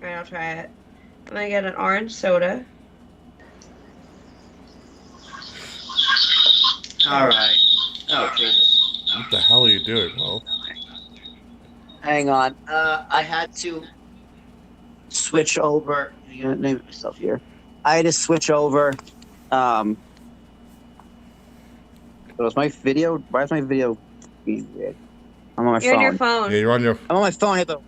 All right, I'll try it. I'm gonna get an orange soda. All right. Oh Jesus. What the hell are you doing, Mo? Hang on. I had to switch over. I'm gonna name myself here. I had to switch over. Was my video? Why is my video being weird? I'm on my You're phone. on your phone. Yeah, you're on your. I'm on my phone here, but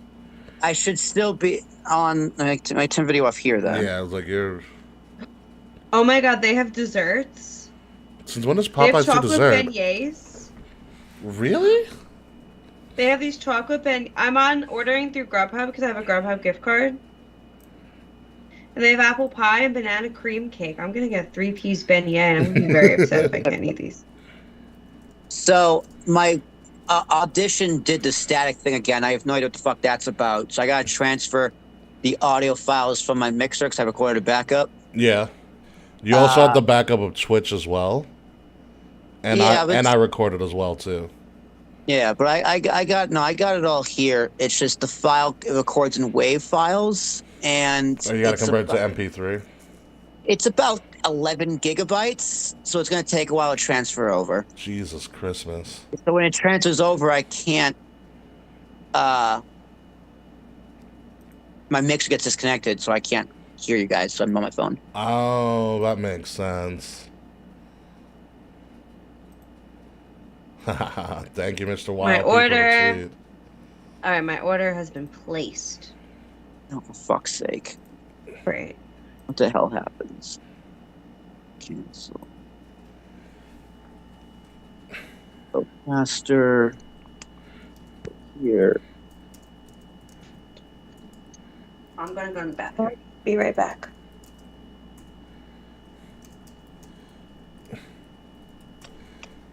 I should still be on. I turn video off here then. Yeah, it's like you're. Oh my god, they have desserts. Since when does They have Popeyes do chocolate dessert? beignets. Really? They have these chocolate beignets. I'm on ordering through Grubhub because I have a Grubhub gift card. And they have apple pie and banana cream cake. I'm gonna get a 3-piece beignet. And I'm gonna be very upset if I can't eat these. So my audition did the static thing again. I have no idea what the fuck that's about. So I gotta transfer the audio files from my mixer because I recorded a backup. Yeah. You also have the backup of Twitch as well. And Yeah, but I recorded as well too. Yeah, but I got it all here. It's just the file records in WAV files, and Oh, you gotta it's convert it to MP3. It's about 11 gigabytes, so it's gonna take a while to transfer over. Jesus Christmas. So when it transfers over, I can't. My mixer gets disconnected, so I can't hear you guys. So I'm on my phone. Oh, that makes sense. Thank you, Mr. Wild. My People, for the order. tweet. All right, my order has been placed. Oh, for fuck's sake! Great. What the hell happens? Cancel. Oh, master. Here. I'm gonna go in the bathroom. Be right back.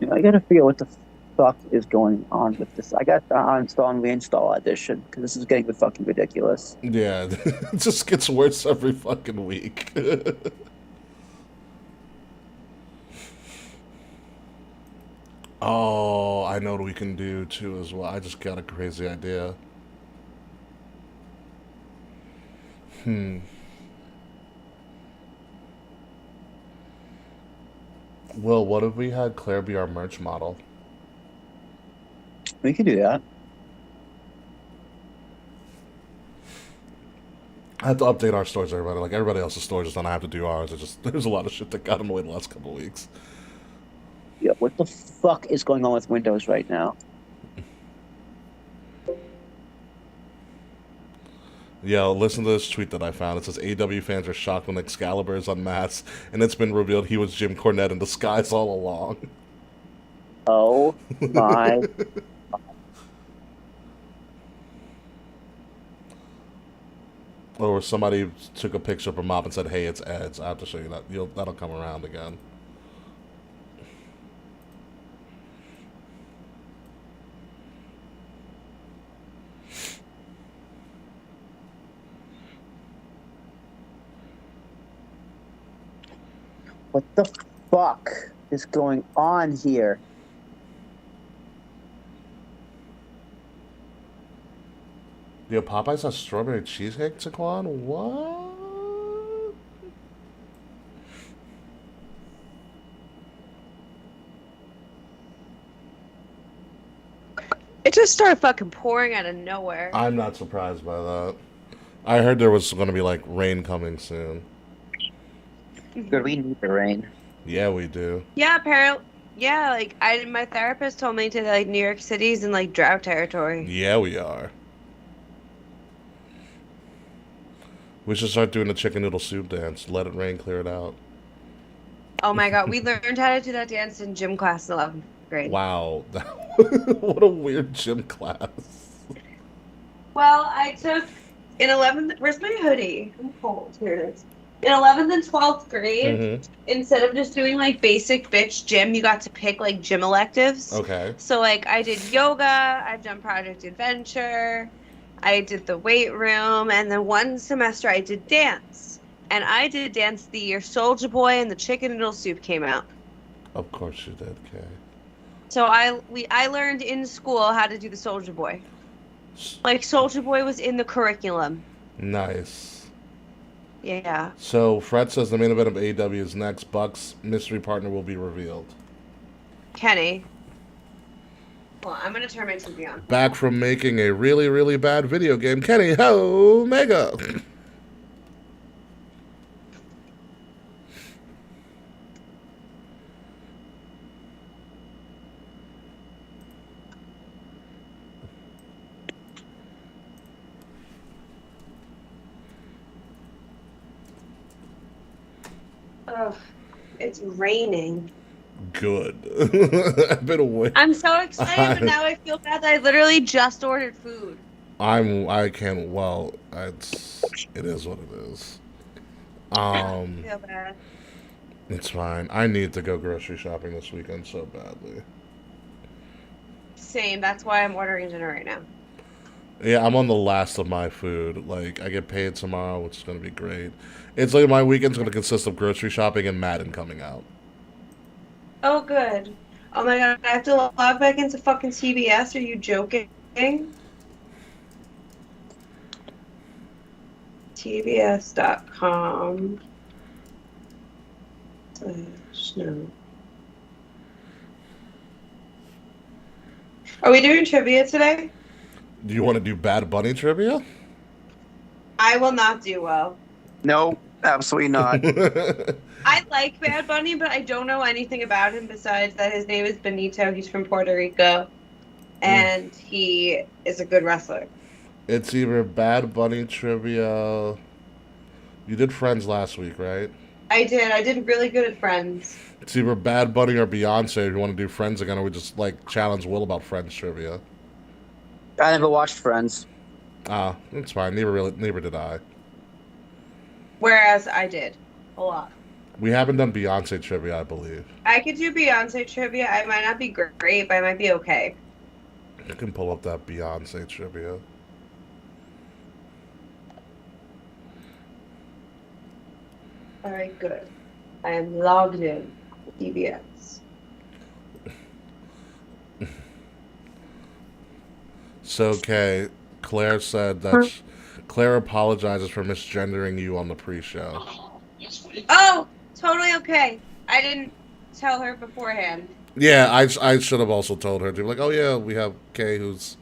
You know, I gotta figure out what the fuck is going on with this. I got to uninstall and reinstall Audition because this is getting fucking ridiculous. Yeah, it just gets worse every fucking week. Oh, I know what we can do too as well. I just got a crazy idea. Well, what if we had Claire be our merch model? We could do that. I have to update our stores, everybody. Like, everybody else's stores is done. I have to do ours. It's just, there's a lot of shit that got in the way the last couple of weeks. Yeah, what the fuck is going on with Windows right now? Yo, listen to this tweet that I found. It says, AW fans are shocked when Excalibur is unmasked, and it's been revealed he was Jim Cornette in disguise all along. Oh my. Or somebody took a picture of a mop and said, hey, it's Ed's. I have to show you that. That'll come around again. What the fuck is going on here? Yo, Popeyes has strawberry cheesecake, Taquan? What? It just started fucking pouring out of nowhere. I'm not surprised by that. I heard there was going to be, like, rain coming soon. Good, we need the rain. Yeah, we do. Yeah, apparently. Yeah, like my therapist told me to like New York City's in like drought territory. Yeah, we are. We should start doing the chicken noodle soup dance. Let it rain, clear it out. Oh my god, we learned how to do that dance in gym class in 11th grade. Wow. What a weird gym class. Well, I took in 11th. Where's my hoodie? I'm cold. Here it is. In 11th and 12th grade, Mm-hmm. instead of just doing like basic bitch gym, you got to pick like gym electives. Okay. So like I did yoga, I've done Project Adventure, I did the weight room, and then one semester I did dance. And I did dance the year Soulja Boy and the Chicken Noodle Soup came out. Of course you did, Kay. So I learned in school how to do the Soulja Boy. Like Soulja Boy was in the curriculum. Nice. Yeah. So, Fred says the main event of AEW is next. Buck's mystery partner will be revealed. Kenny. Well, I'm gonna turn my TV on. Back from making a really, really bad video game, Kenny Omega. Ugh, it's raining. Good. I've been away. I'm so excited, but now I feel bad that I literally just ordered food. I can't. Well, it is what it is. I feel bad. It's fine. I need to go grocery shopping this weekend so badly. Same. That's why I'm ordering dinner right now. Yeah, I'm on the last of my food. Like, I get paid tomorrow, which is going to be great. It's like my weekend's going to consist of grocery shopping and Madden coming out. Oh, good. Oh my god, I have to log back into fucking CBS. Are you joking? TBS.com. No. Are we doing trivia today? Do you want to do Bad Bunny trivia? I will not do well. No, absolutely not. I like Bad Bunny, but I don't know anything about him besides that his name is Benito. He's from Puerto Rico, and he is a good wrestler. It's either Bad Bunny trivia. You did Friends last week, right? I did. I did really good at Friends. It's either Bad Bunny or Beyonce if you want to do Friends again, or we just like challenge Will about Friends trivia. I never watched Friends. Ah, it's fine. Neither did I. Whereas I did a lot. We haven't done Beyonce trivia, I believe. I could do Beyonce trivia. I might not be great, but I might be okay. I can pull up that Beyonce trivia. All right, good. I am logged in. CBS. So, okay, Claire said that Claire apologizes for misgendering you on the pre-show. Oh, totally okay. I didn't tell her beforehand. Yeah, I should have also told her to be like, oh yeah, we have Kay who's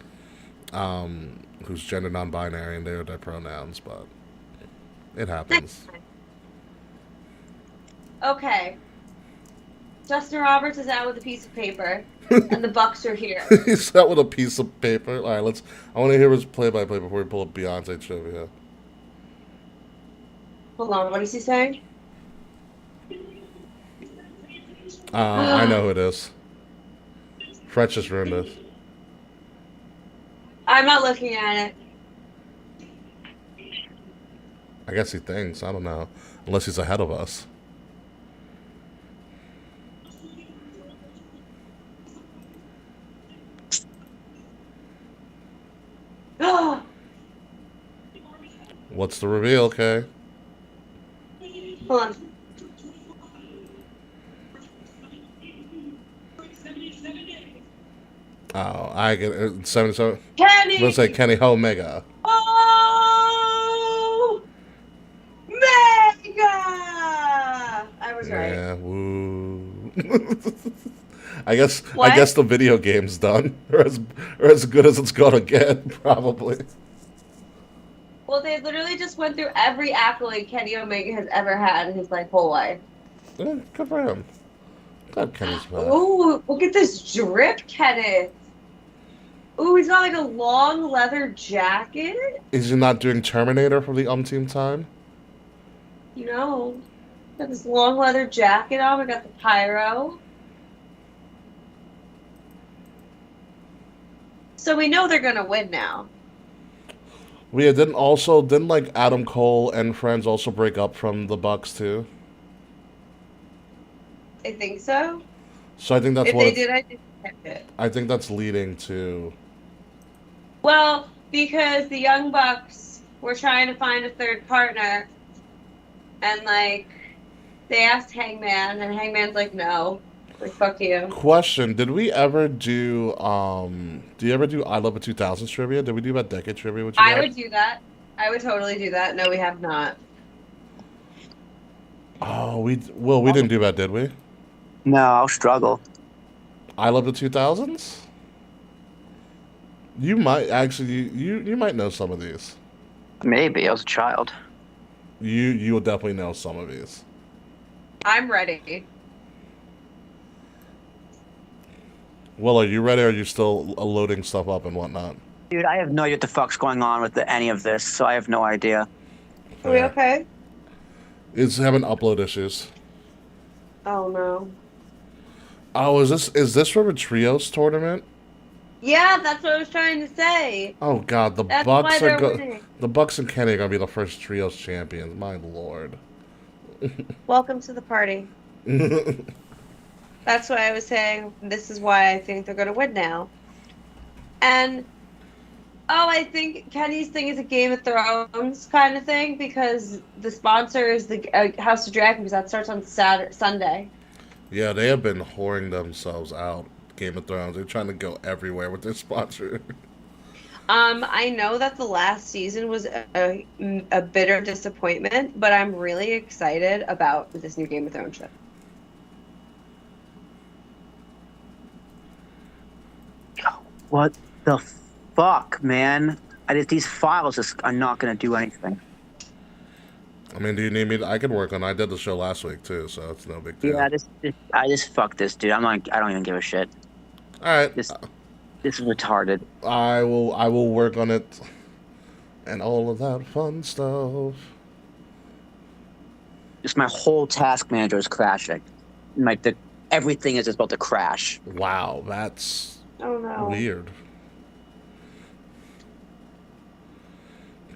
gender non-binary and they're their pronouns, but it happens. Okay. Justin Roberts is out with a piece of paper, and the Bucks are here. He's out with a piece of paper. All right, I want to hear his play-by-play before we pull up Beyonce trivia. Hold on, what is he saying? I know who it is. Fred just ruined it. I'm not looking at it. I guess he thinks. I don't know. Unless he's ahead of us. What's the reveal, Kay? Hold on. Oh, I get it. 77. Kenny! Let's say Kenny Omega. Oh! Mega! I was right. Yeah, woo. I guess What? the video game's done, or as good as it's gonna get, probably. Well, they literally just went through every accolade Kenny Omega has ever had in his like whole life. Yeah, good for him. Glad Kenny's back. Ooh, look at this drip, Kenneth. Ooh, he's got like a long leather jacket. Is he not doing Terminator for the umpteenth time? You know, got this long leather jacket on. We got the pyro. So we know they're gonna win now. Well, yeah, didn't like Adam Cole and friends also break up from the Bucks too? I think so. So I think that's If what they did, I didn't catch it. I think that's leading to. Well, because the Young Bucks were trying to find a third partner, and like they asked Hangman, and Hangman's like, no, like fuck you. Question: Did we ever do Do you ever do I Love the 2000s trivia? Did we do about decade trivia? With you I guys? would do that. I would totally do that. No, we have not. Oh, we didn't do that, did we? No, I'll struggle. I Love the 2000s. You might actually you might know some of these. Maybe. I was a child. You will definitely know some of these. I'm ready. Well, are you ready? Or are you still loading stuff up and whatnot? Dude, I have no idea what the fuck's going on with any of this, so I have no idea. Are we Yeah. okay? It's having upload issues. Oh no. Oh, is this from a trios tournament? Yeah, that's what I was trying to say. Oh God, the That's why Bucks they're are winning. the Bucks and Kenny are gonna be the first trios champions. My lord. Welcome to the party. That's what I was saying. This is why I think they're going to win now. And, I think Kenny's thing is a Game of Thrones kind of thing because the sponsor is the House of Dragon because that starts on Sunday. Yeah, they have been whoring themselves out. Game of Thrones. They're trying to go everywhere with their sponsor. I know that the last season was a bitter disappointment, but I'm really excited about this new Game of Thrones show. What the fuck, man? These files just are not gonna do anything. I mean, do you need me? I can work on it. I did the show last week too, so it's no big deal. Yeah, I just fuck this, dude. I don't even give a shit. All right. This is retarded. I will work on it, and all of that fun stuff. Just my whole task manager is crashing. Everything is just about to crash. Wow, that's Oh no. weird.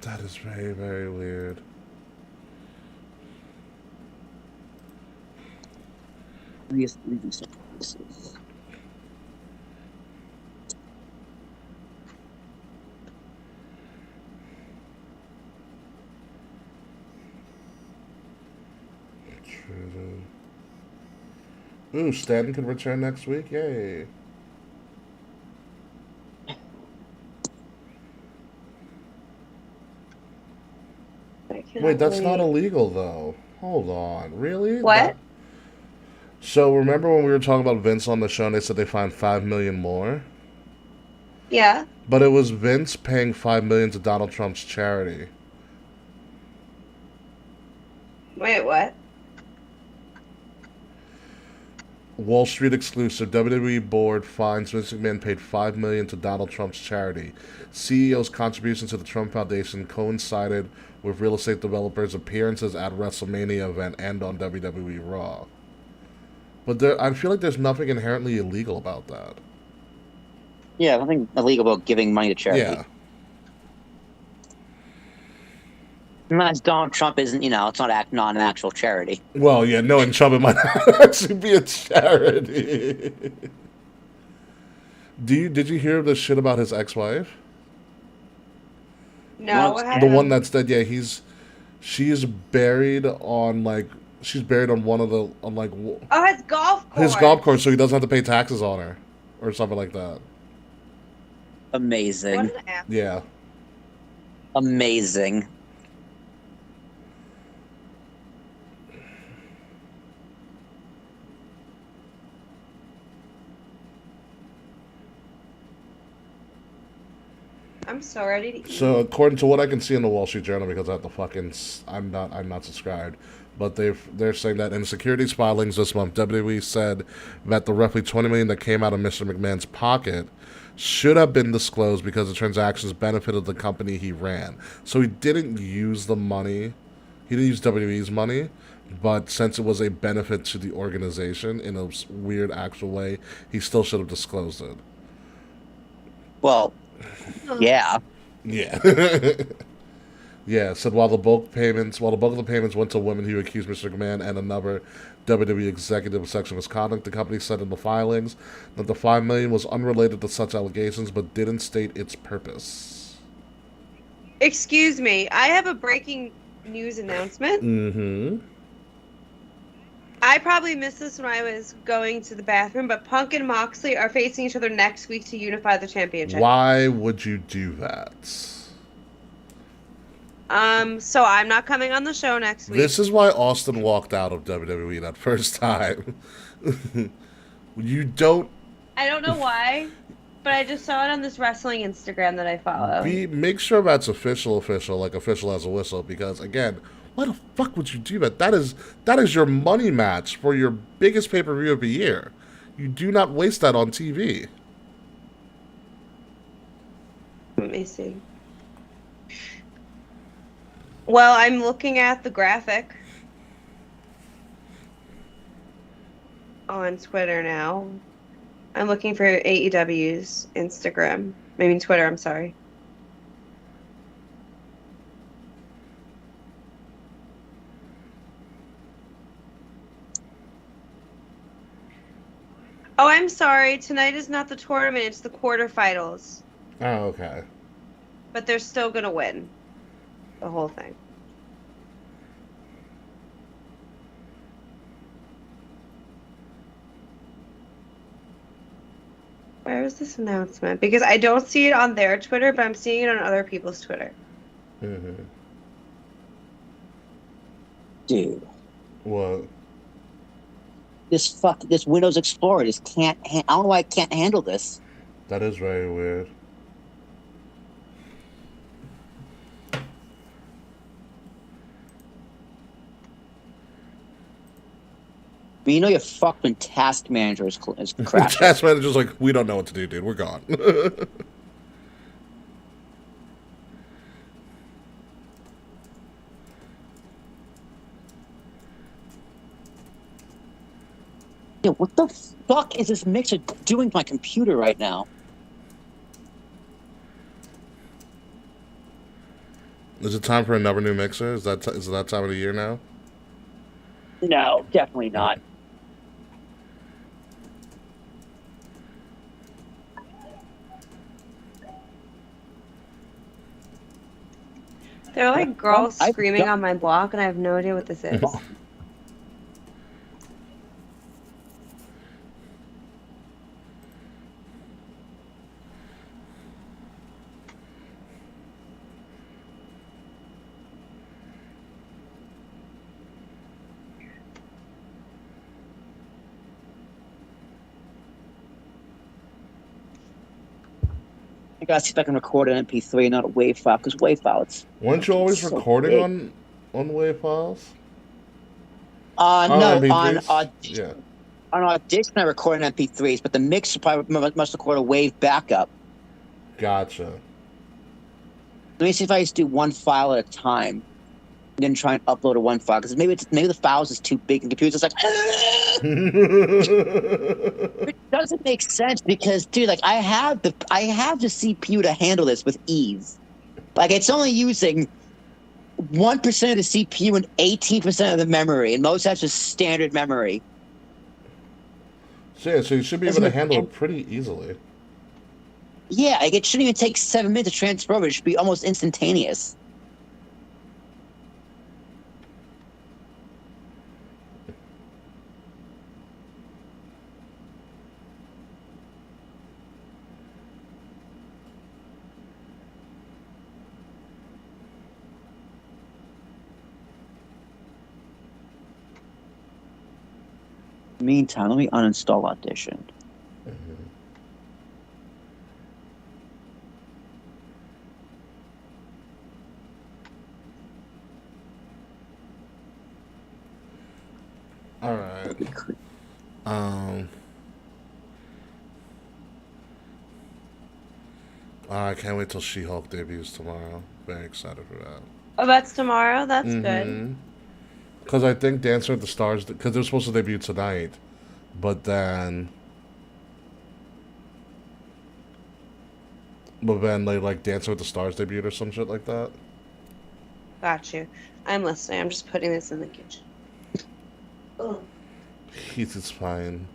That is very, very weird. This is- Ooh, Stanton can return next week. Yay. Wait, that's not illegal though. Hold on, really? What? So remember when we were talking about Vince on the show and they said they fined $5 million more? Yeah. But it was Vince paying $5 million to Donald Trump's charity. Wait, what? Wall Street exclusive. WWE board finds Vince McMahon paid $5 million to Donald Trump's charity. CEO's contribution to the Trump Foundation coincided with real estate developers' appearances at WrestleMania event and on WWE Raw. But I feel like there's nothing inherently illegal about that. Yeah, nothing illegal about giving money to charity. Yeah. Unless Donald Trump isn't, it's not an actual charity. Well, yeah, knowing Trump, it might actually be a charity. Did you hear the shit about his ex-wife? No, what The happened? one that's dead. Yeah, she's buried on one of the Oh, his golf course. his golf course, so he doesn't have to pay taxes on her, or something like that. Amazing. What an app. Yeah. Amazing. I'm so ready to eat. So according to what I can see in the Wall Street Journal, because I have to fucking, I'm not subscribed, but they're saying that in securities filings this month, WWE said that the roughly $20 million that came out of Mr. McMahon's pocket should have been disclosed because the transactions benefited the company he ran. So he didn't use the money, he didn't use WWE's money, but since it was a benefit to the organization in a weird actual way, he still should have disclosed it. Well, yeah. Yeah. Yeah, said while the bulk of the payments went to women who accused Mr. McMahon and another WWE executive of sexual misconduct, the company said in the filings that the $5 million was unrelated to such allegations but didn't state its purpose. Excuse me, I have a breaking news announcement. Mm-hmm. I probably missed this when I was going to the bathroom, but Punk and Moxley are facing each other next week to unify the championship. Why would you do that? So I'm not coming on the show next week. This is why Austin walked out of WWE that first time. You don't... I don't know why, but I just saw it on this wrestling Instagram that I follow. Make sure that's official, like official as a whistle, because again, why the fuck would you do that? That is your money match for your biggest pay-per-view of the year. You do not waste that on TV. Let me see. Well, I'm looking at the graphic on Twitter now. I'm looking for AEW's Instagram. I mean Twitter, I'm sorry. Oh, I'm sorry. Tonight is not the tournament, it's the quarterfinals. Oh, okay. But they're still going to win the whole thing. Where is this announcement? Because I don't see it on their Twitter, but I'm seeing it on other people's Twitter. Mm-hmm. Dude. What? This Windows Explorer just can't. I don't know why I can't handle this. That is very weird. But you know your fucking task manager is crashing. Task manager's like, we don't know what to do, dude. We're gone. Yeah, what the fuck is this mixer doing to my computer right now? Is it time for another new mixer? Is that time of the year now? No, definitely not. There are like girls I screaming don't- on my block, and I have no idea what this is. I gotta see if I can record an MP3 and not a WAV file, because WAV file, it's... Weren't you always So recording big. on WAV files? No, MP3s? Yeah. on Audition I record an MP3s, but the mixer probably must record a WAV backup. Gotcha. Let me see if I just do one file at a time, and then try and upload a one file, because maybe the files is too big, and computer's just like... It doesn't make sense because, dude, like I have the CPU to handle this with ease. Like it's only using 1% of the CPU and 18% of the memory, and most that's just standard memory. So you should be able to handle it pretty easily. Yeah, like it shouldn't even take 7 minutes to transfer over. It should be almost instantaneous. Meantime, let me uninstall Audition. All right. I can't wait till She-Hulk debuts tomorrow. Very excited for that. Oh, that's tomorrow? That's good. Because I think Dancer with the Stars, because they're supposed to debut tonight, but then they like Dancer with the Stars debuted or some shit like that. Got you. I'm listening. I'm just putting this in the kitchen. Oh. Heath is fine.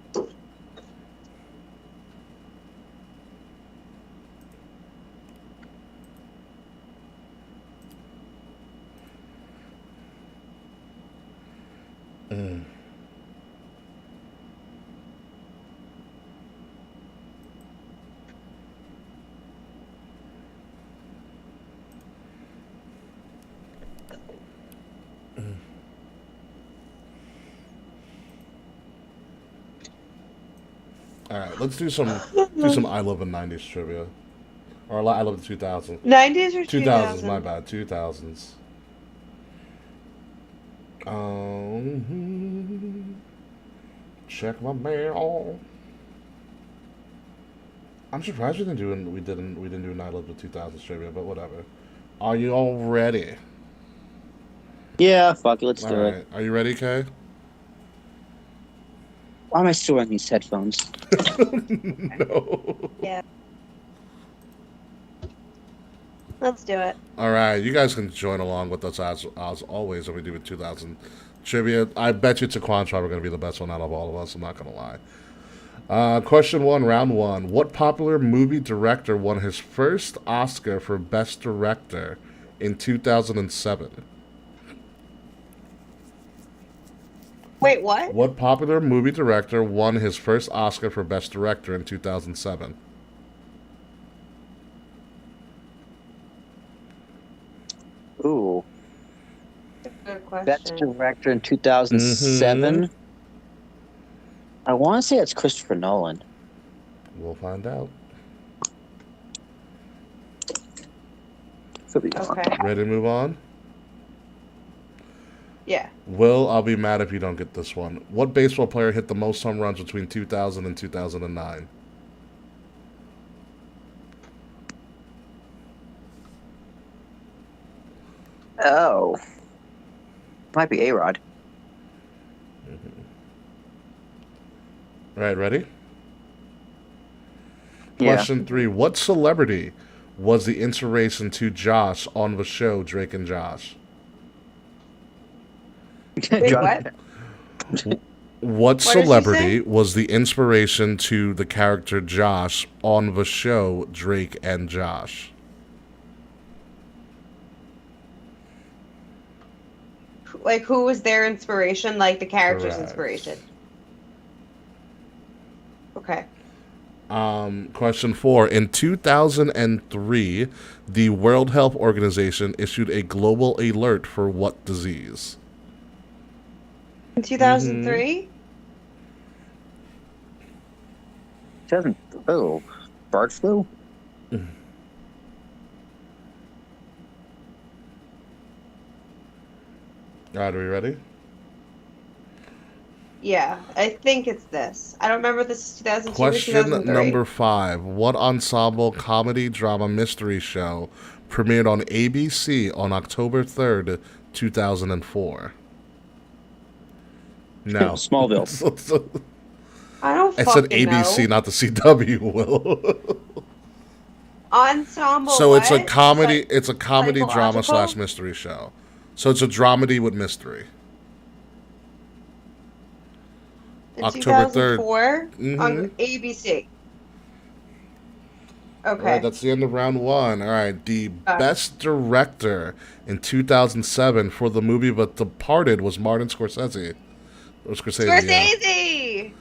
All right, let's do some I Love the 90s trivia. Or I Love the 2000s. 90s or 2000s, my bad. 2000s. Check my mail. I'm surprised we didn't do an I Love the 2000s trivia, but whatever. Are you all ready? Yeah, fuck it, let's All do right. it. Are you ready, Kay? Why am I still wearing these headphones? No. Yeah. Let's do it. All right, you guys can join along with us as always when we do a 2000 trivia. I bet you Taquan Tribe are going to be the best one out of all of us. I'm not going to lie. Question 1, round 1. What popular movie director won his first Oscar for Best Director in 2007? Wait, what? What popular movie director won his first Oscar for Best Director in 2007? Ooh. Good question. Best director in 2007. I want to say it's Christopher Nolan. We'll find out. Okay. Ready to move on? Yeah. Will, I'll be mad if you don't get this one. What baseball player hit the most home runs between 2000 and 2009? Oh. Might be A-Rod. All right, ready? Yeah. Question 3. What celebrity was the inspiration to Josh on the show Drake and Josh? Wait, what? What did you celebrity say? was the inspiration to the character Josh on the show Drake and Josh? Like, who was their inspiration? Like, the character's Correct. inspiration. Okay. Question 4. In 2003, the World Health Organization issued a global alert for what disease? In 2003? Oh, bird flu? All right, are we ready? Yeah, I think it's this. I don't remember if this is 2002 or Question 2003. number 5. What ensemble comedy drama mystery show premiered on ABC on October 3rd, 2004? No. Smallville. I don't It's an fucking ABC, know. not the CW, Will. Ensemble So it's a what? comedy. It's a comedy drama psychological? / mystery show. So it's a dramedy with mystery. In October 3rd. 2004 Mhm. on ABC. All Okay. right, that's the end of round 1. All right, the best director in 2007 for the movie The Departed was Martin Scorsese. Or Scorsese. Yeah. Scorsese!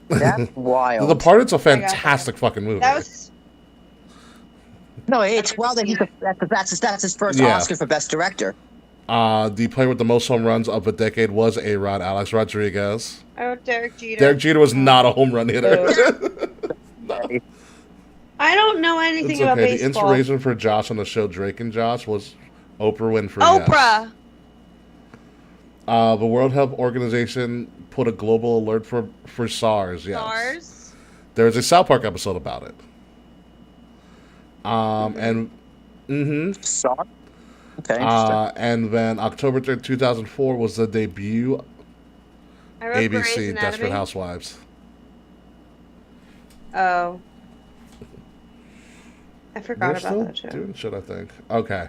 That's wild. The Departed's a I got fantastic fucking movie. That was No, it's wild that that's his first Yeah. Oscar for Best Director. The player with the most home runs of a decade was A-Rod, Alex Rodriguez. I wrote Derek Jeter. Derek Jeter was not a home run hitter. I don't know anything It's about okay. The baseball. inspiration for Josh on the show Drake and Josh was Oprah Winfrey. Oprah. Yes. The World Health Organization put a global alert for SARS. Yes. SARS. There's a South Park episode about it. And Sorry. Okay. Interesting. and then October 3rd, 2004 was the debut I wrote Grey's ABC Anatomy. Desperate Housewives. Oh. I forgot We're about still that show. doing shit, I think. Okay.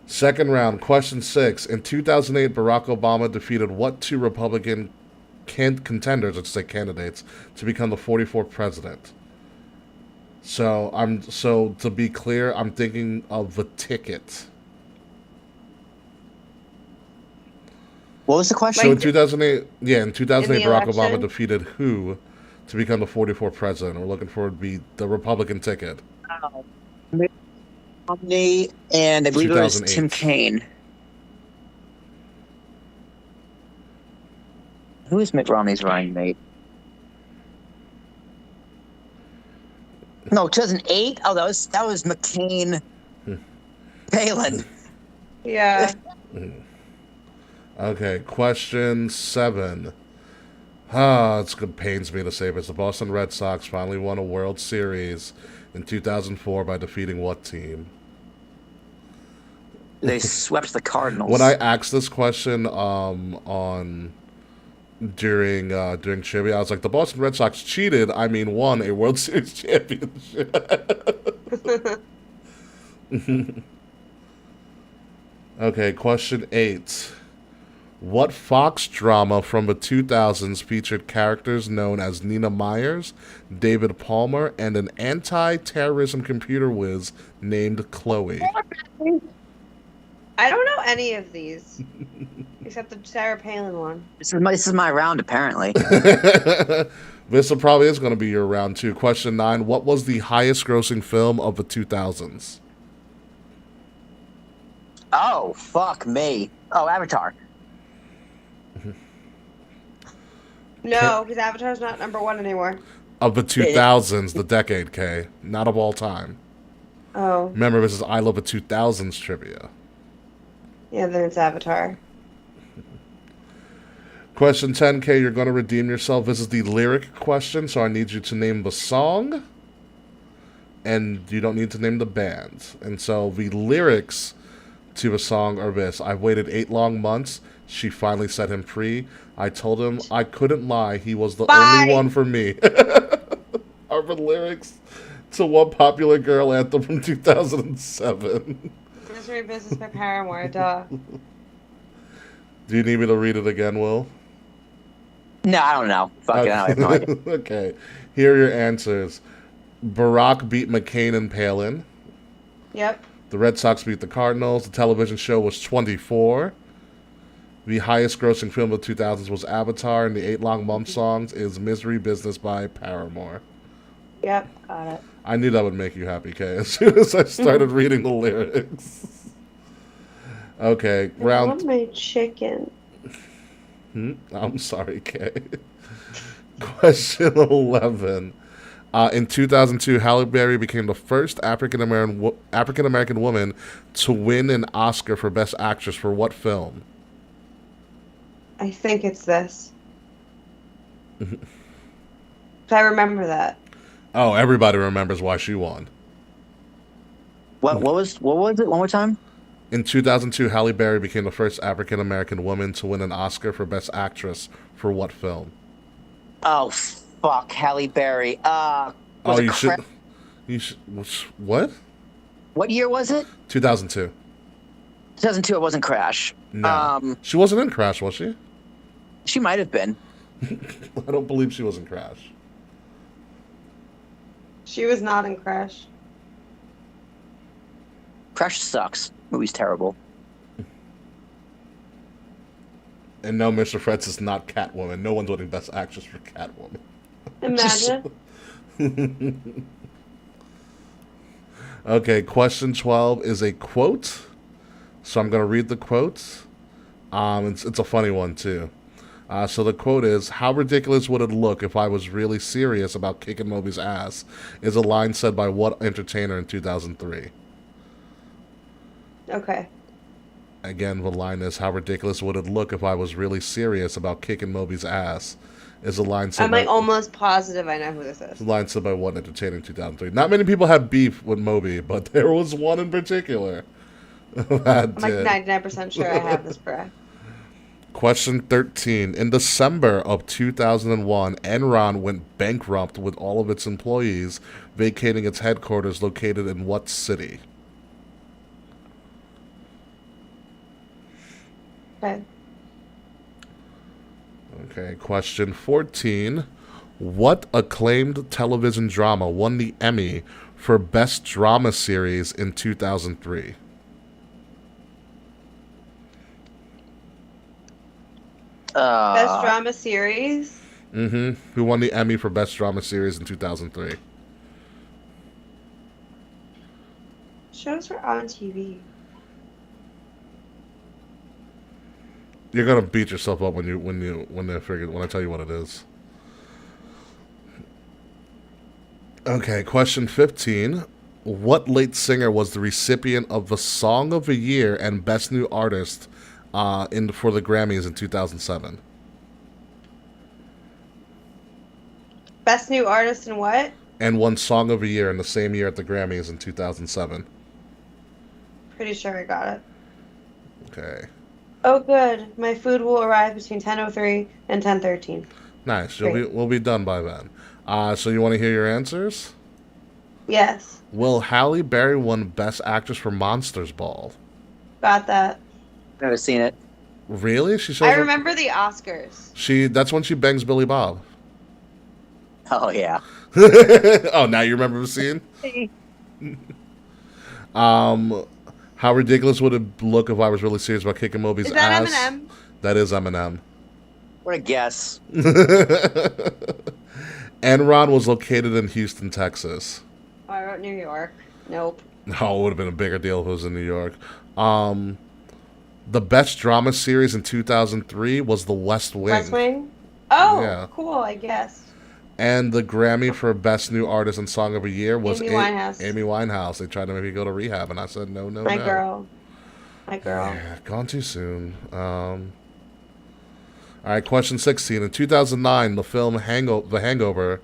Second round, question 6. In 2008, Barack Obama defeated what two Republican contenders, let's say candidates, to become the 44th president? So to be clear, I'm thinking of the ticket. What was the question? So in 2008, in 2008, In the Barack Obama election? defeated who to become the 44th president? We're looking for it to be the Republican ticket. Mitt Romney, and I believe it was 2008. Tim Kaine. Who is Mitt Romney's running mate? No, 2008. Oh, that was McCain. Palin. Yeah. Okay, question 7. It pains me to say this. The Boston Red Sox finally won a World Series in 2004 by defeating what team? They swept the Cardinals. When I asked this question during trivia, I was like, the Boston Red Sox cheated. I mean, won a World Series championship. Okay, question 8. What Fox drama from the 2000s featured characters known as Nina Myers, David Palmer, and an anti-terrorism computer whiz named Chloe? I don't know any of these. Except the Sarah Palin one. This is my round, apparently. This probably is going to be your round 2. Question 9. What was the highest grossing film of the 2000s? Oh, fuck me. Oh, Avatar. No, because Avatar's not number 1 anymore. Of the 2000s, the decade, Kay. Not of all time. Oh. Remember, this is I Love the 2000s trivia. Yeah, then it's Avatar. Question 10K, you're going to redeem yourself. This is the lyric question, so I need you to name the song, and you don't need to name the band. And so the lyrics to the song are this: I've waited 8 long months. She finally set him free. I told him I couldn't lie. He was the only one for me. Are the lyrics to one popular girl anthem from 2007. Misery Business by Paramore, duh. Do you need me to read it again, Will? No, I don't know. Fuck it, I have no idea. Okay. Here are your answers. Barack beat McCain and Palin. Yep. The Red Sox beat the Cardinals. The television show was 24. The highest grossing film of the 2000s was Avatar, and the 8 long month songs is Misery Business by Paramore. Yep, got it. I knew that would make you happy, Kay, as soon as I started reading the lyrics. Okay, I round... want my chicken. I'm sorry, Kay. Question 11. In 2002, Halle Berry became the first African American woman to win an Oscar for Best Actress for what film? I think it's this. I remember that. Oh, everybody remembers why she won. What was it? One more time? In 2002, Halle Berry became the first African American woman to win an Oscar for Best Actress for what film? Oh, fuck, Halle Berry. You should. What? What year was it? 2002. 2002. It wasn't Crash. No. She wasn't in Crash, was she? She might have been. I don't believe she was in Crash. She was not in Crash. Crash sucks. Movie's terrible. And no, Mr. Fretz is not Catwoman. No one's winning Best Actress for Catwoman. Imagine. Okay, question 12 is a quote. So I'm gonna read the quotes. It's a funny one too. So the quote is, "How ridiculous would it look if I was really serious about kicking Moby's ass?" Is a line said by what entertainer in 2003? Okay. Again, the line is, "How ridiculous would it look if I was really serious about kicking Moby's ass?" Is a line said I'm by like almost positive I know who this is. a line said by what entertainer in 2003? Not many people had beef with Moby, but there was one in particular that I'm like did. 99% sure I have this correct. Question 13. In December of 2001, Enron went bankrupt with all of its employees, vacating its headquarters located in what city? Okay. Okay, question 14. What acclaimed television drama won the Emmy for Best Drama Series in 2003? Best drama series. Who won the Emmy for Best Drama Series in 2003? Shows were on TV. You're gonna beat yourself up when I tell you what it is. Okay, question 15. What late singer was the recipient of the Song of the Year and Best New Artist for the Grammys in 2007? Best new artist in what? And won Song of the Year in the same year at the Grammys in 2007. Pretty sure I got it. Okay. Oh, good. My food will arrive between 10:03 and 10:13. Nice. Great. We'll be done by then. So you want to hear your answers? Yes. Will Halle Berry won Best Actress for Monsters Ball? Got that. Never seen it. Really? She shows I up- remember the Oscars. That's when she bangs Billy Bob. Oh yeah. Oh, now you remember the scene? How ridiculous would it look if I was really serious about kicking Moby's Is that ass? Eminem? That is Eminem. What a guess. Enron was located in Houston, Texas. Oh, I wrote New York. Nope. Oh, it would have been a bigger deal if it was in New York. The best drama series in 2003 was The West Wing. West Wing? Oh, Yeah. cool, I guess. And the Grammy for Best New Artist and Song of the Year was Amy Winehouse. Amy Winehouse. They tried to make me go to rehab, and I said no. My girl. My girl. Yeah, gone too soon. All right, question 16. In 2009, the film The Hangover.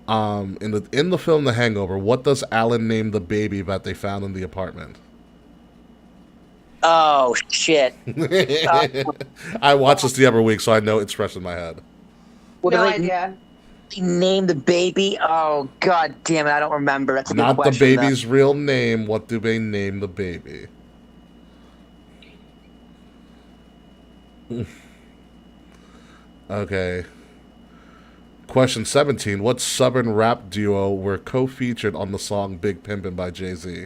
In the film The Hangover, what does Alan name the baby that they found in the apartment? Oh shit. I watched this the other week, so I know it's fresh in my head. What No do they idea. name the baby? Oh god damn it! I don't remember. That's a good Not the question, baby's real name. What do they name the baby? Okay. Question 17. What Southern rap duo were co-featured on the song Big Pimpin' by Jay-Z?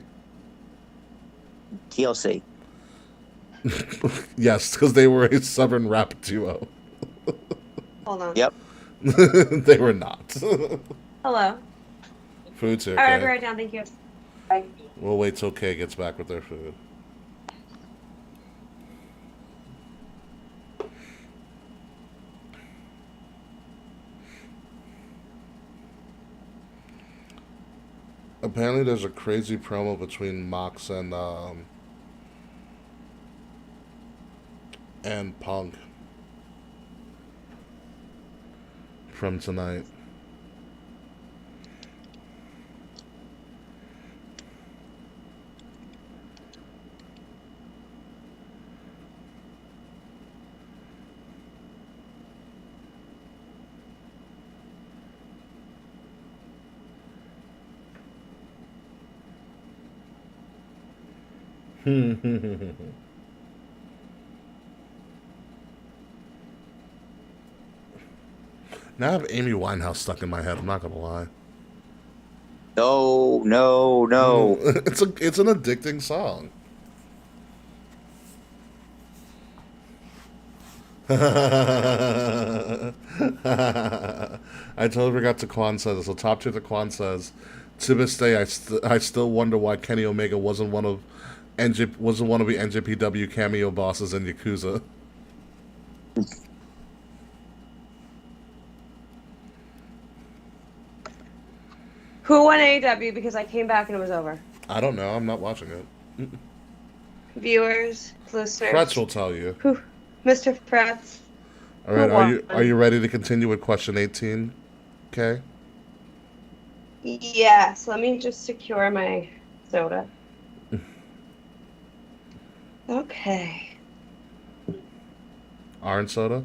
TLC. Yes, because they were a Southern rap duo. Hold on. Yep. They were not. Hello. Food's here, All right, I'll be Kay. right down. Thank you. Bye. We'll wait till Kay gets back with their food. Apparently there's a crazy promo between Mox and Punk from tonight. Now I have Amy Winehouse stuck in my head. I'm not gonna lie. No. It's an addicting song. I totally forgot Taquan says this. So top tier Taquan says, to this day, I still wonder why Kenny Omega wasn't one of was the wannabe NJPW cameo bosses in Yakuza. Who won AEW? Because I came back and it was over. I don't know. I'm not watching it. Viewers, listeners. Fretz will tell you. Who? Mr. Fretz. All right. Who Are you ready to continue with question 18? Okay. Yes. Let me just secure my soda. Okay. Orange soda?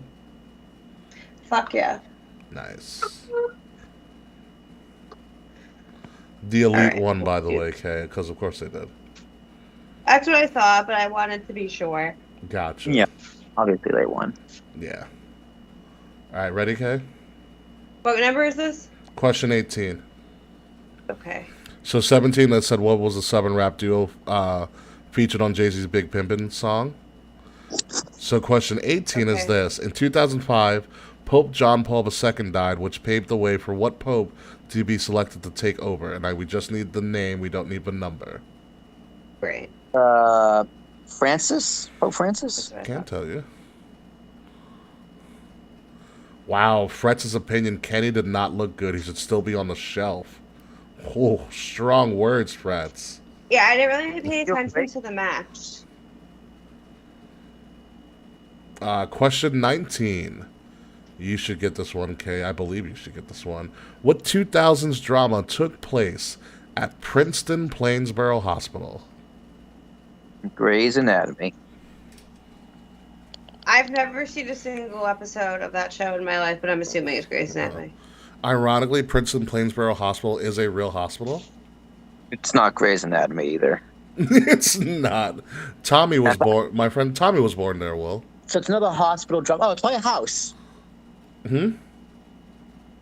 Fuck yeah. Nice. The Elite right. won, by the way, Kay, because of course they did. That's what I thought, but I wanted to be sure. Gotcha. Yeah, obviously they won. Yeah. All right, ready, Kay? What number is this? Question 18. Okay. So 17 that said, what was the sub and rap duo featured on Jay-Z's Big Pimpin' song? So question 18 is this. In 2005, Pope John Paul II died, which paved the way for what pope to be selected to take over? And we just need the name. We don't need the number. Great. Francis? Pope Francis? Can't tell you. Wow, Fretz's opinion, Kenny did not look good. He should still be on the shelf. Oh, strong words, Fretz. Yeah, I didn't really pay attention to the match. Question 19. You should get this one, Kay. I believe you should get this one. What 2000s drama took place at Princeton Plainsboro Hospital? Grey's Anatomy. I've never seen a single episode of that show in my life, but I'm assuming it's Grey's Anatomy. Ironically, Princeton Plainsboro Hospital is a real hospital. It's not Grey's Anatomy either. It's not. Tommy was born. My friend Tommy was born there, Will. So it's another hospital drama. Oh, it's probably a house. Hmm?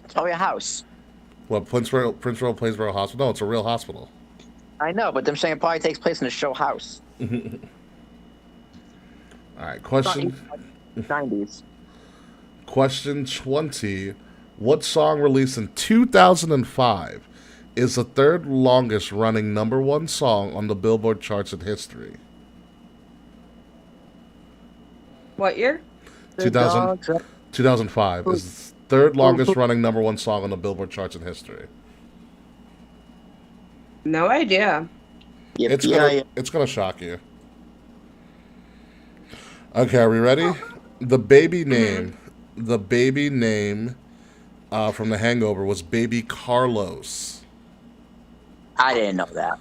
It's probably a house. What, Plainsboro Hospital? No, it's a real hospital. I know, but they're saying it probably takes place in a show house. All right, question 90s. Question 20. What song released in 2005 is the third longest running #1 song on the Billboard charts in history? What year? 2005 is the third longest running #1 song on the Billboard charts in history. No idea. Yep, It's gonna shock you. Okay, are we ready? The baby name from The Hangover was Baby Carlos. I didn't know that.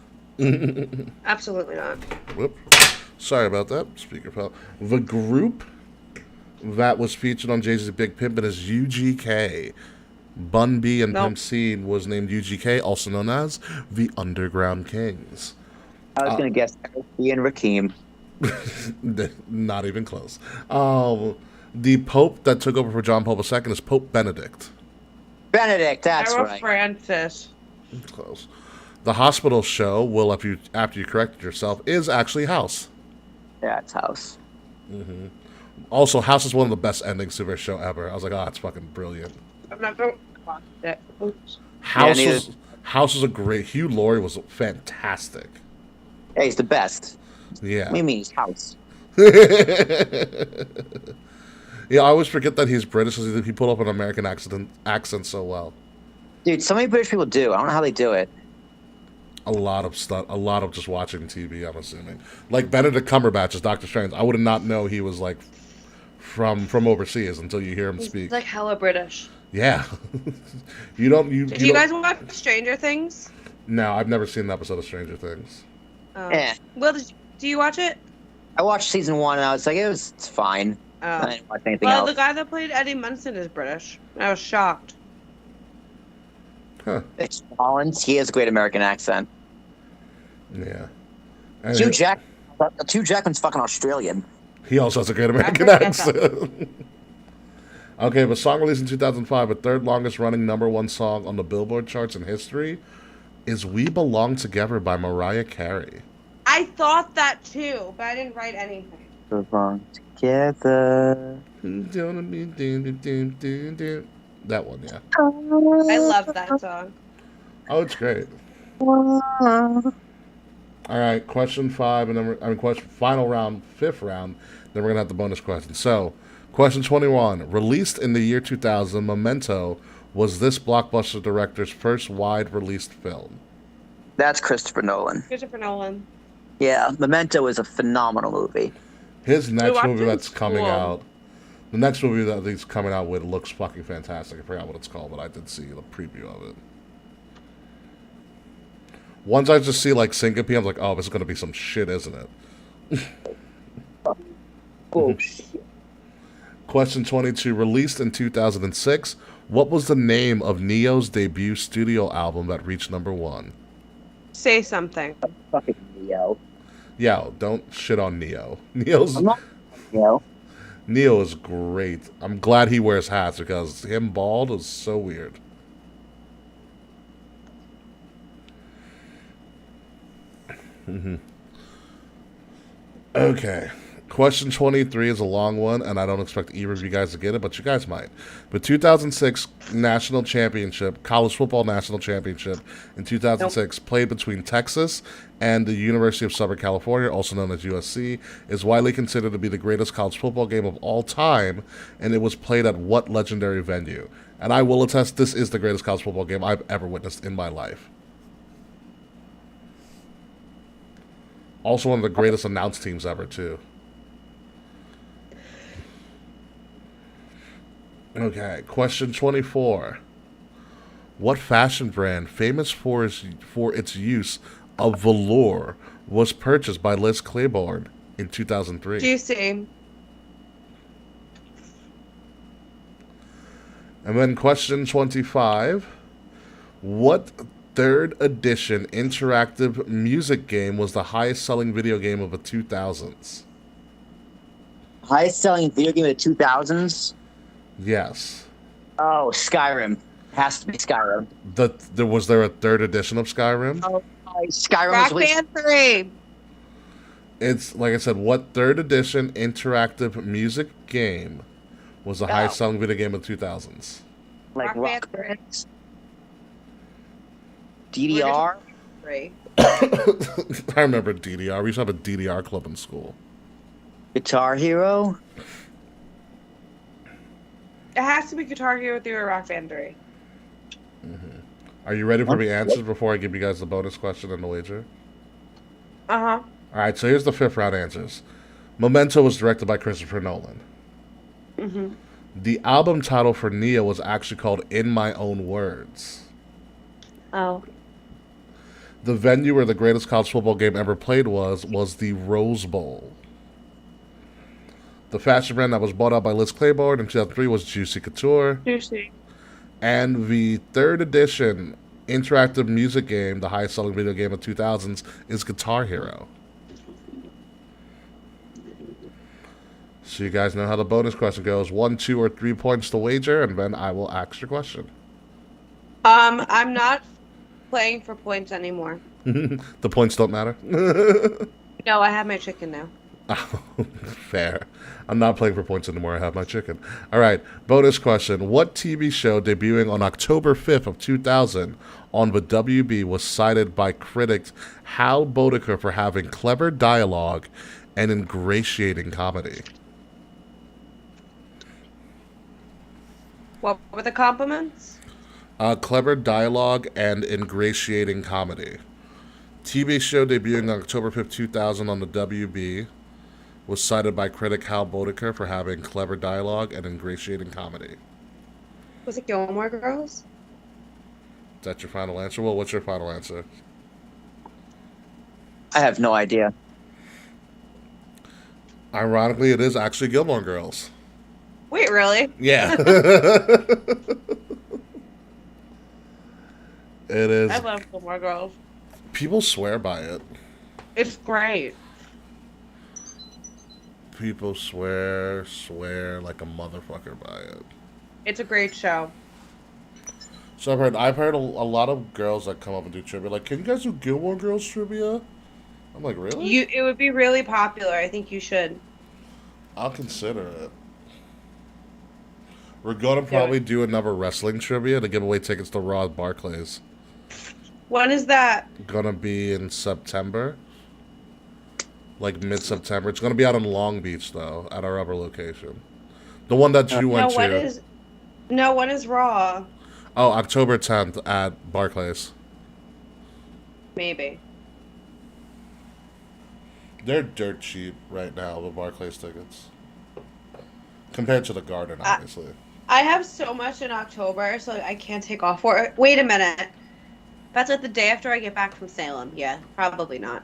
Absolutely not. Whoop. Sorry about that. Speaker fell. The group that was featured on Jay-Z's Big Pimpin' is UGK. Bun B and Pimp C was named UGK, also known as the Underground Kings. I was going to guess Ian Rakim. Not even close. The Pope that took over for John Paul II is Pope Benedict. Benedict, that's Sarah right. Francis. Close. The hospital show, Will, after you corrected yourself, is actually House. Yeah, it's House. Mm-hmm. Also, House is one of the best endings to their show ever. I was like, oh, it's fucking brilliant. I'm not going to watch it. Oops. House was a great... Hugh Laurie was fantastic. Yeah, he's the best. Yeah. What do you mean he's House? Yeah, I always forget that he's British because he pulled up an American accent so well. Dude, so many British people do. I don't know how they do it. A lot of just watching TV, I'm assuming. Like Benedict Cumberbatch as Doctor Strange. I would not know he was like from overseas until you hear him speak. He's like hella British. Yeah. Do you guys watch Stranger Things? No, I've never seen an episode of Stranger Things. Oh. Eh. Will, do you watch it? I watched season 1 and I was like, it's fine. Oh. I didn't watch anything Well, else. the guy that played Eddie Munson is British. I was shocked. Huh. It's Collins. He has a great American accent. Yeah. Hugh Jackman's fucking Australian. He also has a great American accent. Okay, but song released in 2005, a third longest running #1 song on the Billboard charts in history is We Belong Together by Mariah Carey. I thought that too, but I didn't write anything. Belong together. That one, yeah. I love that song. Oh, it's great. All right, question 5, and then question final round, 5th round. Then we're gonna have the bonus question. So, question 21: released in the year 2000, Memento was this blockbuster director's first wide-released film. That's Christopher Nolan. Christopher Nolan. Yeah, Memento is a phenomenal movie. His next watched movie it in that's coming school. out, the next movie that he's coming out with looks fucking fantastic. I forgot what it's called, but I did see the preview of it. Once I just see like Syncope, I'm like, oh, this is gonna be some shit, isn't it? Oh shit. Question 22: released in 2006, what was the name of Neo's debut studio album that reached number 1? Say something. Fucking Neo. Yeah, don't shit on Neo. Neo's I'm not Neo. Neo is great. I'm glad he wears hats because him bald is so weird. Okay. Question 23 is a long one, and I don't expect either of you guys to get it, but you guys might. The 2006 National Championship, College Football National Championship in 2006, played between Texas and the University of Southern California, also known as USC, is widely considered to be the greatest college football game of all time, and it was played at what legendary venue? And I will attest, this is the greatest college football game I've ever witnessed in my life. Also one of the greatest announced teams ever, too. Okay, question 24. What fashion brand, famous for its use of velour, was purchased by Liz Claiborne in 2003? Juicy. And then question 25. What third edition interactive music game was the highest selling video game of the 2000s? Highest selling video game of the 2000s? Yes. Oh, Skyrim. Has to be Skyrim. Was there a third edition of Skyrim? Oh, Skyrim Rock was Band 3. It's, like I said, what third edition interactive music game was the highest selling video game of the 2000s? like Rock Rock Band. Band. DDR. 3. I remember DDR. We used to have a DDR club in school. Guitar Hero. It has to be Guitar Hero 3 or Rock Band 3. Are you ready for the answers before I give you guys the bonus question and the wager? Uh-huh. All right, so here's the 5th round answers. Memento was directed by Christopher Nolan. Mm-hmm. The album title for Neo was actually called In My Own Words. Oh. The venue where the greatest college football game ever played was the Rose Bowl. The fashion brand that was bought out by Liz Claiborne in 2003 was Juicy Couture. Juicy. And the third edition interactive music game, the highest selling video game of 2000s, is Guitar Hero. So you guys know how the bonus question goes. 1, 2, or 3 points to wager, and then I will ask your question. I'm not playing for points anymore. The points don't matter? No, I have my chicken now. Oh, fair. I'm not playing for points anymore. I have my chicken. All right. Bonus question. What TV show debuting on October 5th of 2000 on the WB was cited by critic Hal Boddicker for having clever dialogue and ingratiating comedy? What were the compliments? Clever dialogue and ingratiating comedy. TV show debuting on October 5th, 2000 on the WB was cited by critic Hal Boddicker for having clever dialogue and ingratiating comedy. Was it Gilmore Girls? Is that your final answer? Well, what's your final answer? I have no idea. Ironically, it is actually Gilmore Girls. Wait, really? Yeah. It is. I love Gilmore Girls. People swear by it. It's great. People swear like a motherfucker by it. It's a great show. So I've heard a lot of girls that come up and do trivia. Like, can you guys do Gilmore Girls trivia? I'm like, really? It would be really popular. I think you should. I'll consider it. We're going to probably do another wrestling trivia to give away tickets to Raw at Barclays. When is that? Gonna be in September. like mid-September. It's going to be out in Long Beach, though, at our other location. The one that you No, went when to. is Raw? Oh, October 10th at Barclays. Maybe. They're dirt cheap right now, the Barclays tickets. Compared to the Garden, obviously. I have so much in October, so I can't take off for it. Wait a minute. That's like the day after I get back from Salem. Yeah, probably not.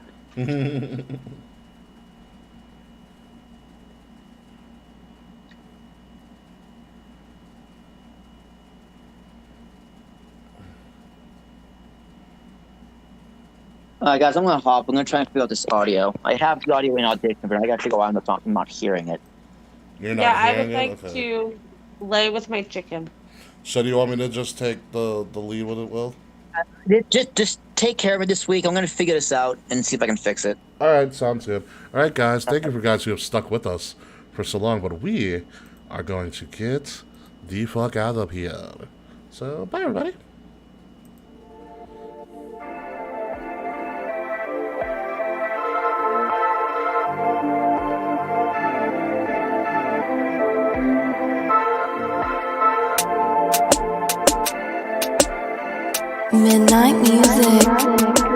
Guys, I'm gonna hop. I'm gonna try and figure out this audio. I have the audio in Audition, but I gotta figure out I'm not hearing it. You're not Yeah, I hearing would it? like Okay. to lay with my chicken. So do you want me to just take the lead with it, Will? Just take care of it this week. I'm gonna figure this out and see if I can fix it. All right, sounds good. All right, guys, thank you for guys who have stuck with us for so long, but we are going to get the fuck out of here. So, bye, everybody. Midnight music.